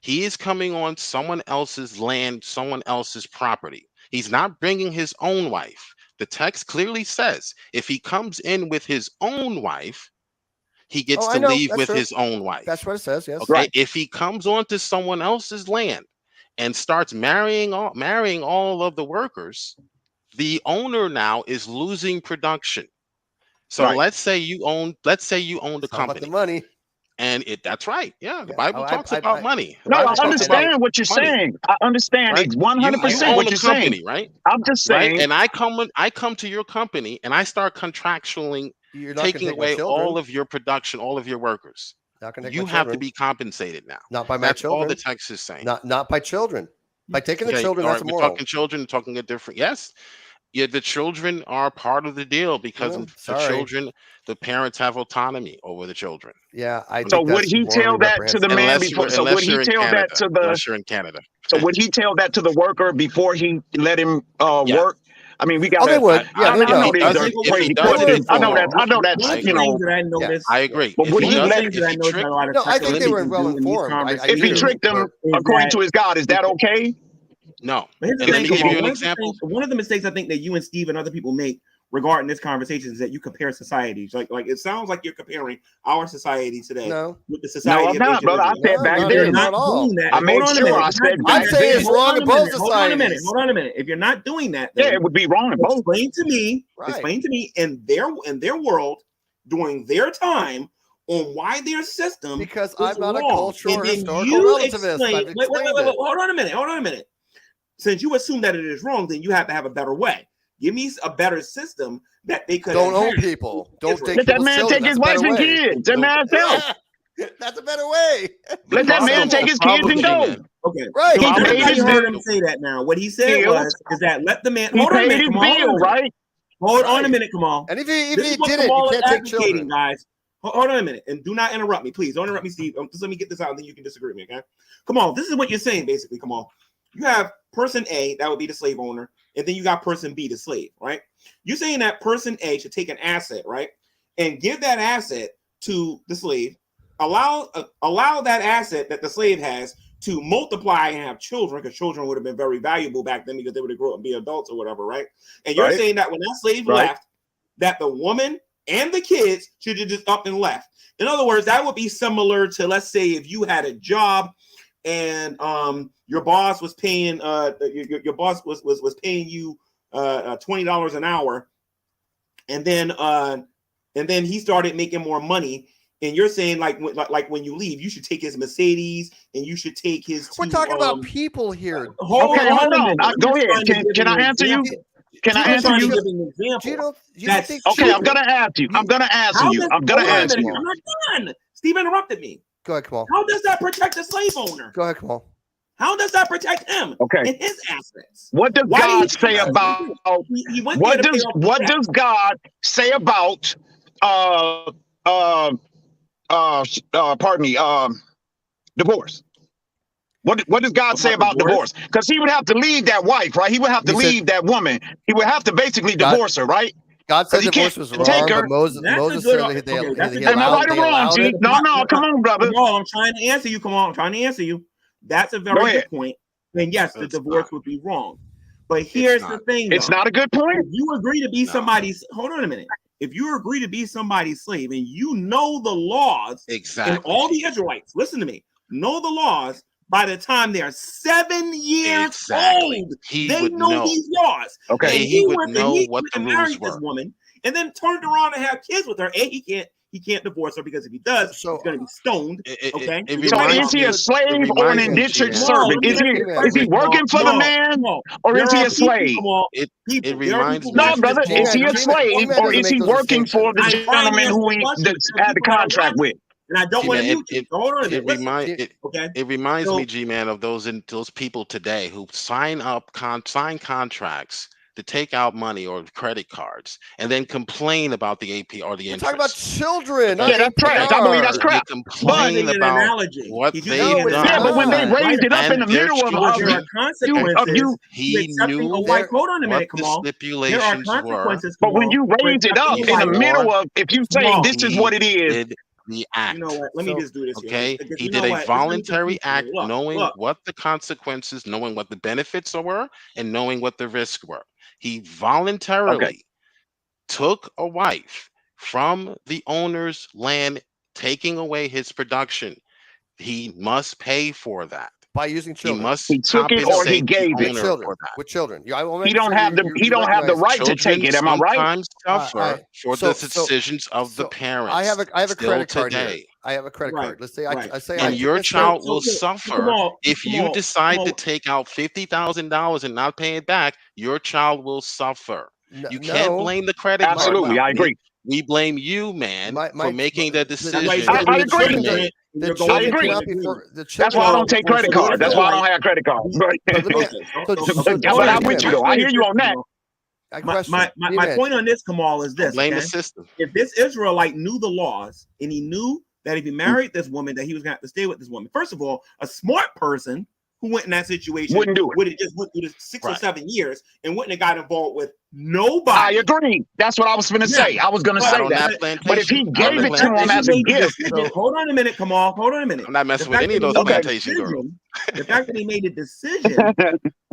He is coming on someone else's land, someone else's property. He's not bringing his own wife. The text clearly says if he comes in with his own wife, he gets to leave with his own wife. That's what it says. Yes. Okay. Right. If he comes onto someone else's land and starts marrying all of the workers, the owner now is losing production. So let's say you own the company. About the money. And that's right. Yeah, the Bible talks about money. No, I understand what you're saying. I understand 100% what you're saying. Right? I'm just saying. Right? And I come to your company and I start contractually taking away all of your production, all of your workers. You have to be compensated now. Not by my that's children. all the text is saying. Not by children. By taking the children, all that's right, immoral. we're talking children, talking a different. Yes. Yeah, the children are part of the deal because the parents have autonomy over the children. Yeah, so would he tell that to the man before? So would he tell that to the? Unless you're in Canada. So would he tell that to the worker before he let him work? I mean, we got. They would. Yeah, I know these are crazy questions. I know that's I agree. But would he let? No, I think they were well informed. If he tricked them according to his God, is that okay? No. And let me give you an example. One of the mistakes I think that you and Steve and other people make regarding this conversation is that you compare societies. Like it sounds like you're comparing our society today with the society. No, I'm not, brother. I said back then. You're not doing that. I made sure I said. I'm saying it's wrong in both Hold societies. on a minute. If you're not doing that, yeah, it would be wrong in both. Explain to me in their world during their time on why their system because is I'm not wrong. a cultural and or then historical you relativist. explain, I've wait, explained it. hold on a minute. Since you assume that it is wrong, then you have to have a better way. Give me a better system that they could Don't have own had. people. Don't Israel. take Let that people's man children. take his That's a wife better and way. kids. That man help. That's a better way. Let that man take his kids and go. G-Man, Okay, Right. so He paid everybody his heard him say that now. What he said bills. is that let the man, He hold on a paid minute, his Kamal, hold on a bill, minute. right? Hold on a Right. minute, Kamal. And even This if is he what didn't, you Kamal is can't take advocating, children. guys. Hold on a minute, and do not interrupt me, please. Don't interrupt me, Steve. Just let me get this out, and then you can disagree with me, okay? Kamal, this is what you're saying, basically, Kamal. You have person A, that would be the slave owner, and then you got person B, the slave, right? You're saying that person A should take an asset, right, and give that asset to the slave, allow that asset that the slave has to multiply and have children, because children would have been very valuable back then because they would have grown up and be adults or whatever, right? And you're saying that when that slave left, that the woman and the kids should have just up and left. In other words, that would be similar to, let's say, if you had a job and your boss was paying your boss was paying you $20 an hour, and then he started making more money. And you're saying like when you leave, you should take his Mercedes and you should take his. We're talking about people here. Hold on. Go ahead. Can I answer you? Can I answer you? Okay, I'm gonna ask you. I'm gonna answer you. I'm gonna answer you. I'm not done. Steve interrupted me. Go ahead, Kamal. How does that protect the slave owner? Go ahead, Kamal. How does that protect him and his assets? What does God say about what does God say about pardon me, divorce? What does God say about divorce? Because he would have to leave that wife, right? He would have to leave that woman. He would have to basically divorce her, right? God said divorce was wrong, but Moses said they allowed it. No, come on, brother. No, I'm trying to answer you. Come on, I'm trying to answer you. That's a very good point. And yes, the divorce would be wrong. But here's the thing. It's not a good point. If you agree to be somebody's, hold on a minute. If you agree to be somebody's slave and you know the laws, and all the Israelites, listen to me, know the laws. By the time they're 7 years old, they know these laws. Okay, and he would know what the rules this were. woman, and then turned around and have kids with her. And he can't divorce her because if he does, he's going to be stoned. Okay. So is he a slave or an indentured servant? Is he working for the man or is he a slave? It reminds me. No, brother. Is he a slave or is he working for the gentleman who he had the contract with? And I don't want to mute you. Hold on a minute. It reminds me, G-Man, of those people today who sign contracts to take out money or credit cards and then complain about the AP or the interest. Talking about children. Yeah, that's crap. I believe that's crap. You complain about what they've done. Yeah, but when they raised it up in the middle of you, he knew hold on a minute, what the stipulations were. But when you raise it up in the middle of, if you say this is what it is. The act. You know what? Let me just do this. Okay, he did a voluntary act, knowing what the consequences, knowing what the benefits were, and knowing what the risks were. He voluntarily took a wife from the owner's land, taking away his production. He must pay for that. By using children. He took it or he gave it with children. He don't have the right to take it. Am I right? Sometimes suffer for the decisions of the parents. I have a credit card today. here. I have a credit card. Let's say I say and your child will suffer if you decide to take out $50,000 and not pay it back. Your child will suffer. You can't blame the credit card. Absolutely, I agree. We blame you, man, for making the decision. I agree. That's why I don't take credit cards. That's why I don't have credit cards. But I'm with you though. I hear you on that. My point on this, Kamal, is this. Blame the system. If this Israelite knew the laws and he knew that if he married this woman, that he was going to have to stay with this woman. First of all, a smart person who went in that situation wouldn't do it. Would have just went through the 6 or 7 years and wouldn't have got involved with nobody. I agree. That's what I was going to say. I was going to say that. But if he gave it to him as a gift. Hold on a minute, Kamal. Hold on a minute. I'm not messing with any of those plantation girls. The fact that he made a decision.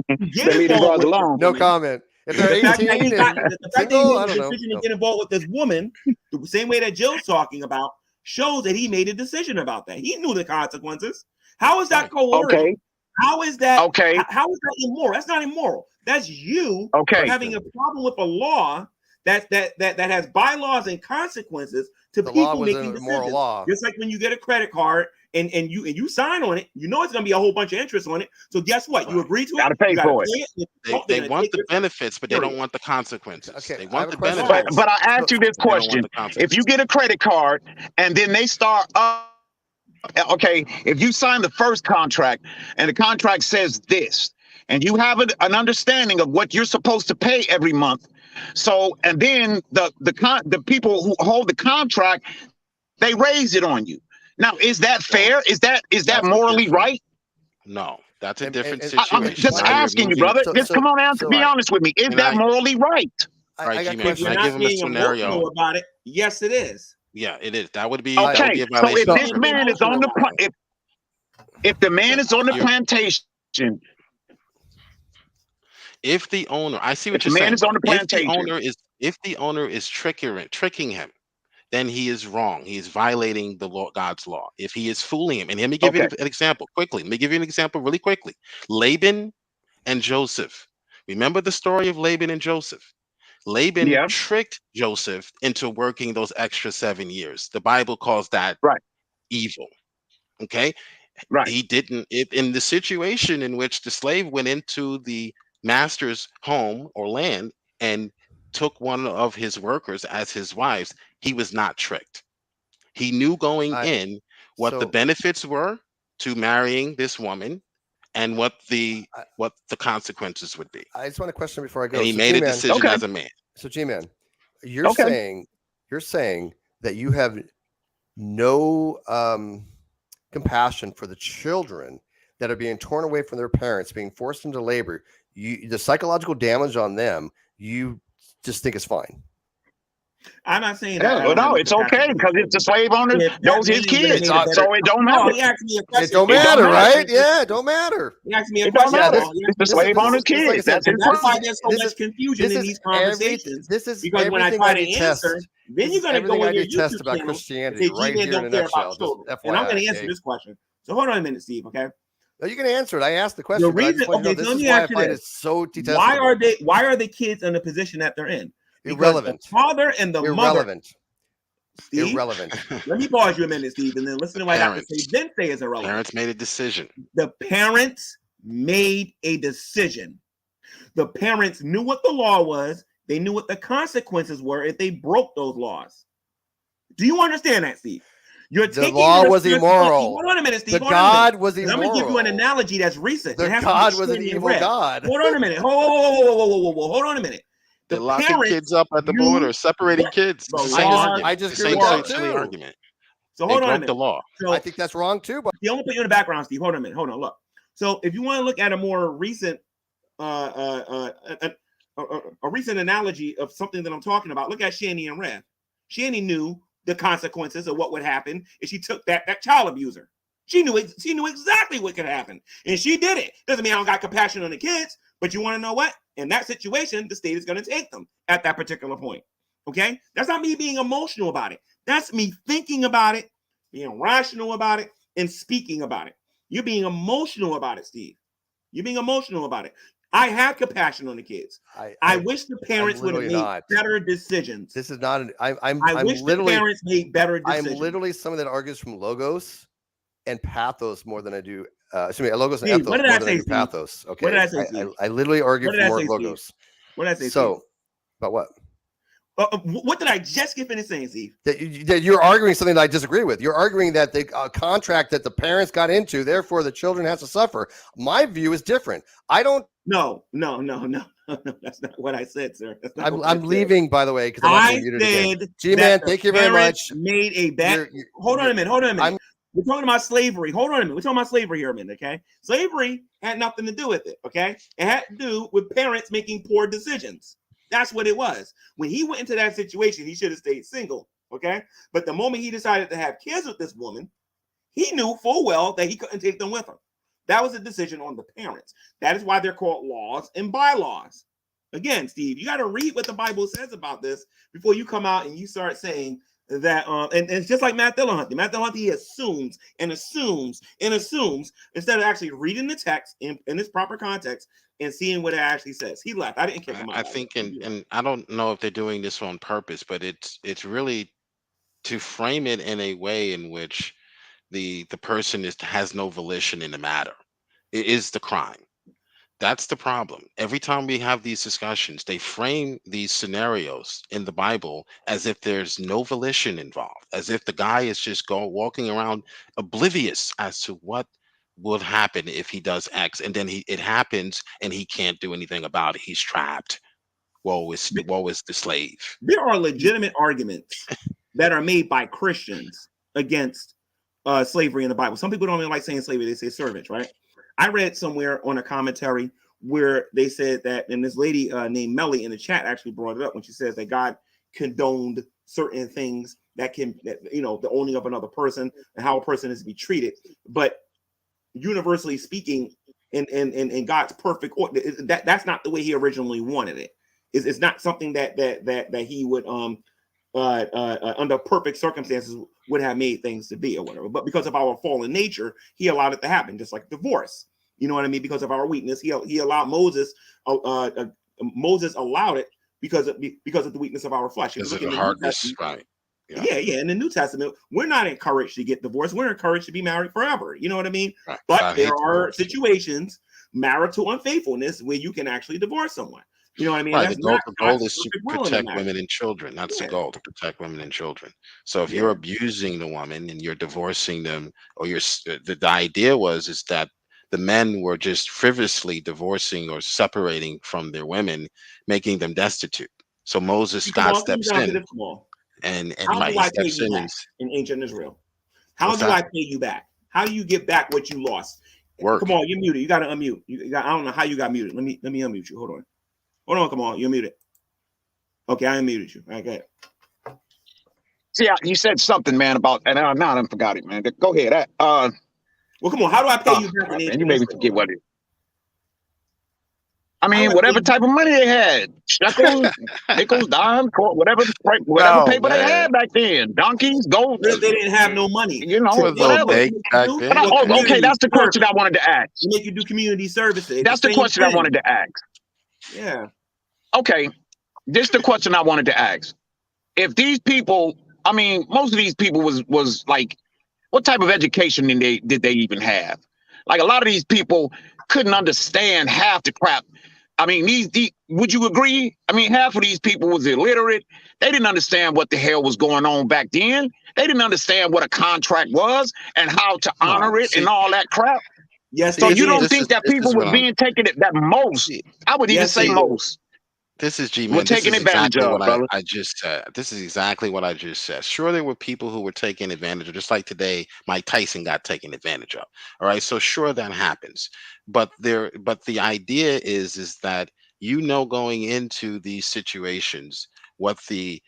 No comment. If they're 18 the fact that he made a decision to get involved with this woman, the same way that Jill's talking about, shows that he made a decision about that. He knew the consequences. How is that coercive? Okay. How is that? Okay. How is that immoral? That's not immoral. That's you having a problem with a law that has bylaws and consequences to The law people was making a moral decisions. law. Just like when you get a credit card and you sign on it, you know it's going to be a whole bunch of interest on it. So guess what? You agree to it. Gotta pay you gotta for it. pay it. If you don't, They they're gonna want take the your benefits, but they don't period. want the consequences. Okay, They I have want a the question. benefits. But I asked you this they don't want question: the consequences. if you get a credit card and then they start okay, if you sign the first contract and the contract says this, and you have an understanding of what you're supposed to pay every month, so and then the people who hold the contract, they raise it on you. Now, is that fair? Is that That's a morally different. right? No, that's a different and- I'm situation. just Now you're asking you, moving. brother. So- Just so- come on out so to be I- honest with me. Is And that morally right? All right, I got G-Man, If can you're I not give him a being scenario? emotional about it, yes, it is. Yeah, it is. That would be that would Okay, be a so violation if of this credit. man is on the if the man is on the You're- plantation, If the owner, I see if what the you're man saying. is on the plantation, If the owner is tricking him, then he is wrong. He is violating the law, God's law. If he is fooling him, and let me give you okay, an example quickly. Let me give you an example really quickly. Laban and Joseph. Remember the story of Laban and Joseph. Laban yeah, tricked Joseph into working those extra 7 years. The Bible calls that right, evil. Okay, right, he didn't. In the situation in which the slave went into the master's home or land and took one of his workers as his wives, he was not tricked. He knew going in what the so benefits were to marrying this woman and what the consequences would be. I just want a question before I go. And he So made a G-Man, decision as a man. So G-Man, you're okay. saying that you have no compassion for the children that are being torn away from their parents, being forced into labor. The psychological damage on them, you just think is fine. I'm not saying Yeah, that. I well, don't have no, no it's compassion okay for the because if the children. slave owner If that knows his man would have kids, made a better, so it don't no, matter. he asked me a question. It don't It don't matter, matter. right? Yeah, it don't matter. He asked me a It don't question. matter. Paul. He It's asked the me a slave question. owner's like I kids. said, That's And his that's why problem. there's so much confusion in these conversations. This is Because when I everything try I to detest. answer, then This you're is going to everything go I on your detest YouTube about channel and Christianity say, right G-Man here in a don't care about nutshell. Just children. And I'm FYI, going to answer okay? this question. So hold on a minute, Steve, okay? No, you can answer it. I asked the The question, but I reason, just want you to know okay, so this let is me why I ask you find this. it so detestable. Why are the kids in the position that they're in? Because Irrelevant. the father and the mother. Irrelevant. Steve, Irrelevant. let me pause you a minute, Steve, and then listen to what I got to say. Parents. Then say is irrelevant. Parents made a decision. The parents made a decision. The parents knew what the law was. They knew what the consequences were if they broke those laws. Do you understand that, Steve? The law was immoral. Hold on a minute, Steve. The God was immoral. I'm going to give you an analogy that's recent. The God was an evil God. Hold on a minute. Hold on a minute. They're locking kids up at the border, separating kids. It's the same argument. I just the same silly argument. So hold on a They broke minute. the law. So, I think that's wrong too. But I'm gonna put you in the background, Steve. Hold on a minute. Hold on. Look. So if you want to look at a more recent, a recent analogy of something that I'm talking about, look at Shanny and Rev. Shanny knew the consequences of what would happen if she took that child abuser. She knew exactly what could happen, and she did it. Doesn't mean I don't got compassion on the kids, but you want to know what? In that situation, the state is going to take them at that particular point. Okay, that's not me being emotional about it. That's me thinking about it, being rational about it, and speaking about it. You're being emotional about it, Steve. You're being emotional about it. I have compassion on the kids. I wish the parents would have made better decisions. This is not. I wish the parents made better decisions. I'm literally someone that argues from logos and pathos more than I do. Excuse me, logos and Steve, ethos what did more I than say, I do Steve? pathos. Okay, What did I say, Steve? I literally argue What for did I more say, logos. Steve? What did I say, So, Steve? about what? What did I just get finished saying, Steve? That you're arguing something that I disagree with. You're arguing that the contract that the parents got into, therefore the children has to suffer. My view is different. I don't. No. That's not what I said, sir. That's not what I'm leaving, by the way, because I'm not being muted again. G-Man, thank you very much. Made a bad. Hold on a minute. We're talking about slavery. Hold on a minute. We're talking about slavery here a minute, okay? Slavery had nothing to do with it, okay? It had to do with parents making poor decisions. That's what it was. When he went into that situation, he should have stayed single, okay? But the moment he decided to have kids with this woman, he knew full well that he couldn't take them with him. That was a decision on the parents. That is why they're called laws and bylaws. Again, Steve, you got to read what the Bible says about this before you come out and you start saying that and it's just like Matt Dillahunty. Matt Dillahunty, he assumes and assumes and assumes instead of actually reading the text in its proper context and seeing what it actually says. He left. I didn't kick him out. I think, and I don't know if they're doing this on purpose, but it's really to frame it in a way in which the person has no volition in the matter. It is the crime. That's the problem. Every time we have these discussions, they frame these scenarios in the Bible as if there's no volition involved, as if the guy is just walking around oblivious as to what will happen if he does X, and then it happens and he can't do anything about it. He's trapped. Woe is the slave. There are legitimate arguments that are made by Christians against slavery in the Bible. Some people don't even like saying slavery; they say servants, right? I read somewhere on a commentary where they said that, and this lady named Melly in the chat actually brought it up when she says that God condoned certain things that the owning of another person and how a person is to be treated. But universally speaking, in God's perfect order, that's not the way He originally wanted it. It's not something that He would under perfect circumstances would have made things to be or whatever. But because of our fallen nature, He allowed it to happen, just like divorce. You know what I mean? Because of our weakness, he allowed Moses. Moses allowed it because of the weakness of our flesh. Because of the hardness, right? Yeah. In the New Testament, we're not encouraged to get divorced. We're encouraged to be married forever. You know what I mean? Right. But there are situations, marital unfaithfulness, where you can actually divorce someone. You know what I mean? Right. That's the goal is perfect to will in protect marriage. women and children. That's the goal, to protect women and children. So if Yeah. you're abusing the woman and you're divorcing them, or the idea is that the men were just frivolously divorcing or separating from their women, making them destitute. So Moses, God steps in, and How right, do he I pay steps you in back in ancient Israel? How What's do that? I pay you back? How do you get back what you lost? Work. Come on, you're muted. You got to unmute. I don't know how you got muted. Let me unmute you. Hold on. Come on, you're muted. Okay, I unmuted you. Okay. See, you said something, man, about, and now I forgot it, man. Go ahead. Well, come on. How do I pay you back in man, ancient you made me Israel? forget what it. I mean, whatever type of money they had, shekels, nickels, dimes, whatever No, paper they man. had back then, donkeys, gold. They didn't have no money. You know, Was no whatever. bank back then. Okay, that's the question I wanted to ask. You make you do community services. That's the question I wanted to ask. Yeah. Okay, this is the question I wanted to ask. If these people, I mean, most of these people was like, what type of education did they even have? Like, a lot of these people couldn't understand half the crap. I mean, these would you agree? I mean, half of these people was illiterate. They didn't understand what the hell was going on back then. They didn't understand what a contract was and how to honor it and all that crap. Yes. So you don't think that people were being taken that most? I would even say most. This is We're taking advantage of, brother. I just said. This is exactly what I just said. Sure, there were people who were taken advantage of, just like today, Mike Tyson got taken advantage of. All right, so sure that happens, but the idea is that going into these situations what the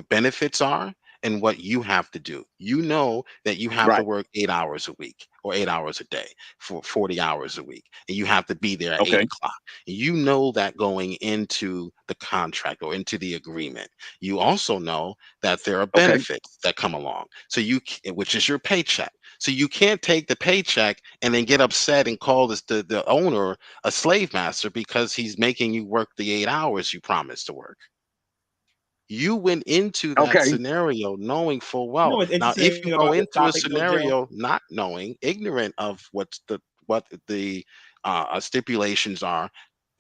benefits are and what you have to do. You know that you have to work 8 hours a week or 8 hours a day for 40 hours a week, and you have to be there at 8 o'clock. You know that going into the contract or into the agreement. You also know that there are benefits that come along. So which is your paycheck. So you can't take the paycheck and then get upset and call the owner a slave master because he's making you work the 8 hours you promised to work. You went into that scenario knowing full well. Now, if you go into a scenario not knowing, ignorant of what the stipulations are,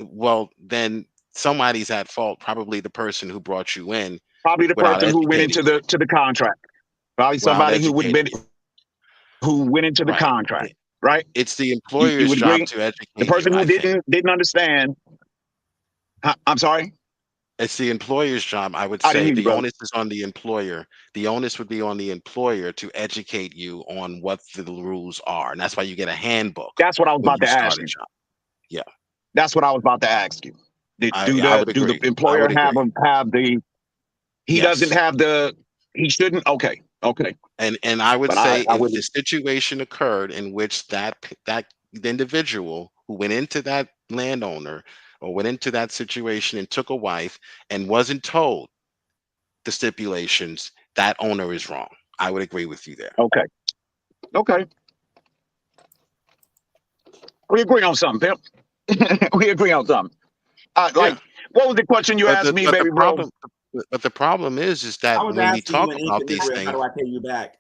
well, then somebody's at fault. Probably the person who brought you in. Probably the person who went into the contract. Probably somebody who went into the contract. Right? It's the You employer's would job agree? to educate The person you, who I think. didn't understand. I'm sorry. It's the employer's job. I would I didn't say hear you, the brother. onus is on the employer. The onus would be on the employer to educate you on what the rules are. And that's why you get a handbook. That's what I was when about you to start ask a you. job. Yeah. That's what I was about to ask you. I would Do the agree. I employer would have agree. the? He doesn't Yes. have the. He shouldn't. Okay. And I would But say I if would. the situation occurred in which that individual who went into that landowner or went into that situation and took a wife and wasn't told the stipulations, that owner is wrong. I would agree with you there. Okay. Okay. We agree on something, Pimp. We agree on something. Like, what was the question you asked me, baby bro? But the problem is that I was when we asking you talk in about ancient these Israel, how things, do I pay you back?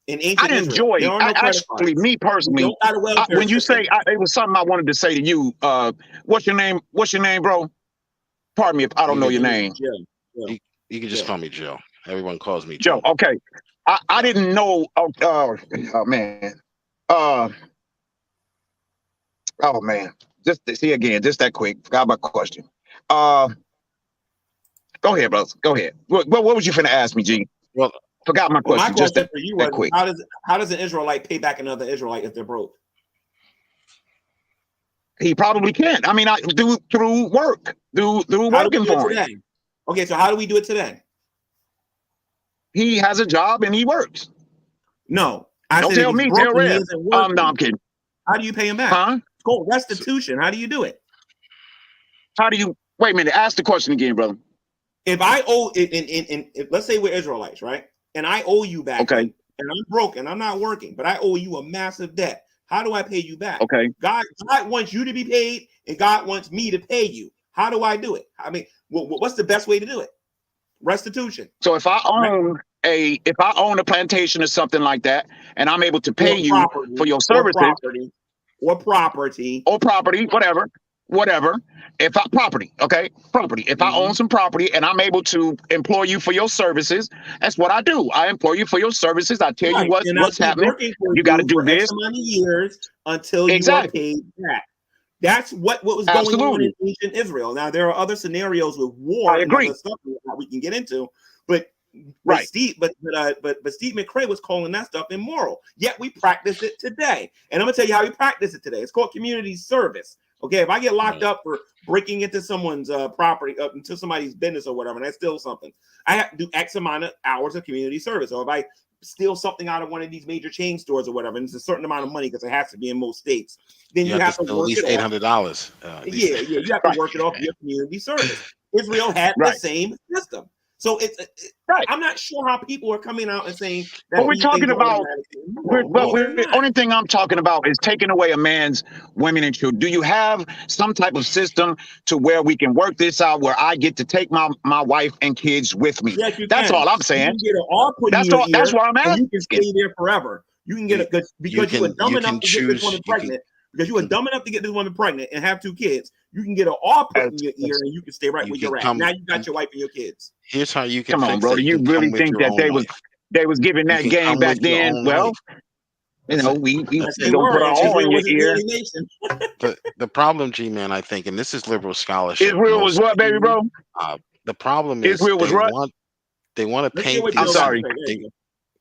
In I ancient Israel, there are no credit actually, cards. me You personally, don't got a welfare when you system. say, it was something I wanted to say to you. What's your name? What's your name, bro? Pardon me if I don't know your name. You can just call me Joe. Everyone calls me Joe. Joe. Okay. I didn't know. Oh man. Oh man. Just see again. Just that quick. Forgot about question. Go ahead, brother. Go ahead. What was you finna ask me, G? Well, forgot my Well, my question. Just question for you that was, quick. how does an Israelite pay back another Israelite if they're broke? He probably can't. I mean, I do through work, through working for him. Today? Okay, so how do we do it today? He has a job and he works. No, don't tell me, tell Rev. No, I'm kidding. How do you pay him back? Huh? It's called restitution. How do you do it? How do you? Wait a minute. Ask the question again, brother. If I owe, let's say we're Israelites, right? And I owe you back. Okay. And I'm broke and I'm not working, but I owe you a massive debt. How do I pay you back? Okay. God wants you to be paid, and God wants me to pay you. How do I do it? I mean, what's the best way to do it? Restitution. So if I own a plantation or something like that, and I'm able to pay you for your services, or property, whatever. If I property. If I own some property and I'm able to employ you for your services, that's what I do. I employ you for your services. I tell you what's happening. You got to do this. X amount of years until you are paid back. That's what was going on in ancient Israel. Now there are other scenarios with war and other stuff that we can get into, but Steve McCrae was calling that stuff immoral. Yet we practice it today, and I'm gonna tell you how we practice it today. It's called community service. Okay, if I get locked up for breaking into someone's property, up into somebody's business or whatever, and I steal something, I have to do X amount of hours of community service. Or if I steal something out of one of these major chain stores or whatever, and it's a certain amount of money because it has to be in most states, then you have to at work least it $800. Yeah, you have to work it off your community service. Israel had the same system. So I'm not sure how people are coming out and saying that. But we're talking about. The only thing I'm talking about is taking away a man's women and children. Do you have some type of system to where we can work this out, where I get to take my wife and kids with me? Yes, you That's can. all I'm saying. You can get an all put in your ear. That's what I'm asking. You can stay there forever. You can get a good because you were dumb enough to get this woman pregnant. Because you were dumb enough to get this woman pregnant and have 2 kids, you can get an all put in your ear and you can stay right where you're at. Now you got your wife and your kids. Here's how you can come on, bro. Do you really think that they was giving that game back then? Well, you know, we don't put our all in your ear. The problem, G-Man, I think, and this is liberal scholarship. Israel was what, baby bro? The problem is Israel was what? They want to paint these. I'm sorry.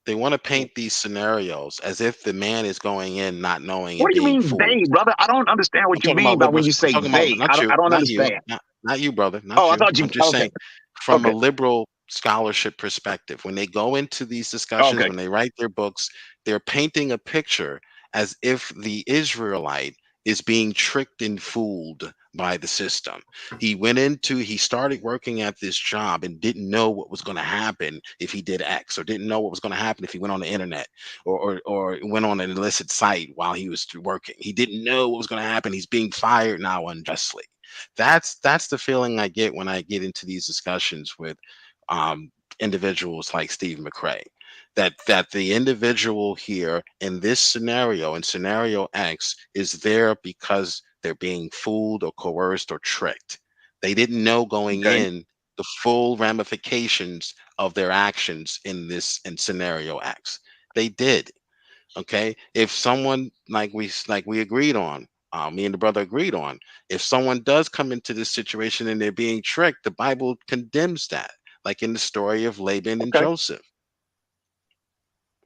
They want to paint these scenarios as if the man is going in not knowing. What do you mean they, brother? I don't understand what you mean by when you say they. I don't understand. Not you, brother. Not you. I thought you. I'm just saying, from a liberal scholarship perspective, when they go into these discussions, when they write their books, they're painting a picture as if the Israelite is being tricked and fooled by the system. He started working at this job and didn't know what was going to happen if he did X, or didn't know what was going to happen if he went on the internet or went on an illicit site while he was working. He didn't know what was going to happen. He's being fired now unjustly. That's the feeling I get when I get into these discussions with individuals like Steve McCrae. That the individual here in this scenario, in scenario X, is there because they're being fooled or coerced or tricked. They didn't know going in the full ramifications of their actions in scenario X. They did. Okay. If someone like we agreed on, me and the brother agreed on, if someone does come into this situation and they're being tricked, the Bible condemns that, like in the story of Laban and Joseph.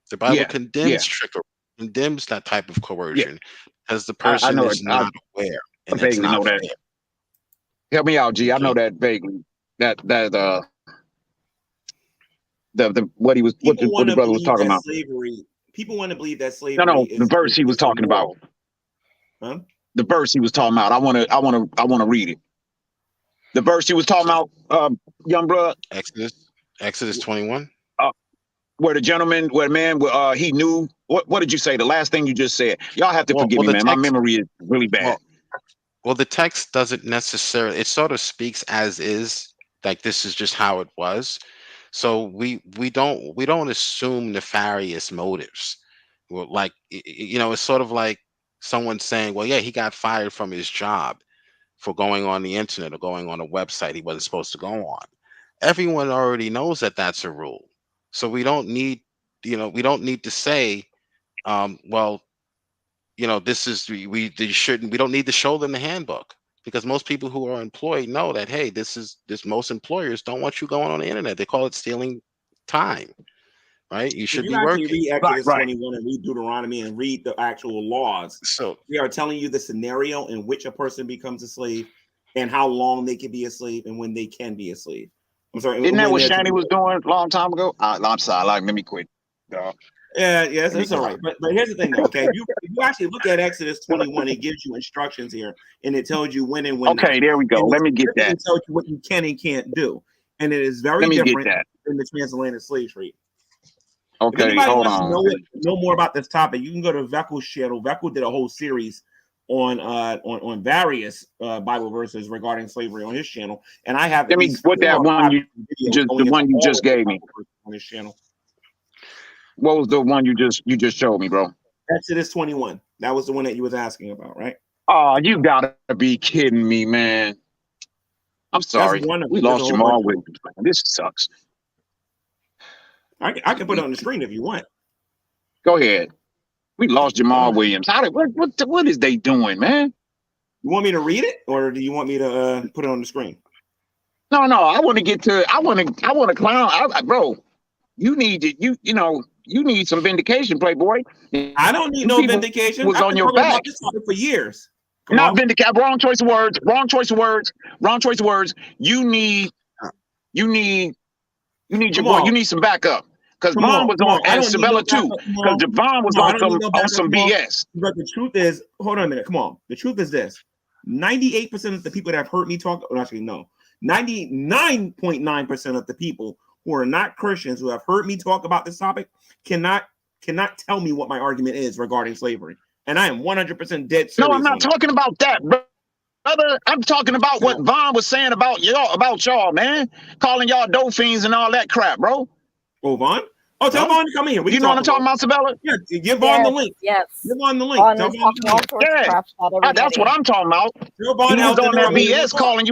The Bible condemns trickery, condemns that type of coercion, because the person is not aware, and it's not fair. Help me out, G. I know that vaguely. What the brother was talking about. People want to believe that slavery. No, the verse he was talking about. Huh? The verse he was talking about. I want to read it. The verse he was talking about, young blood. Exodus 21. where the gentleman, where the man, he knew. What did you say? The last thing you just said. Y'all have to forgive me, the man. My text, memory is really bad. well, the text doesn't necessarily. It sort of speaks as is, like this is just how it was. So we don't assume nefarious motives. Well, like it's sort of like someone saying, well, yeah, he got fired from his job for going on the internet or going on a website he wasn't supposed to go on. Everyone already knows that that's a rule. So we don't need, we don't need to say, well, this is we shouldn't. We don't need to show them the handbook because most people who are employed know that hey, this most employers don't want you going on the internet. They call it stealing time, right? You If should you be actually working. read Exodus 21 and read Deuteronomy and read the actual laws, So they are telling you the scenario in which a person becomes a slave and how long they can be a slave and when they can be a slave. I'm sorry. Isn't that when what they're to Shanny be- was doing a long time ago? I'm sorry. Let me quit. Yeah, it's all right. But here's the thing, though. Okay, if you actually look at Exodus 21, it gives you instructions here, and it tells you when and when not. Okay, there we go. And Let me get that. It tells you what you can and can't do, and it is very Let me get different that. than the transatlantic slave trade. If Okay, anybody hold wants to on. know more about this topic, you can go to Veckel's channel. Veckel did a whole series on various Bible verses regarding slavery on his channel, and I have Let me what that one you just the one you just gave me on his channel. What was the one you just showed me, bro? Exodus 21. That was the one that you was asking about, right? Oh, you gotta be kidding me, man. I'm sorry. One of We them. There's lost a whole Jamal bunch of Williams. Man. This sucks. I can put it on the screen if you want. Go ahead. We lost Jamal Williams. What is they doing, man? You want me to read it, or do you want me to put it on the screen? No. I want to get to. I want to clown, bro. You need to. You need some vindication, Playboy. I don't need no vindication. Was I've on been your talking back about this topic for years. Not vindicate. Wrong choice of words. Wrong choice of words. Wrong choice of words. You need some backup. Because Vaughn was on, and Sabella too. Because Devon was on some BS. But the truth is, hold on a minute. Come on. The truth is this: 98% of the people that have heard me talk, or actually no, 99.9% of the people who are not Christians who have heard me talk about this topic cannot tell me what my argument is regarding slavery. And I am 100% dead serious. No, I'm not talking about that, brother. I'm talking about what Vaughn was saying about y'all, man. Calling y'all dope fiends and all that crap, bro. Oh, Vaughn? Oh, tell Vaughn to come in here. You know what I'm talking about, Sabella? Yeah, give Vaughn the link. Yes. Give Vaughn the link. Vaughn is talking all sorts of crap about everybody. That's what I'm talking about. He was on that BS calling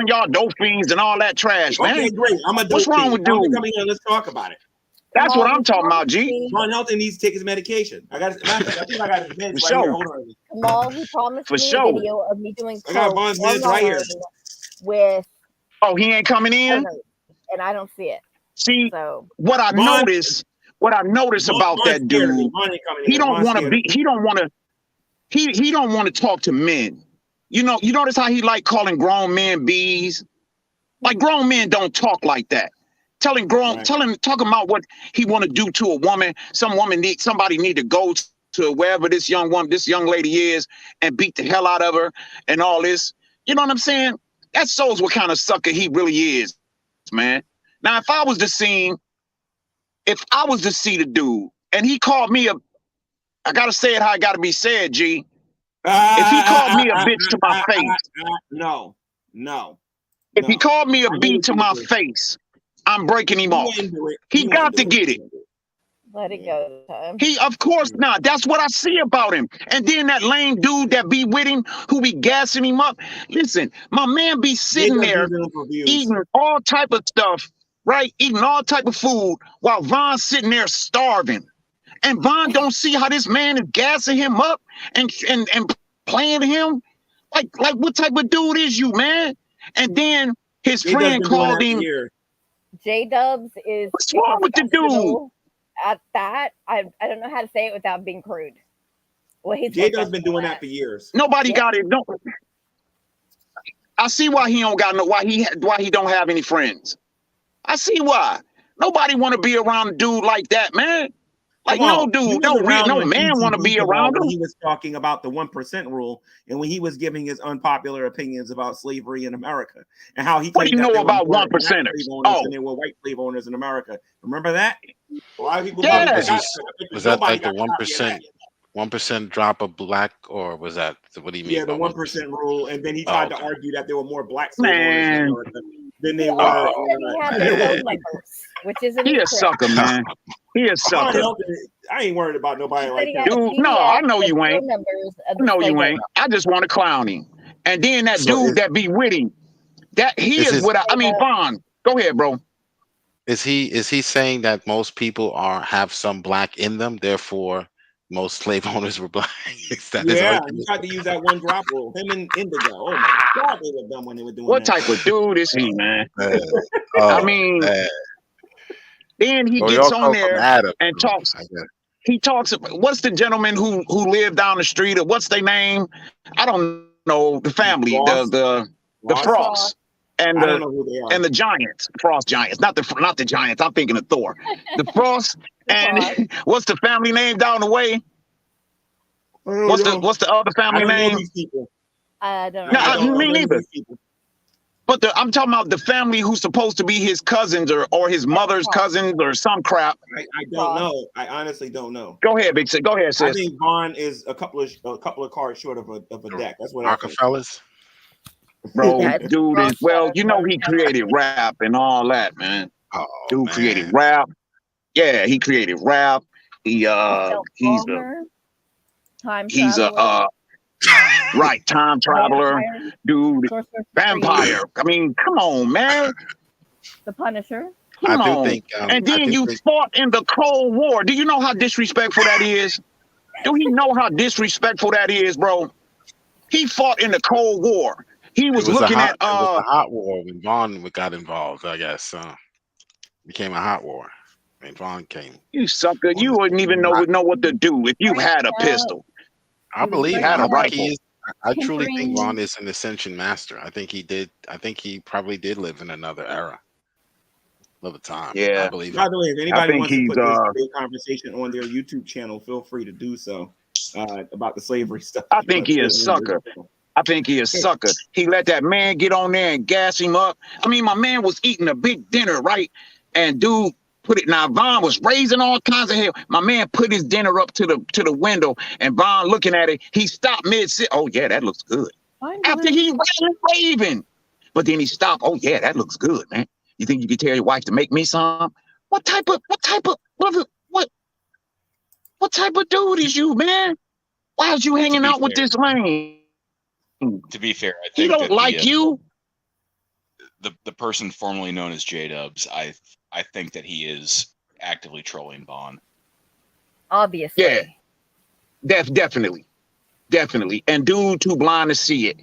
y'all dope fiends and all that trash, man. Okay, great. I'm a dope What's wrong fiend. with dude? Come in here. Let's talk about it. That's what I'm talking about, G. Vaughn Helton needs to take his medication. I think I got his meds right here. Hold on. Kamal, he promised me a video of me doing I got Vaughn's meds right here. With he ain't coming in, and I don't see it. See, so what I noticed about that dude, he don't want to talk to men. You notice how he like calling grown men bees? Like grown men don't talk like that. Talking about what he want to do to a woman. Somebody need to go to wherever this young lady is and beat the hell out of her and all this. You know what I'm saying? That shows what kind of sucker he really is, man. Now, if I was to see the dude and he called me I gotta say it how it gotta be said, G. If he called me a bitch to my face, no. If he called me a B to my face, I'm breaking him off. He got to get it. Let it go. He, of course not. That's what I see about him. And then that lame dude that be with him, who be gassing him up. Listen, my man be sitting there eating all type of stuff, right? Eating all type of food while Von's sitting there starving. And Von don't see how this man is gassing him up and playing him. Like what type of dude is you, man? And then his friend called him. J-Dubs is what's wrong with the dude? At that, I don't know how to say it without being crude. Well, J-Dubs been doing that for years. Nobody got it. No, I see why he don't got why he don't have any friends. I see why. Nobody want to be around a dude like that, man. Like, Come no on, you dude, was around no when man want to GTV be came out around when him. he was talking about the 1% rule and when he was giving his unpopular opinions about slavery in America and how he What do claimed you that know there were about more one black slave percenters? owners Oh, than there were white slave owners in America. Remember that? A lot of people What probably yeah. was he? forgot. Was that Nobody like the got a copy of that. 1% drop of black, or was that what do you mean Yeah, the by 1% 1%? rule, and then he Oh, tried to okay. argue that there were more black slave owners in Man, America than He they also were. said he had the phone numbers, which isn't he a correct. sucker, man. He a Ron sucker. Helton, I ain't worried about He nobody said like he him. had a Dude, no, I PDF know with you ain't. phone numbers of I the know slave you owners. ain't. I just want to clown him. And then that So dude that be with him, that he is is his what I mean, Vaughn, go ahead, bro. is he saying that most people have some black in them, therefore most slave owners were black? Is that his Yeah, he argument? tried to use that one drop rule. Him and Indigo. Oh my God, they were dumb when they were doing What that. type of dude is he, man? Man. I Oh mean, man. then he Well, we gets all on come from there Adam, and so talks. I guess. He talks. What's the gentleman who lived down the street, or what's their name? I don't know. The family, Frost? the Frost? Frost and I don't know who they are. the Giants, Frost Giants, not the Giants. I'm thinking of Thor. The Frost and what's the family name down the way? I don't know. What's the other I family don't know name? these people. I don't No, I know. don't know me none of neither. these people. But I'm talking about the family who's supposed to be his cousins or his mother's cousins or some crap. I don't know. I honestly don't know. Go ahead, big sis. Go ahead, I sis. think Vaughn is a couple of cards short of a deck. That's what I think. Rockefellers. Bro, Yeah, it's dude is Frost you know he created rap and all that, man. Oh Dude man. created rap. Yeah, he created rap. He's a Time he's a traveler. right time traveler, Vampire. dude. Sorcerer Vampire. I mean, come on, man. The Punisher. Come I do on. think And then you fought in the Cold War. Do you know how disrespectful that is? Do he know how disrespectful that is, bro? He fought in the Cold War. He was looking at it was a hot war when Vaughn got involved, I guess. Became a hot war. And Vaughn came. You sucker. You wouldn't even know what to do if you had a pistol. I believe had a him. I think rifle. he is. I truly think Tinkering. Vaughn is an ascension master. I think he did. I think he probably did live in another era, another time. Yeah. I believe By it. the way, if I anybody think wants to he's put this debate conversation on their YouTube channel, feel free to do so about the slavery stuff. I think he is sucker. I think he is sucker. He let that man get on there and gas him up. I mean, my man was eating a big dinner, right? And dude put it. Now Vaughn was raising all kinds of hell. My man put his dinner up to the window, and Vaughn looking at it, he stopped mid-sit. Oh yeah, that looks good. After he raving, but then he stopped. Oh yeah, that looks good, man. You think you could tell your wife to make me some? What type of dude is you, man? Why is you hanging out with this lame? To be fair, I He think don't like you. The person formerly known as J-Dubs, I think that he is actively trolling Vaughn. Obviously. Yeah, definitely. And dude too blind to see it,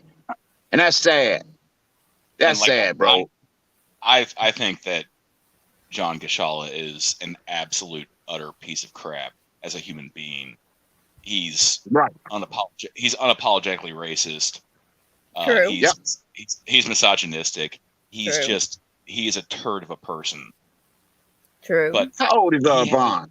and that's sad. That's sad, bro. I think that John Gashala is an absolute utter piece of crap as a human being. He's right. He's unapologetically racist. True. He's misogynistic. He's True. he is a turd of a person. True. But how old is Vaughn?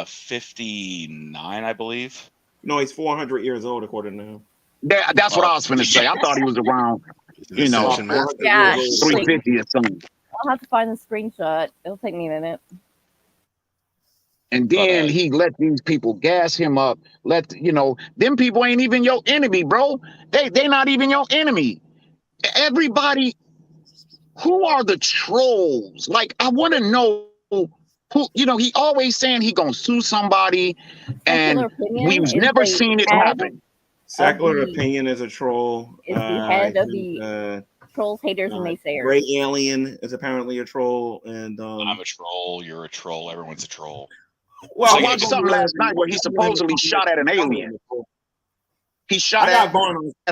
59, I believe. No, he's 400 years old according to him. That's what I was finna say. I thought he was around, you know, 350 or something. I'll have to find the screenshot. It'll take me a minute. And then he let these people gas him up. Them people ain't even your enemy, bro. They not even your enemy. Everybody, who are the trolls? Like, I want to know who, he always saying he gonna sue somebody, and we've never seen it happen. Secular Opinion is a troll. Is the head of the trolls, haters, and naysayers. Gray Alien is apparently a troll, and I'm a troll. You're a troll. Everyone's a troll. Well, I watched something last night where he supposedly shot at an alien. He shot at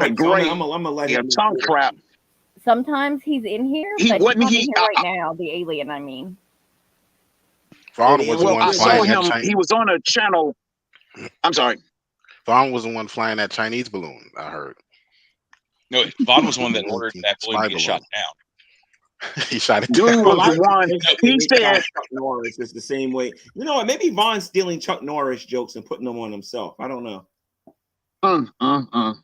a gray tongue trap. Sometimes he's in here, but he's not in here right now. The alien, I mean. Vaughn was the one I saw flying him. that He was on a channel. I'm sorry. Vaughn was the one flying that Chinese balloon, I heard. No, Vaughn was the one that ordered that balloon to get shot down. He shot it Dude down. was the lot of people one. think that He they make about said, Chuck Norris is the same way. You know what? Maybe Von's stealing Chuck Norris jokes and putting them on himself. I don't know. That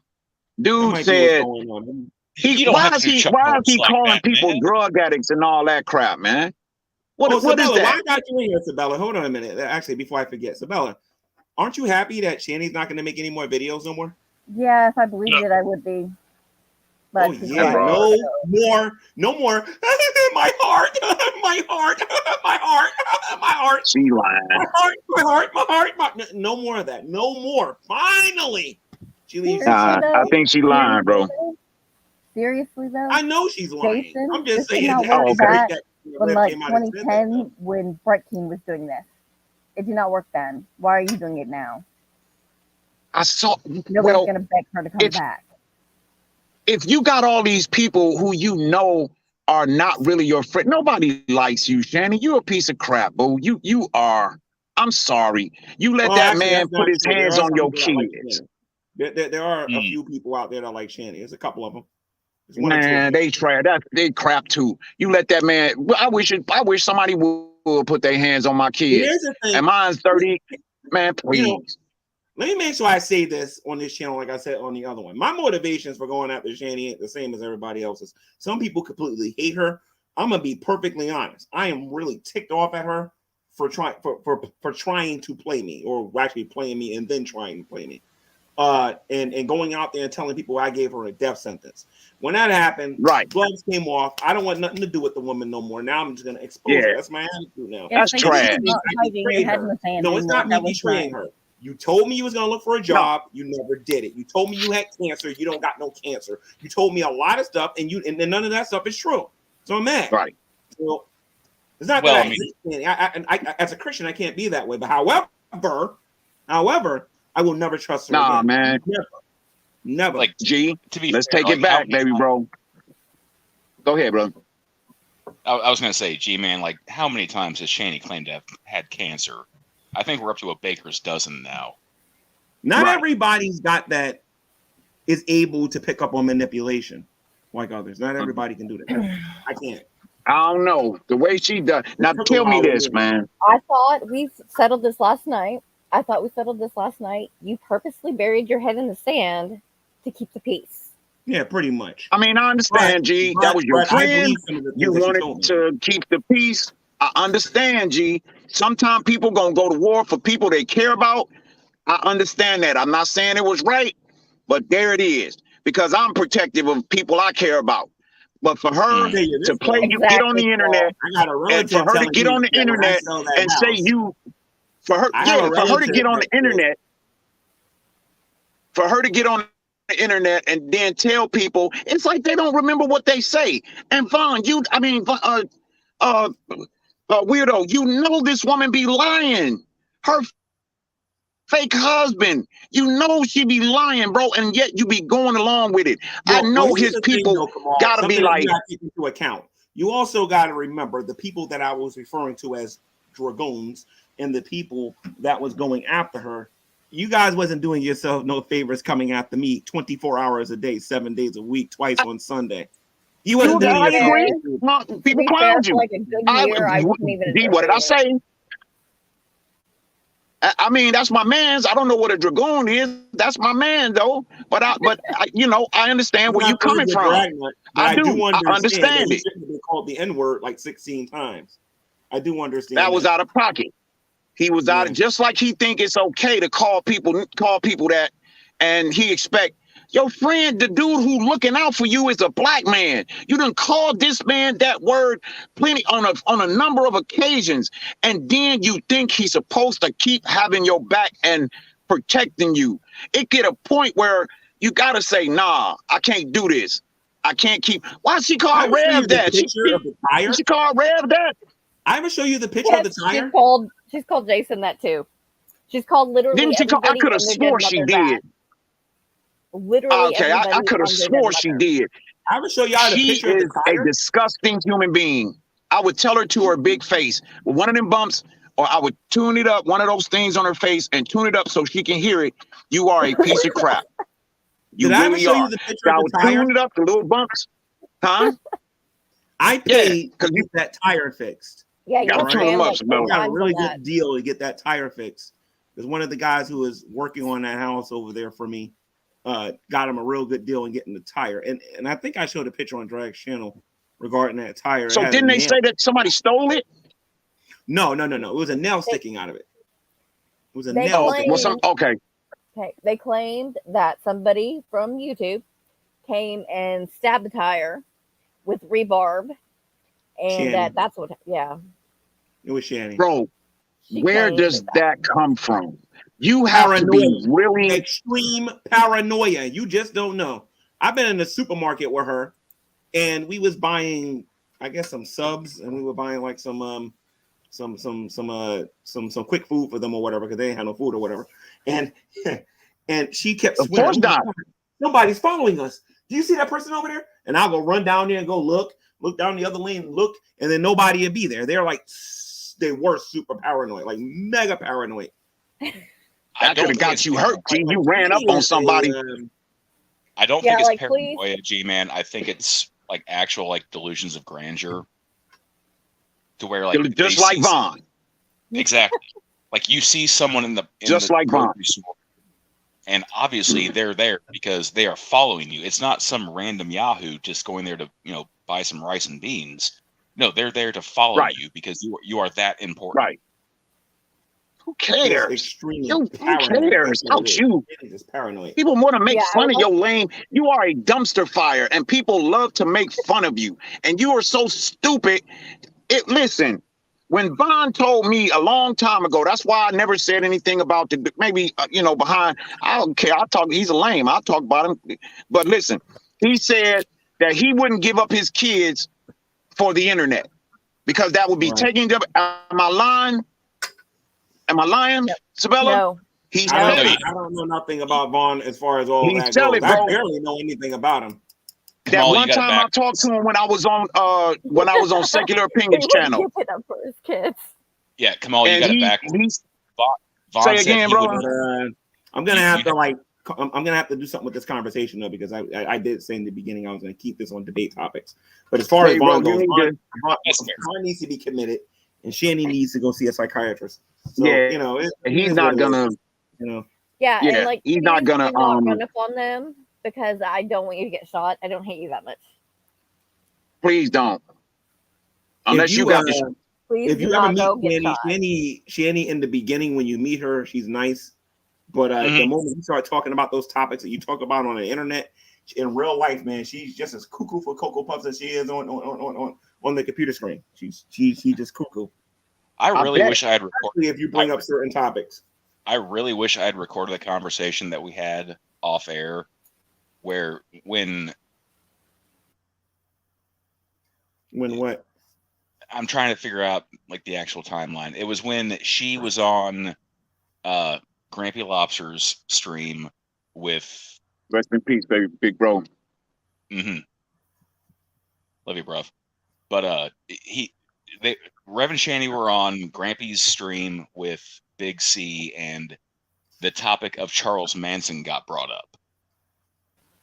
Dude might be what's said, going on. You don't have to do Chuck why is Norris he like calling that, people man. drug addicts and all that crap, man? Oh, What is Sabella, why that? I got you in here, Sabella? Hold on a minute. Actually, before I forget, Sabella, aren't you happy that Shanny's not going to make any more videos no more? Yeah, if I believed it, I would be. But Oh yeah, no more. My heart, my heart, my heart, my heart. She lying. My heart. No more of that. No more. Finally, she leaves. I think she lying, bro. Seriously though, I know she's lying. Jason, I'm just this did saying. not that work it's back great that when Rev like came out and said that, 2010 when Brett King was doing this. It did not work then. Why are you doing it now? I saw. Nobody's gonna beg her to come back. If you got all these people who you know are not really your friend, nobody likes you, Shanny. You're a piece of crap, boo. You are. I'm sorry. You let Well, that actually, man that's put not his true. There hands are on some your people that like kids. Shanny. There are a few people out there that like Shanny. There's a couple of them. There's one or two of Man, them. they try that. They crap too. You let that man. I wish somebody would put their hands on my kids. Here's the thing. And mine's 30. Man, please. You know, let me make sure I say this on this channel, like I said on the other one. My motivations for going after Shanny ain't the same as everybody else's. Some people completely hate her. I'm gonna be perfectly honest. I am really ticked off at her for trying to play me, or actually playing me and then trying to play me. And going out there and telling people I gave her a death sentence. When that happened, right, gloves came off. I don't want nothing to do with the woman no more. Now I'm just gonna expose her. That's my attitude now. That's trash. No, it's not me betraying her. You told me you was gonna look for a job. You never did it. You told me you had cancer. You don't got no cancer. You told me a lot of stuff, and none of that stuff is true. So I'm mad. Right. So it's not that I as a Christian I can't be that way. But however, I will never trust her again. Man. Never. Like, G, to be let's fair, take it back, baby, bro. Go ahead, bro. I was gonna say, G man, like how many times has Shanny claimed to have had cancer? I think we're up to a baker's dozen now. Not everybody's got that is able to pick up on manipulation like others. Not everybody can do that. I can't. I don't know the way she does. Now tell me this, man. I thought we settled this last night. You purposely buried your head in the sand to keep the peace. Yeah, pretty much. I mean, I understand, G. That was your friend. You wanted to keep the peace. I understand, G. Sometimes people gonna go to war for people they care about. I understand that. I'm not saying it was right, but there it is. Because I'm protective of people I care about. But for her to play, you get on the internet, and for her to get on the internet and say you, for her to get on the internet, and then tell people, it's like they don't remember what they say. And Vaughn, weirdo, you know this woman be lying. Her fake husband, you know she be lying, bro, and yet you be going along with it. I know his people gotta be like. You gotta take into account. You also got to remember the people that I was referring to as dragoons and the people that was going after her. You guys wasn't doing yourself no favors coming after me 24 hours a day, 7 days a week, twice on Sunday. You wasn't doing yourself. People clowned you. What did I say? I mean, that's my man's. I don't know what a dragoon is. That's my man, though. But I understand where you're coming from. I do understand it. He shouldn't have been called the N-word like 16 times. I do understand that was out of pocket. He was out of, just like he think it's okay to call people that, and he expect your friend, the dude who looking out for you, is a black man. You done called this man that word plenty on a number of occasions, and then you think he's supposed to keep having your back and protecting you. It get a point where you gotta say, nah, I can't do this. I can't keep. Why she call Rev that? She called Rev that. I ever show you the picture of the tire? She's called Jason that too. She's called literally. Didn't she call? I could have swore she did. Literally. Okay, I could have swore she did. I would show y'all the picture of the tire. She is a disgusting human being. I would tell her to her big face with one of them bumps, or I would tune it up, one of those things on her face, and tune it up so she can hear it. You are a piece of crap. You Did I ever really show are. you the picture I of would the tire? tune it up, the little bumps, huh? I paid to get that tire fixed. Yeah, you got got too scammed much, like Miller. 10 Got a times really on that. good deal to get that tire fixed. Because one of the guys who was working on that house over there for me got him a real good deal in getting the tire. And I think I showed a picture on Drag's channel regarding that tire. So It had didn't a they nail. say that somebody stole it? No. It was a nail sticking out of it. It was a They nail claimed, sticking. Okay. okay, they claimed that somebody from YouTube came and stabbed the tire with rebarb, and Shanny. that's what. Yeah, It was Shanny. Bro, she where claimed does that come from? You have to Paranoia. be willing. Extreme paranoia. You just don't know. I've been in the supermarket with her, and we was buying, I guess, some subs, and we were buying like some quick food for them or whatever, because they didn't have no food or whatever. And she kept Of course swearing, not. Nobody's following us. Do you see that person over there? And I'll go run down there and go look down the other lane, look, and then nobody would be there. They're like, they were super paranoid, like mega paranoid. That could have got you hurt, G. You ran up on somebody. I don't Yeah, think it's like, paranoia, G-Man. I think it's like actual like delusions of grandeur, to where like Just like Vaughn. Exactly. Like you see someone in the Just like Vaughn. grocery store, and obviously they're there because they are following you. It's not some random Yahoo just going there to buy some rice and beans. No, they're there to follow you because you are that important. Right. Who cares? Extremely Who paranoid. cares? Out you. Just paranoid. People want to make Yeah, fun of your lane. You are a dumpster fire, and people love to make fun of you. And you are so stupid. Listen, when Bond told me a long time ago, that's why I never said anything about the maybe behind. I don't care. I'll talk. He's a lame. I'll talk about him. But listen, he said that he wouldn't give up his kids for the internet because that would be taking them. Am I lying? Am I lying, Sabella? No. He's I telling me. don't know nothing about Vaughn as far as all He's that telling, goes. I bro. barely know anything about him. That one time I talked to him when I was on Secular Opinions channel. Give it up for his kids. Yeah, Kamal, you got it back. Vaughn Say said again, he bro. would. I'm gonna have to do something with this conversation though, because I did say in the beginning I was gonna keep this on debate topics. But as far as Vaughn goes, Vaughn needs to be committed, and Shanny needs to go see a psychiatrist. So he's not gonna. Yeah, Yeah, and like he's not gonna run up on them because I don't want you to get shot. I don't hate you that much. Please don't. Unless you got the. Please if do you ever not meet go get Shanny in the beginning when you meet her, she's nice. But the moment you start talking about those topics that you talk about on the internet, in real life, man, she's just as cuckoo for Cocoa Puffs as she is on the computer screen. She's just cuckoo. I really wish I had recorded. Especially if you bring up certain topics. I really wish I had recorded the conversation that we had off air, where when what? I'm trying to figure out like the actual timeline. It was when she was on Grampy Lobster's stream with. Rest in peace, baby, big bro. Mm-hmm. Love you, bruv. But Rev and Shanny were on Grampy's stream with Big C, and the topic of Charles Manson got brought up.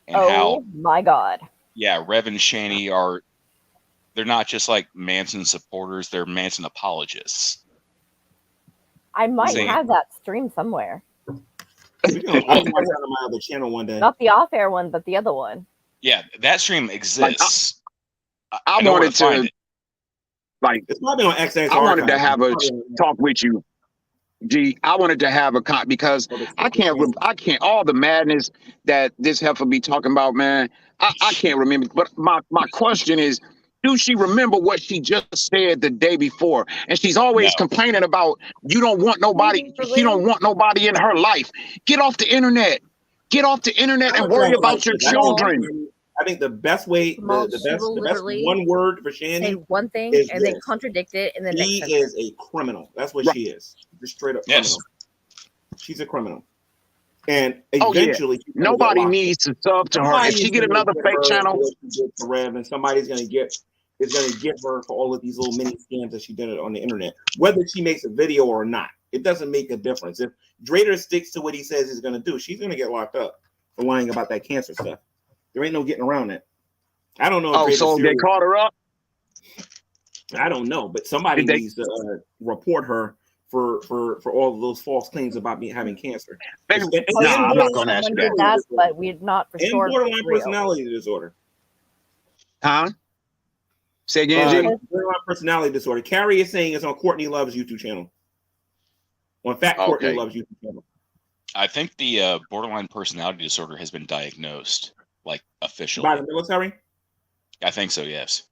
And how my God. Yeah, Rev and Shanny they're not just like Manson supporters, they're Manson apologists. I might have that stream somewhere. I'll watch that on my other channel one day. Not the off-air one, but the other one. Yeah, that stream exists. I wanted to like. It's probably on XX. I wanted to have a talk with you, G. I wanted to have a because I can't. All the madness that this heifer be talking about, man. I can't remember. But my question is, do she remember what she just said the day before? And she's always complaining about you don't want nobody. She don't want nobody in her life. Get off the internet. Get off the internet and worry about your children. I think the best way, the best one word for Shanny, say one thing and then contradict it, and then she is a criminal. That's what she is. Just straight up criminal. She's a criminal. And eventually, nobody needs to sub to her. If she get another fake channel, and somebody's gonna get her for all of these little mini scams that she did on the internet, whether she makes a video or not. It doesn't make a difference. If Drader sticks to what he says he's gonna do, she's gonna get locked up for lying about that cancer stuff. There ain't no getting around it. I don't know. So they caught her up. I don't know, but somebody Did they- needs to report her for all of those false claims about me having cancer. Maybe- And Nah, I'm not gonna ask you Someone did that. that, but we're not for and sure. if it's borderline real. personality disorder. Huh? Say again, G? Borderline personality disorder. Carrie is saying it's on Courtney Love's YouTube channel. On fact, Courtney Okay. Love's YouTube channel. I think the borderline personality disorder has been diagnosed, like officially. By the military? I think so. Yes.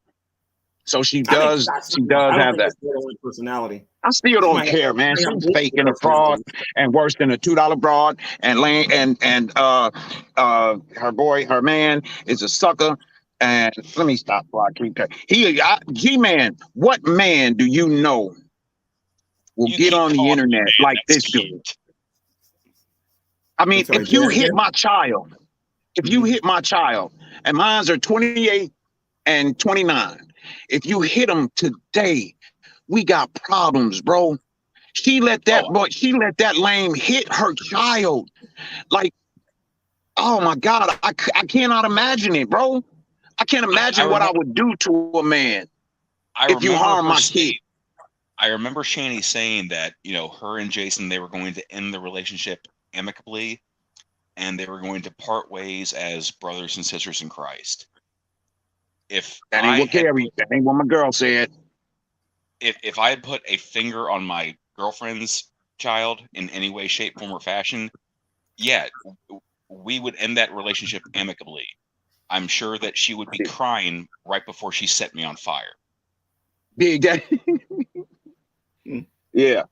So she I think does. that's- She does I don't have think that. it's borderline personality. I still don't care, man. She's fake and a fraud, and worse than a $2 broad. And Lane and her boy, her man is a sucker. And let me stop before I keep that. G-Man, what man do you know will get on the internet like this dude? I mean, sorry, if you Jared, hit Jared? my child, and mines are 28 and 29, if you hit them today, we got problems, bro. She let that lame hit her child. Like, oh my God, I cannot imagine it, bro. I can't imagine what I would do to a man if you harm my kid. I remember Shanny saying that, you know, her and Jason, they were going to end the relationship amicably, and they were going to part ways as brothers and sisters in Christ. If That ain't what Carrie, that ain't what my girl said. If I had put a finger on my girlfriend's child in any way, shape, form, or fashion, yeah, we would end that relationship amicably. I'm sure that she would be crying right before she set me on fire. Big that. Yeah.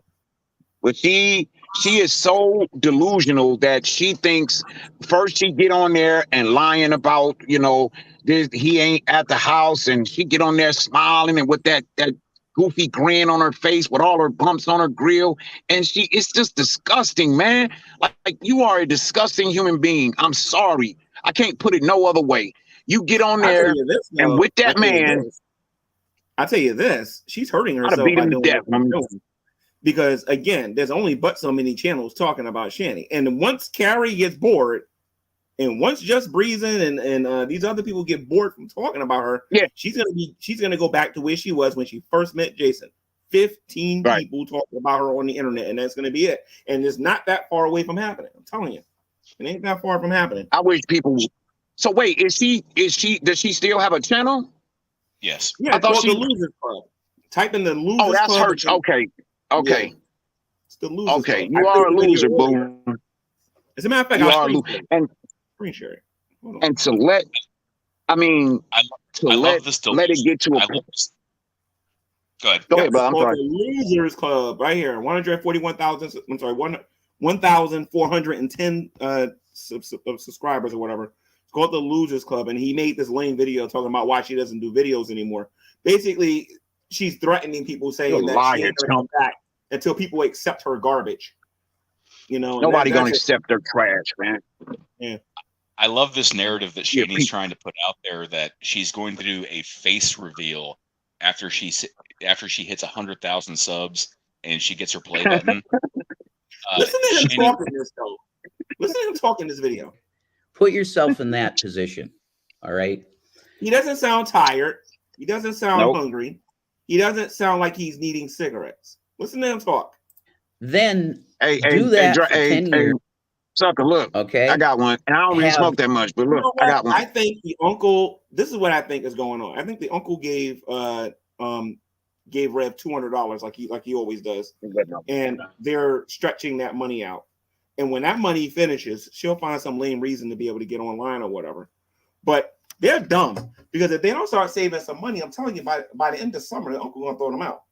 But she is so delusional that she thinks first she get on there and lying about, you know, he ain't at the house, and she get on there smiling and with that goofy grin on her face with all her bumps on her grill, and it's just disgusting, man. Like you are a disgusting human being. I'm sorry. I can't put it no other way. You get on there and with that man, I tell you this, she's hurting I'd have herself beat by him to doing death, what she's woman. doing. Because again, there's only but so many channels talking about Shanny, and once Carrie gets bored, and once Just Breezing and these other people get bored from talking about her, she's gonna go back to where she was when she first met Jason. 15 people talking about her on the internet, and that's gonna be it. And it's not that far away from happening. I'm telling you, it ain't that far from happening. I wish people would. So wait, does she still have a channel? Yes. Yeah, I thought it's called she. the Losers Club. Type in the Losers Oh, that's Club. her. Okay. Okay. Yeah. It's the Losers Okay. Club. You I are a put the video loser, earlier. boo. As a matter of fact, You I'll are a screen loser. share it. And Screen share it. Hold on. and to let, I mean, I let love this it get to a I love point. this. Go ahead. Go ahead, bro. It's I'm called sorry. the Losers Club right here. 141,000. I'm sorry, 1,410 subscribers or whatever. It's called the Losers Club, and he made this lame video talking about why she doesn't do videos anymore. Basically, she's threatening people, saying You're a that liar, she ain't gonna come back until people accept her garbage. You know, and Nobody gonna that's accept their trash, man. Yeah. I love this narrative that Yeah, Shanny's trying to put out there, that she's going to do a face reveal after she hits 100,000 subs and she gets her play button. Listen to him Shanny- talking this though. Listen to him talk in this video. Put yourself in that position. All right. He doesn't sound tired. He doesn't sound Nope. hungry. He doesn't sound like he's needing cigarettes. Listen to him talk. Then Hey, do that for 10 years. Sucker, look. Okay. I got one. And I don't really smoke that much, but You look, know I what? got one. I think the uncle. This is what I think is going on. I think the uncle gave Rev $200 like he always does, and they're stretching that money out. And when that money finishes, she'll find some lame reason to be able to get online or whatever. But they're dumb, because if they don't start saving some money, I'm telling you, by the end of summer, the uncle gonna throw them out.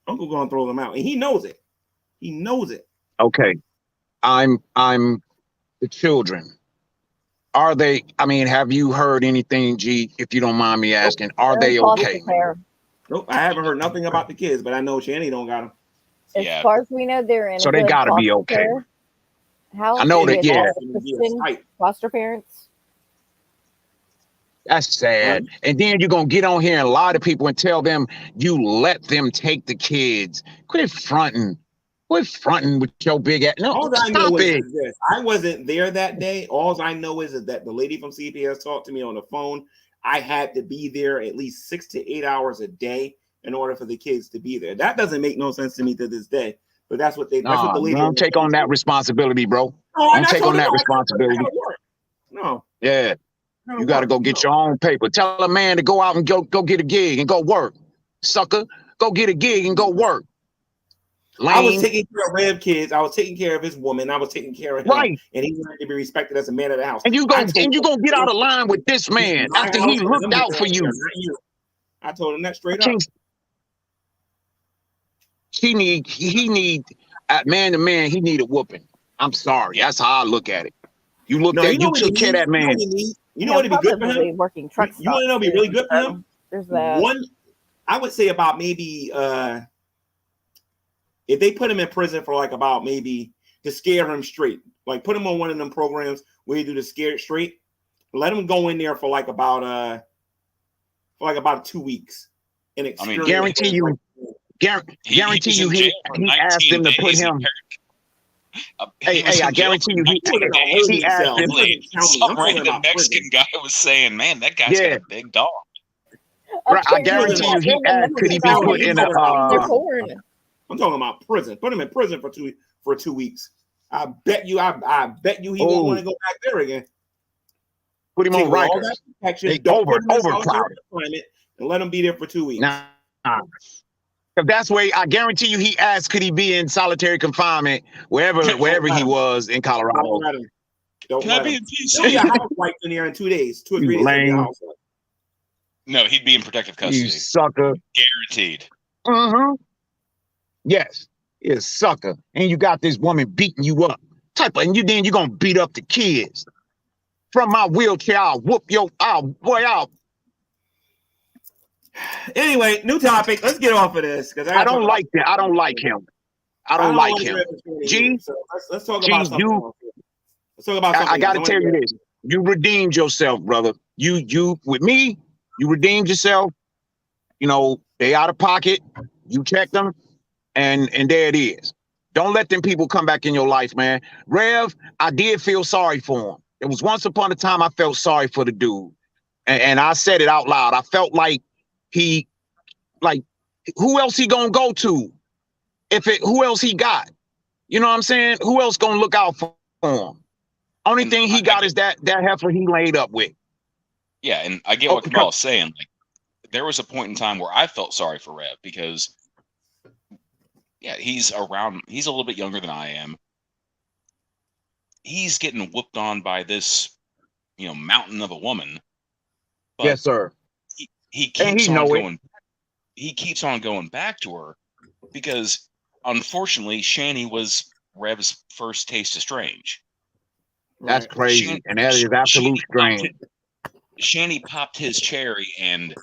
Uncle gonna throw them out, and he knows it. He knows it. Okay. I'm the children. Are they, I mean, have you heard anything, G, if you don't mind me asking? Are they okay? Nope, I haven't heard nothing about the kids, but I know Shanny don't got them. As far as we know, they're in. So a they good gotta be foster okay. care house. I know that, with yeah. all the Christian foster parents. That's sad. And then you're gonna get on here and lie to people and tell them you let them take the kids. Quit fronting. Quit fronting with your big ass. No, All I know stop it. is this. I wasn't there that day. All I know is that the lady from CPS talked to me on the phone. I had to be there at least 6 to 8 hours a day in order for the kids to be there. That doesn't make no sense to me to this day. But that's what that's what the lady. Don't take on that responsibility, bro. No, Don't take on that responsibility. No. Yeah. You got to go get your own paper. Tell a man to go out and go get a gig and go work. Sucker, go get a gig and go work. Lame. I was taking care of Rev kids. I was taking care of his woman. I was taking care of him. Right. And he wanted to be respected as a man of the house. And you gonna get out of line with this man after he looked out for you. I told him that straight up. He need man to man, he need a whooping. I'm sorry. That's how I look at it. You looked at you took care of that man. You know what would be good for him? Working truck you want to know what would be really good for him? There's that. One, I would say about maybe if they put him in prison for like about maybe to scare him straight, like put him on one of them programs where you do the scared straight, let him go in there for like about 2 weeks and experience. Guarantee you he asked him to put him. Hey, I guarantee you he asked him. The Mexican guy was saying, "Man, that guy's got a big dog." Right, I guarantee you he asked, could he be put in a? I'm talking about prison. Put him in prison for 2 weeks. I bet you he won't want to go back there again. Put him on Rikers. Overcrowded. And let him be there for 2 weeks. Nah. If that's where I guarantee you he asked, could he be in solitary confinement wherever he was in Colorado? Can I be in peace? He'll be a housewife in there in 2 days, 2 or 3 days. No, he'd be in protective custody. You sucker. Guaranteed. Yes, you're a sucker. And you got this woman beating you up. And then you're gonna beat up the kids. From my wheelchair, I'll whoop your out. Anyway, new topic. Let's get off of this because I don't like that. I don't like him. I don't like him. G, so let's talk about something. Let's talk about something. I gotta tell you this. You redeemed yourself, brother. You with me, you redeemed yourself. You know, they out of pocket. You checked them, and there it is. Don't let them people come back in your life, man. Rev, I did feel sorry for him. It was once upon a time I felt sorry for the dude. And I said it out loud. I felt like who else he gonna go to? Who else he got? You know what I'm saying? Who else gonna look out for him? Only thing he got is that heifer he laid up with. Yeah, and I get what Kamal's saying. Like, there was a point in time where I felt sorry for Rev because, yeah, he's a little bit younger than I am. He's getting whooped on by this, mountain of a woman. But yes, sir. He keeps on going. He keeps on going back to her because, unfortunately, Shanny was Rev's first taste of strange. That's crazy, and that is absolute strange. Shanny popped his cherry, and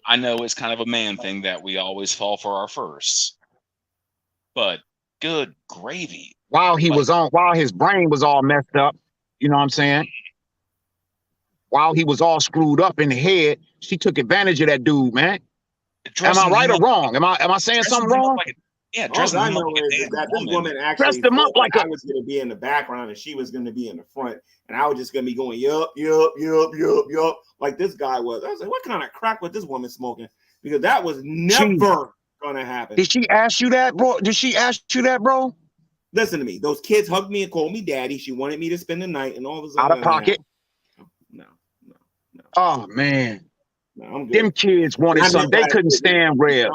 I know it's kind of a man thing that we always fall for our firsts, but good gravy. While his brain was all messed up, you know what I'm saying? While he was all screwed up in the head, she took advantage of that dude, man. Am I right or wrong? Am I saying something wrong? All I know is that this woman actually dressed him up like I was going to be in the background and she was going to be in the front, and I was just going to be going yup, like this guy was. I was like, what kind of crack was this woman smoking? Because that was never going to happen. Did she ask you that, bro? Listen to me. Those kids hugged me and called me daddy. She wanted me to spend the night, and all was out of pocket. No. Oh man. No, I'm good. Them kids wanted something. They couldn't stand Rev.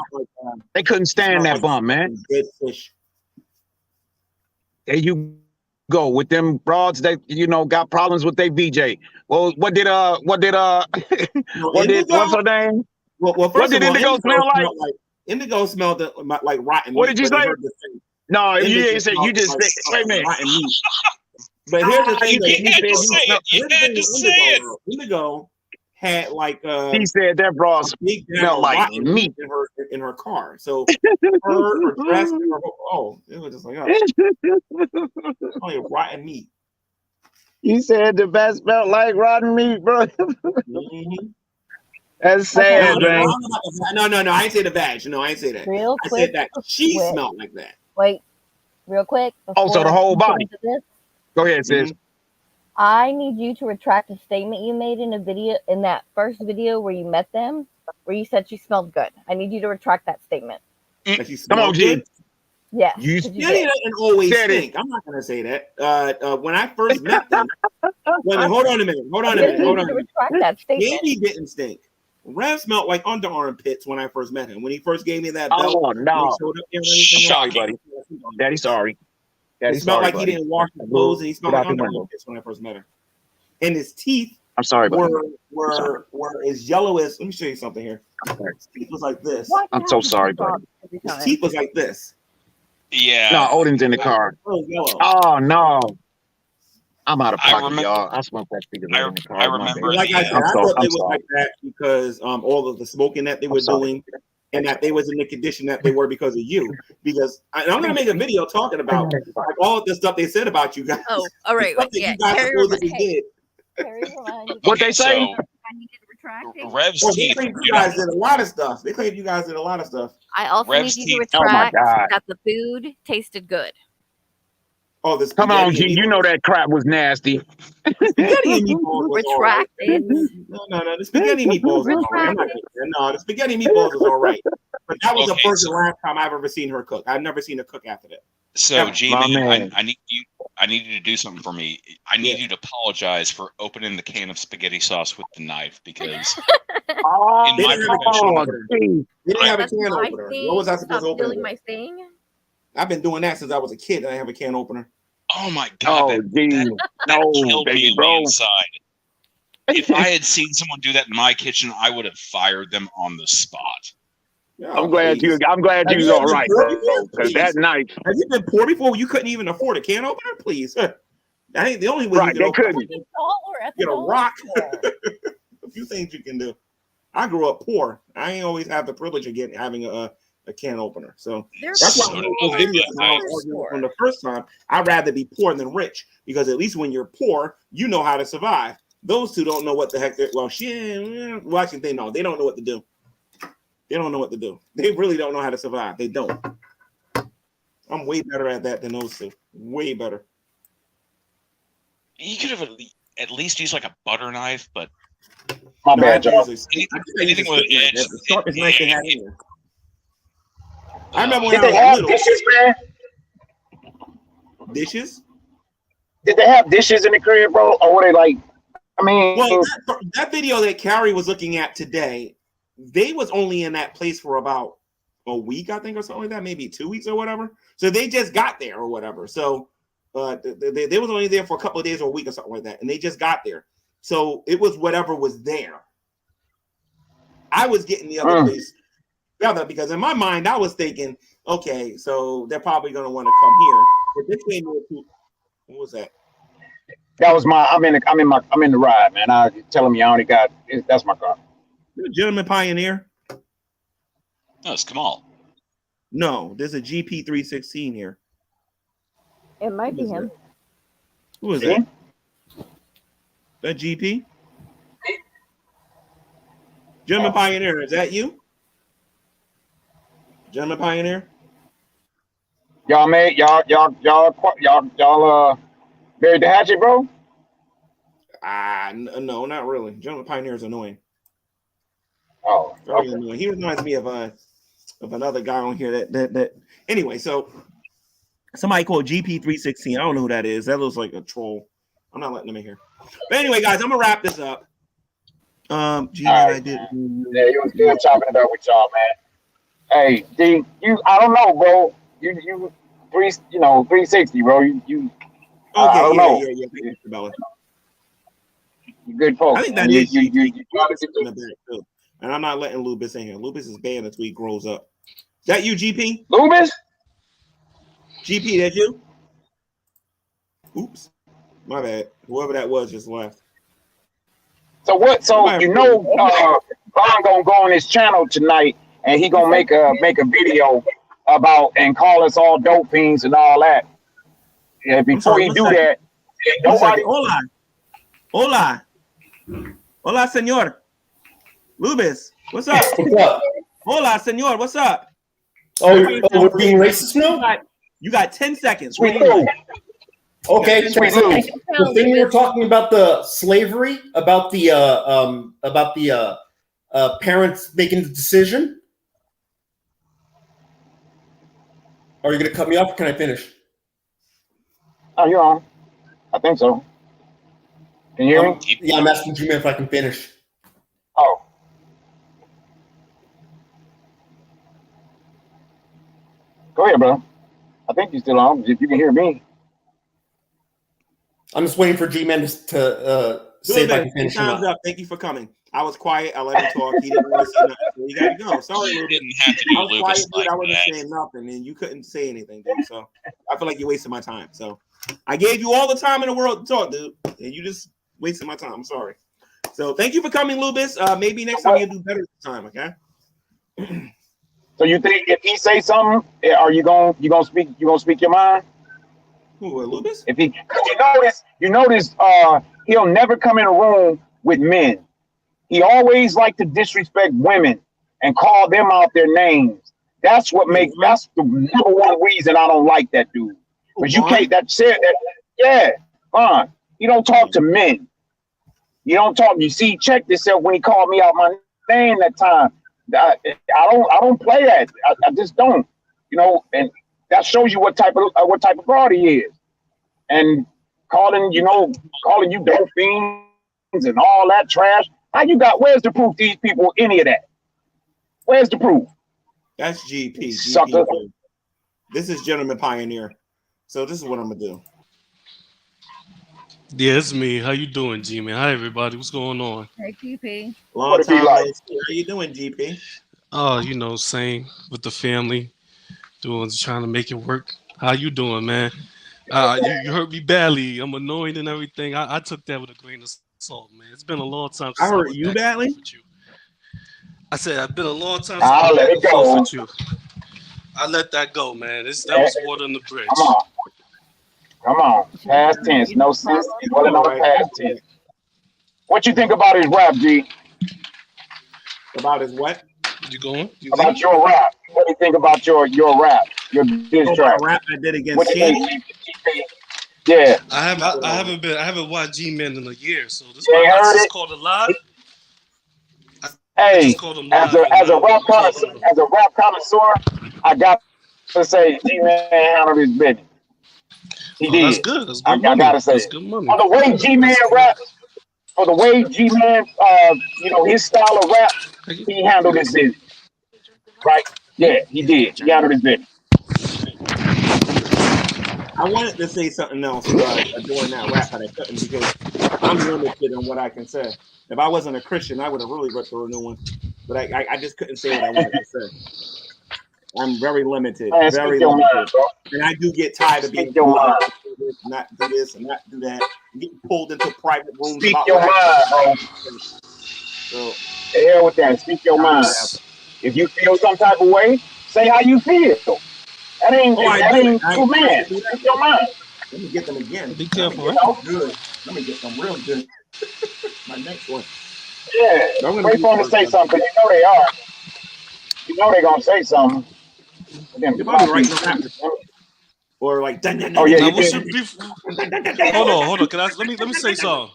They couldn't stand that bum, man. Good fish. There you go with them broads that got problems with their VJ. Well, what's her name? Well, what did Indigo smell like? Indigo smelled like rotten meat. What did you say? No, you didn't say. You just said. Wait a minute. But here's the thing. You had to say it. Indigo had like he said that bra smelled like meat in her car. So her dress, it was just like only rotten meat. He said the best smelled like rotten meat, bro. That's sad, man. No, I ain't say the vag. No, I ain't say that. I said that she smelled like that. Wait, real quick. So the whole body. Go ahead, sis. I need you to retract a statement you made in a video, in that first video where you met them, where you said she smelled good. I need you to retract that statement. Come on, G. Yes. You 'cause you Shanny did. doesn't always said it. stink. I'm not gonna say that. When I first met them, hold on a minute. I need you to retract that statement. Shanny didn't stink. Rev smelled like underarm pits when I first met him. When he first gave me that belt, Oh when he no! showed up there and Sorry, everything. buddy. Daddy, sorry. It Daddy, smelled sorry, like buddy. he didn't wash his clothes, and he smelled Get like out the underarm window. pits when I first met him. And his teeth I'm sorry, buddy. were as yellow as. Let me show you something here. His teeth was like this. I'm so sorry, buddy. His teeth was like this. Yeah. No, Odin's in the car. Oh, yellow. Oh no! I'm out of I pocket, remember- y'all. I smoked that cigarette in the car. I My remember bad. Like I the, said, I thought they I'm was sorry. like that because all of the smoking that they were sorry. doing, and that they was in the condition that they were because of you. Because and I'm gonna make a video talking about like all of the stuff they said about you guys. Oh, all right. Stuff that you guys supposedly did. What they say? So, Rev's Well, they teeth. claim you guys did a lot of stuff. They claim you guys did a lot of stuff. I also Rev's need you to teeth- oh my retract God. that the food tasted good. Oh, this Come on, G. You know that crap was nasty. spaghetti and meatballs was all right. Retract it. No. The spaghetti and meatballs was all right. I'm not kidding. No, the spaghetti and meatballs was all right. But that was the Okay, first so- and last time I've ever seen her cook. I've never seen her cook after that. So, Yeah, G, my man, man. I need you. I need you to do something for me. I need you to apologize for opening the can of spaghetti sauce with the knife because Oh, in my professional, G. They didn't have a That's can my opener. thing. What was I supposed Stop to open stealing it my with? thing. I've been doing that since I was a kid. And I have a can opener. oh my god, Oh, that G. No, killed me baby, on the bro. inside. If I had seen someone do that in my kitchen, I would have fired them on the spot. Yeah, I'm glad please. I'm glad Have you you was ever all right, poured bro. before? Because that Please. knife, Have you been poor before? You couldn't even afford a can opener? Please. That ain't the only way right? you They can open couldn't. it. Get a rock. A few things you can do. I grew up poor. I ain't always have the privilege of having a can opener. So that's why I made those videos when I was arguing from the first time. I'd rather be poor than rich because at least when you're poor, you know how to survive. Those two don't know what the heck they're actually they know. They don't know what to do. They don't know what to do. They really don't know how to survive. They don't. I'm way better at that than those two. Way better. You could have at least used like a butter knife, but My bad, y'all. anything with an edge. The sharpest knife they had in there. I remember when Did I they was have little. dishes, man? Dishes? Did they have dishes in the crib, bro? Or were they like? I mean, Well, that video that Carrie was looking at today, they was only in that place for about a week, I think, or something like that, maybe 2 weeks or whatever. So they just got there or whatever. So they was only there for a couple of days or a week or something like that, and they just got there. So it was whatever was there. I was getting the other place together because in my mind I was thinking, okay, so they're probably going to want to come here. But they came here. What was that? that was my. I'm in the ride, man. I telling me I only got. That's my car. The Gentleman Pioneer? No, it's Kamal. No, there's a GP316 here. It might be him. Who is that? That GP? Gentleman Pioneer, is that you? Gentleman Pioneer? Y'all buried the hatchet, bro? No, not really. Gentleman Pioneer is annoying. Oh, very annoying. He reminds me of another guy on here that anyway, so somebody called GP316. I don't know who that is. That looks like a troll. I'm not letting them in here. But anyway, guys, I'm gonna wrap this up. I did. Yeah, it was good chopping it up with y'all, man. Hey, D, I don't know, bro. You 360, bro. You. I don't know. Yeah. Thank you, Bella. Good folks. I think that you, is you, you, in the back too. And I'm not letting Lubis in here. Lubis is banned until he grows up. Is that you, GP? Lubis? GP, that you? Oops. My bad. Whoever that was just left. So what? So Ron gonna go on his channel tonight, and he gonna make a video about and call us all dope fiends and all that. Yeah, before he do that, nobody. Hola, señor. Lubis, what's up? What's up? Hola, señor. What's up? Oh, we're being racist now? You got 10 seconds. Sweet food. Okay, so the thing you were talking about, the slavery, about the parents making the decision. Are you going to cut me off? Or can I finish? Oh, you're on. I think so. Can you hear me? Yeah, I'm asking Jimmy if I can finish. Oh. Go ahead, bro. I think you're still on. If you can hear me. I'm just waiting for G-Man to say if I can finish or Time's not. up. Thank you for coming. I was quiet. I let him talk. He didn't want to say nothing. So he got to go. Sorry, You Lucas. didn't have to do I was Lucas quiet, dude. like I wasn't that. saying nothing, and you couldn't say anything, dude. So I feel like you wasted my time. So I gave you all the time in the world to talk, dude, and you just wasted my time. I'm sorry. So thank you for coming, Lucas. Maybe next time you'll do better this time, okay? So you think if he say something, are you gonna speak your mind? Who, Lucas? If he, cause you notice, he'll never come in a room with men. He always like to disrespect women and call them out their names. That's that's the number one reason I don't like that dude. Because you can't. Yeah, fine. You don't talk to men. You don't talk. You see, check this out when he called me out my name that time. I don't play that. I just don't. You know, and that shows you what type of guard he is. And calling you dope fiends and all that trash. Where's the proof these people any of that? Where's the proof? That's GP. Sucker. This is Gentleman Pioneer. So this is what I'm gonna do. Yeah, it's me. How you doing, G-Man? Hi, everybody. What's going on? Hey, GP. Long time no see. How you doing, GP? Oh, same with the family, trying to make it work. How you doing, man? You hurt me badly. I'm annoyed and everything. I took that with a grain of salt, man. It's been a long time since I hurt went you back and badly? forth with you. I said it's been a long time since I'll I went let back it and forth go. with you. I let that go, man. That was water on the bridge. Come on. Past tense. No sense. He's running on the past tense. What you think about his rap, G? About his what? You going? About your rap. What do you think about your rap? Your diss track? Rap I did against What do you Shanny? think? Yeah. I haven't watched G-Man in a year, so this You ain't I heard just it? called it live. Hey, called him as live a rap connoisseur, I got to say, G-Man handled his business. He did. That's good. That's good I money. gotta say, That's good money. for the way G-Man raps, for the way G-Man, his style of rap, he handled his business. Right? Yeah, he did. He handled his business. I wanted to say something else during that rap, but I couldn't because I'm limited on what I can say. If I wasn't a Christian, I would have really ripped through a new one. But I just couldn't say what I wanted to say. I'm very limited, Man, very speak your limited. mind, bro. And I do get tired of being Speak your mind. not do this and not do that. Getting pulled into private rooms Speak about your rap. mind, bro. So, the hell with that. Speak your mind. If you feel some type of way, say how you feel. That ain't too man. Speak your mind. Let me get them again. Be careful, Let me right? get some good. Let me get some real good. My next one. Yeah. Wait for them to say something. You know they are. You know they're gonna say something. You're probably writing a rap. Or like oh yeah, Now, you what's did. your beef? Hold on. Let me say something.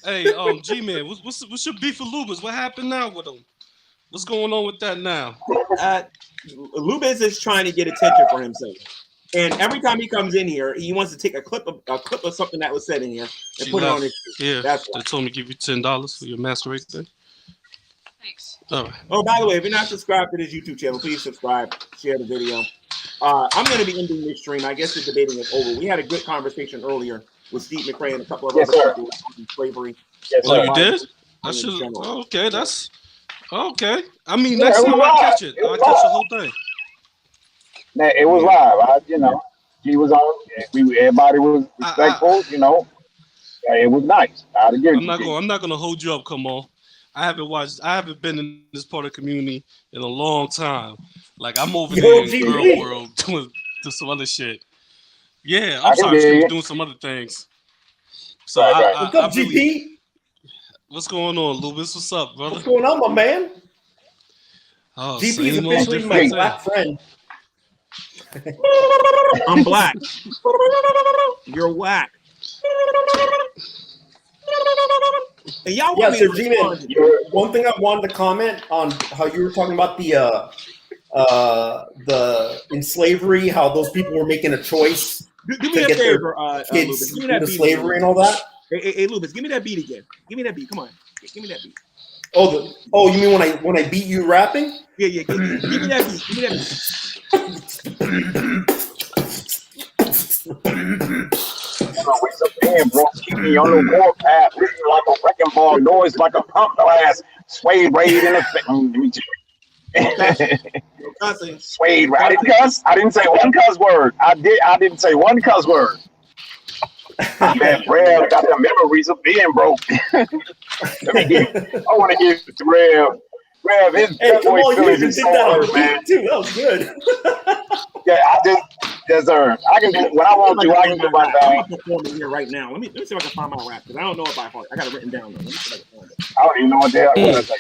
Hey, G-Man, what's your beef with Lubas? What happened now with him? What's going on with that now? Lubas is trying to get attention for himself, and every time he comes in here, he wants to take a clip of something that was said in here and put it on his. Yeah, that's they told me to give you $10 for your masquerade thing. Thanks. All right. Oh, by the way, if you're not subscribed to this YouTube channel, please subscribe, share the video. I'm going to be ending this stream. I guess the debating is over. We had a good conversation earlier with Steve McRae and a couple of other people on slavery. Oh, you did? I should. Okay, that's okay. I mean, next time I catch it, I'll catch the whole thing. Now, it was live. He was on. Everybody was respectful. It was nice. I'm not gonna hold you up. Come on. I haven't been in this part of the community in a long time. Like I'm over there in girl world doing some other shit. Yeah, I'm sorry, excuse me, doing some other things. So What's up, GP? What's going on, Lubis? What's up, brother? What's going on, my man? Oh, GP is officially my black friend. I'm black. You're whack. And y'all want me so to G-Man, respond. one thing I wanted to comment on how you were talking about the in slavery, how those people were making a choice Do me to a get favor, their kids Lubis. Give me that into beat slavery again. and all that. Hey, Lubis, give me that beat again. Give me that beat. Come on, give me that beat. Oh, you mean when I beat you rapping? Yeah. Give me that beat. Give me that beat. Bro, keep me on the warpath, written like a wrecking ball, noise like a pump glass, sway raid in the Suede, right? I didn't cuss. I didn't say one cuss word. I didn't say one cuss word. Man, Rev got the memories of being broke. I want to give Rev. His boy feelings is so hurt, man. Too. That was good. Yeah, I just deserve. I can do what I want to. I can do my thing. I'm performing here right now. Let me see if I can find my rap because I don't know it by heart. I got it written down though. Let me see if I can find it. I don't even know what the hell it was.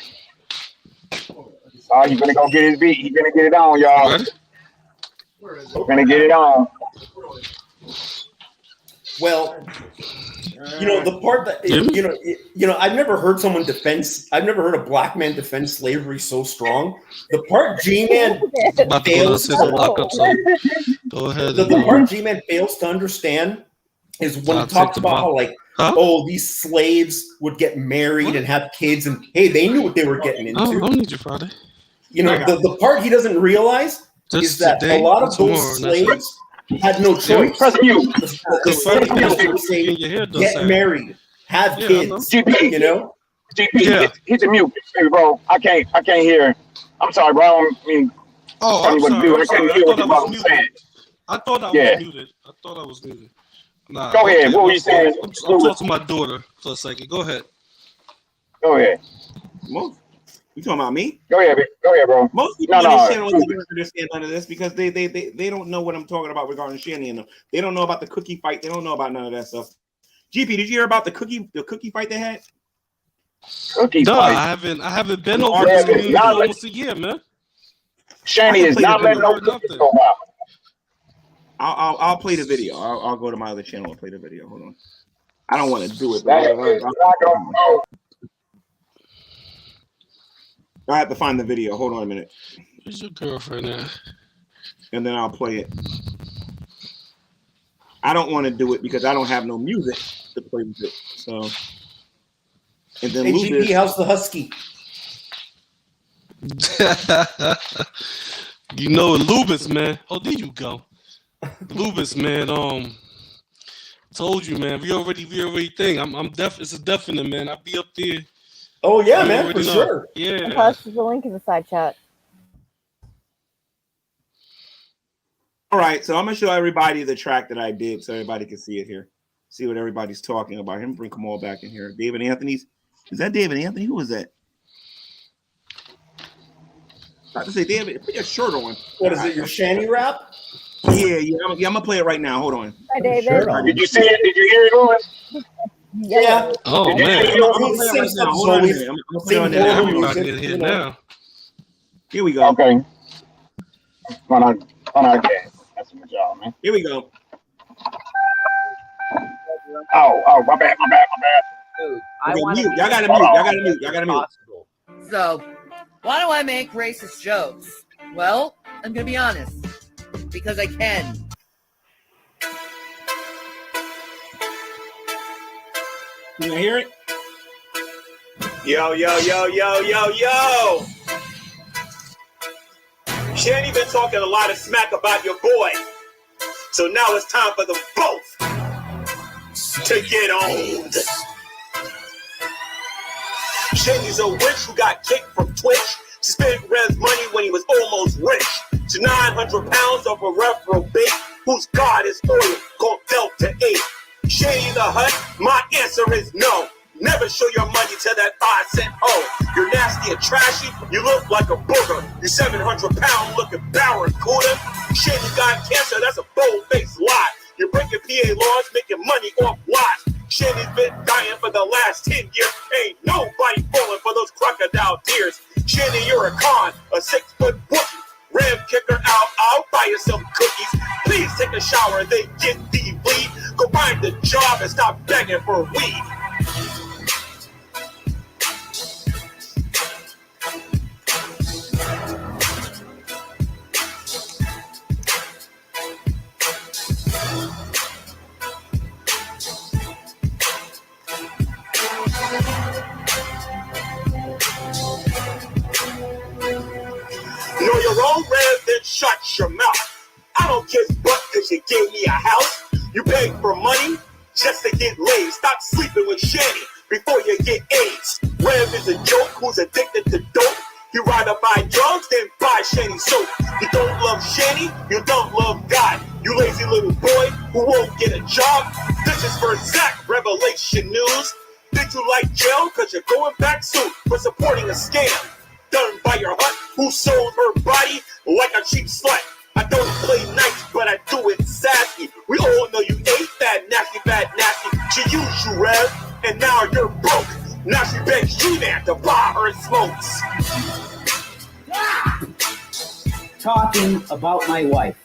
Oh, you gonna go get his beat. He gonna get it on, y'all. Gonna get it on. Well, the part that I've never heard someone I've never heard a black man defend slavery so strong. The part G-Man fails Go ahead. the part G-Man fails to understand is when he talks about how these slaves would get married and have kids, and hey, they knew what they were getting into. I don't need you, Friday. The part he doesn't realize is that a lot of those slaves had no choice. The slaves say, get married, have kids. GP, hit the mute, hey, bro. I can't hear. I'm sorry, bro. I mean, I'm sorry. I can't hear what the brother was saying. I thought I was muted. Nah, go ahead. What were you saying? I'm talking to my daughter for a second. Go ahead. Go ahead. You talking about me? Go ahead, bro. Most people on this channel don't understand none of this because they don't know what I'm talking about regarding Shanny and them. They don't know about the cookie fight. They don't know about none of that stuff. GP, did you hear about the cookie fight they had? Cookie fight? I haven't been over this community almost a year, man. Shanny is not letting no cookies go out. I'll play the video. I'll go to my other channel and play the video. Hold on. I don't want to do it. I have to find the video. Hold on a minute. Where's your girlfriend now? And then I'll play it. I don't want to do it because I don't have no music to play with it. So, and then GP, how's the husky? Lubis, man. Oh, there you go. Lubis, man. Told you, man. We already think. It's a definite, man. I'll be up there. Oh yeah, man, for sure. Yeah. Plus, the link in the side chat. All right, so I'm gonna show everybody the track that I did so everybody can see it here. See what everybody's talking about. Him bring them all back in here. David Anthony's. Is that David Anthony? Who was that? I have to say, David, put your shirt on. What is it? Your Shanny rap? Yeah. I'm gonna play it right now. Hold on. Hi, David. Did you see it? Did you hear it, Louis? Yeah. Oh man. man. I'm gonna play it right now. Hold on a minute. I'm gonna play it here now. Here we go. Okay. Why not again? That's a good job, man. Here we go. Oh, my bad. Dude, Okay, mute. Y'all gotta mute. So, why do I make racist jokes? Well, I'm gonna be honest. Because I can. Can you hear it? Yo. Shanny been talking a lot of smack about your boy. So now it's time for them both to get owned. Shanny's a witch who got kicked from Twitch. She spent Rev's money when he was almost rich. To 900 pounds of a reprobate whose God is oil called Delta 8. Shanny the Hut, my answer is no. Never show your money to that 5-cent hoe. You're nasty and trashy, you look like a booger. You 700-pound looking barracuda. Shanny got cancer, that's a bold-faced lie. You're breaking PA laws, making money off lies. Shanny's been dying for the last 10 years. Ain't nobody falling for those crocodile tears. Shanny, you're a con, a 6-foot whoopie. Ram kicker out. buy you some cookies. Please take a shower, then get the weed. Go find a job and stop begging for weed. Know your own Rev, then shut your mouth. I don't kiss butt cause you gave me a house. You beg for money just to get laid. Stop sleeping with Shanny before you get AIDS. Rev is a joke who's addicted to dope. You rather buy drugs than buy Shanny soap. You don't love Shanny, you don't love God. You lazy little boy who won't get a job. This is for Zach, Revelation News. Think you like jail cause you're going back soon for supporting a scam done by your hut who sold her body like a cheap slut. I don't play nice, but I do it sassy. We all know you ate that nasty, bad, nasty. She used you, Rev, and now you're broke. Now she begs G-Man to buy her smokes. Talking about my wife.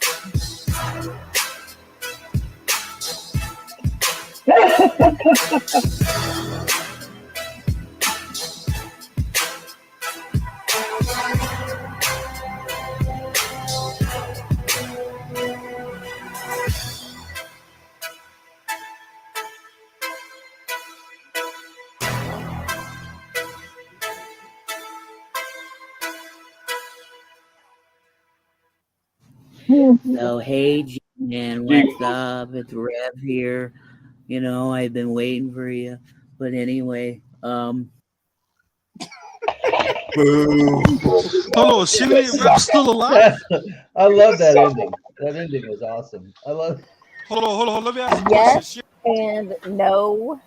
So hey G-Man, what's up? It's Rev here. You know, I've been waiting for you. But anyway, Hold on, Shanny and Rev still alive? I love that ending. That ending was awesome. I love. Hold on. Let me ask you a Yes question. and no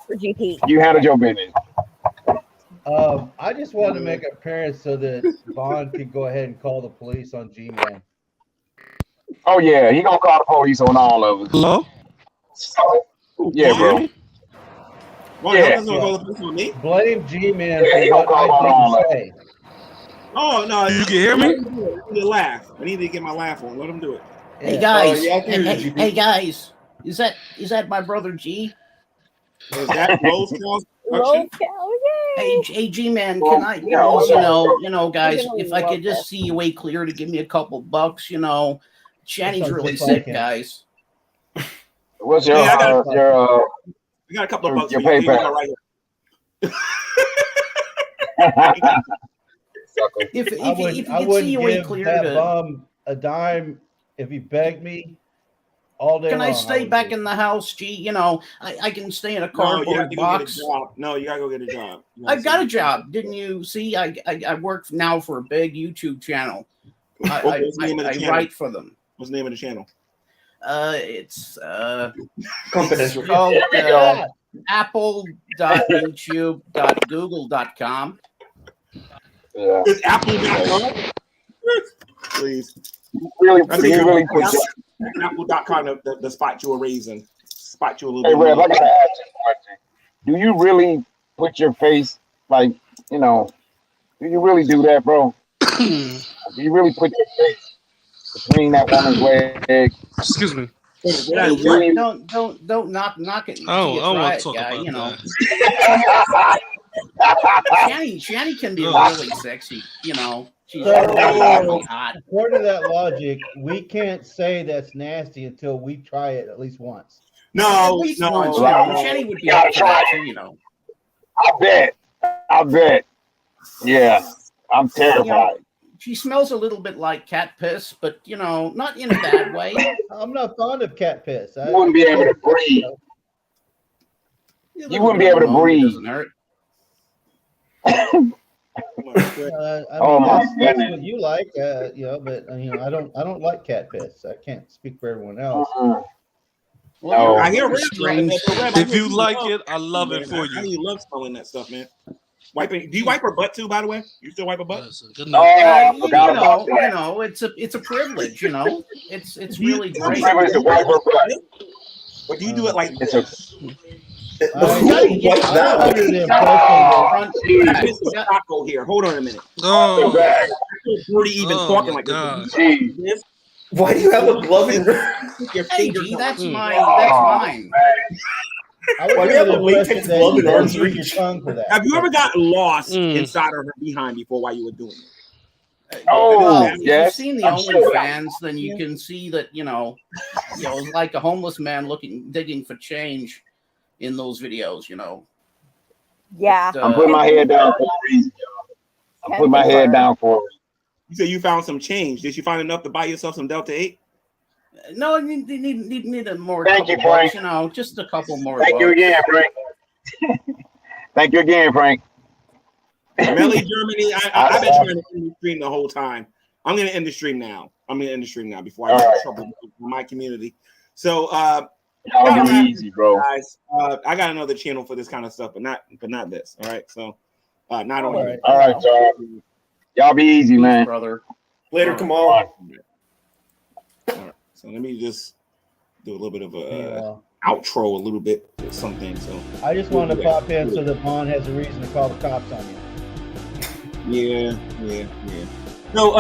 for GP. You handled your business. I just wanted to make an appearance so that Bond could go ahead and call the police on G-Man. Oh yeah, he gonna call the police on all of us. Hello? Yeah, bro. Well, gonna call the police on me? Blame G-Man Yeah, he for gonna what call on all I of us. didn't say. Oh no! You can hear me? I need to laugh. I need to get my laugh on. Let him do it. hey guys, yeah, I can hear you, GP. hey guys, is that my brother G? Is that Rose Cows Roll production? cow, Hey, G-Man, can I, you know, guys, if I could just see you way clear to give me a couple bucks, you know, Shanny's sounds really just like sick, him. guys. What's your Hey, I got your I got a couple of bucks your for you. Here you PayPal? go, right here. If I you wouldn't could see your way give clear that to, bum a dime if he begged me all day can long. I stay would back do it. in the house, G? You know, I can stay in a No, you have cardboard to go get a box. job. No, you gotta go get a job. You gotta I've got see- a job, didn't you see? I work now for a big YouTube channel. What's the name of the I channel? write for them. What's the name of the channel? It's Confidential. It's called apple.youtube.google.com. Yeah. It's Apple.com. Please. Really, I think you really put Apple.com the spot you were raising. Spot you a little Hey, bit Rev, I more. gotta ask you a question. Do you really put your face like, you know, do you really do that, bro? Do you really put your face between that woman's legs? Excuse me. Did I Hey, what? don't knock it. I don't You want try to it, talk guy. about You know, that. Shanny can be Ugh. really sexy. You know, she's So, really hot. according to that logic, we can't say that's nasty until we try it at least once. At No, least no, once, you Right. know. Shanny would be You gotta up for try that it. too. You know. I bet. Yeah, I'm You know, terrified. she smells a little bit like cat piss, but you know, not in a bad way. I'm not fond of cat piss. You wouldn't be able to breathe. You wouldn't be able to breathe. Doesn't hurt. Oh, my that's goodness. what you like, you know. But you know, I don't like cat piss. I can't speak for everyone else. Well, No. I hear Rev. strange. If you like it, I love it for I you. you love smelling that stuff, man. Wiping. Do you wipe her butt too? By the way, you still wipe her butt? Listen, good Oh, night. I forgot about You that. know, it's a privilege. You know, it's Do you- really It's a great. privilege to wipe her butt. Or do you do it like It's a this? Mr. Taco here. Hold on a minute. Brody even talking like this. Why do you have a glove in your? Hey, G, that's mine. That's mine. Why do you have a latex glove in arm's reach? Have you ever gotten lost inside of her behind before while you were doing it? Well, if you've seen the OnlyFans, then you can see that it's like a homeless man digging for change in those videos. Yeah. I'm putting my head down for a reason. I'm putting my head down for a reason. You said you found some change. Did you find enough to buy yourself some Delta 8? No, you need a more. Thank you, Frank. Bucks, just a couple more. Thank you again, Frank. Thank you again, Frank. Melly Germany, I've been trying to end the stream the whole time. I'm going to end the stream now. Before I get in trouble with my community. So, easy, bro. Guys, I got another channel for this kind of stuff, but not this. All right, so not on here. All right, y'all be easy, man. Brother. Later, come on. All right, so let me just do a little bit of a outro, a little bit or something. So I just want to pop in so that Vaughn has a reason to call the cops on you. Yeah. So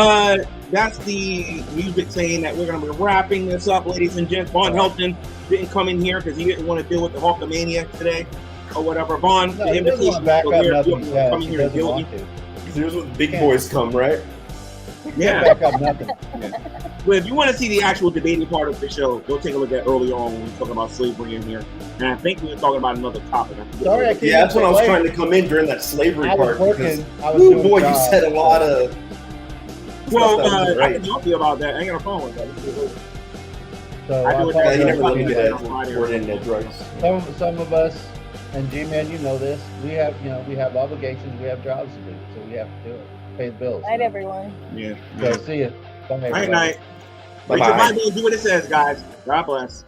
that's the music saying that we're going to be wrapping this up, ladies and gents. Vaughn Helton didn't come in here because he didn't want to deal with the Hawkamania today or whatever. Vaughn, the invitation back up nothing. come in here and deal with me. Here's when the big boys come, right? Yeah. Back up nothing. Well, if you want to see the actual debating part of the show, go take a look at earlier on when we talk about slavery in here. And I think we were talking about another topic. Sorry, yeah, that's when I was trying to come in during that slavery part. Working. Oh boy, you said a lot of. Well, I can talk to you about that. I ain't got a problem with that. So I do you never let me it. get internet drugs. Some of us, and G-Man, you know this. We have obligations. We have jobs to do, so we have to do it. Pay the bills. Night, everyone. Yeah. So see you. Bye, Night. Bye-bye. Read your Bible and do what it says, guys. God bless.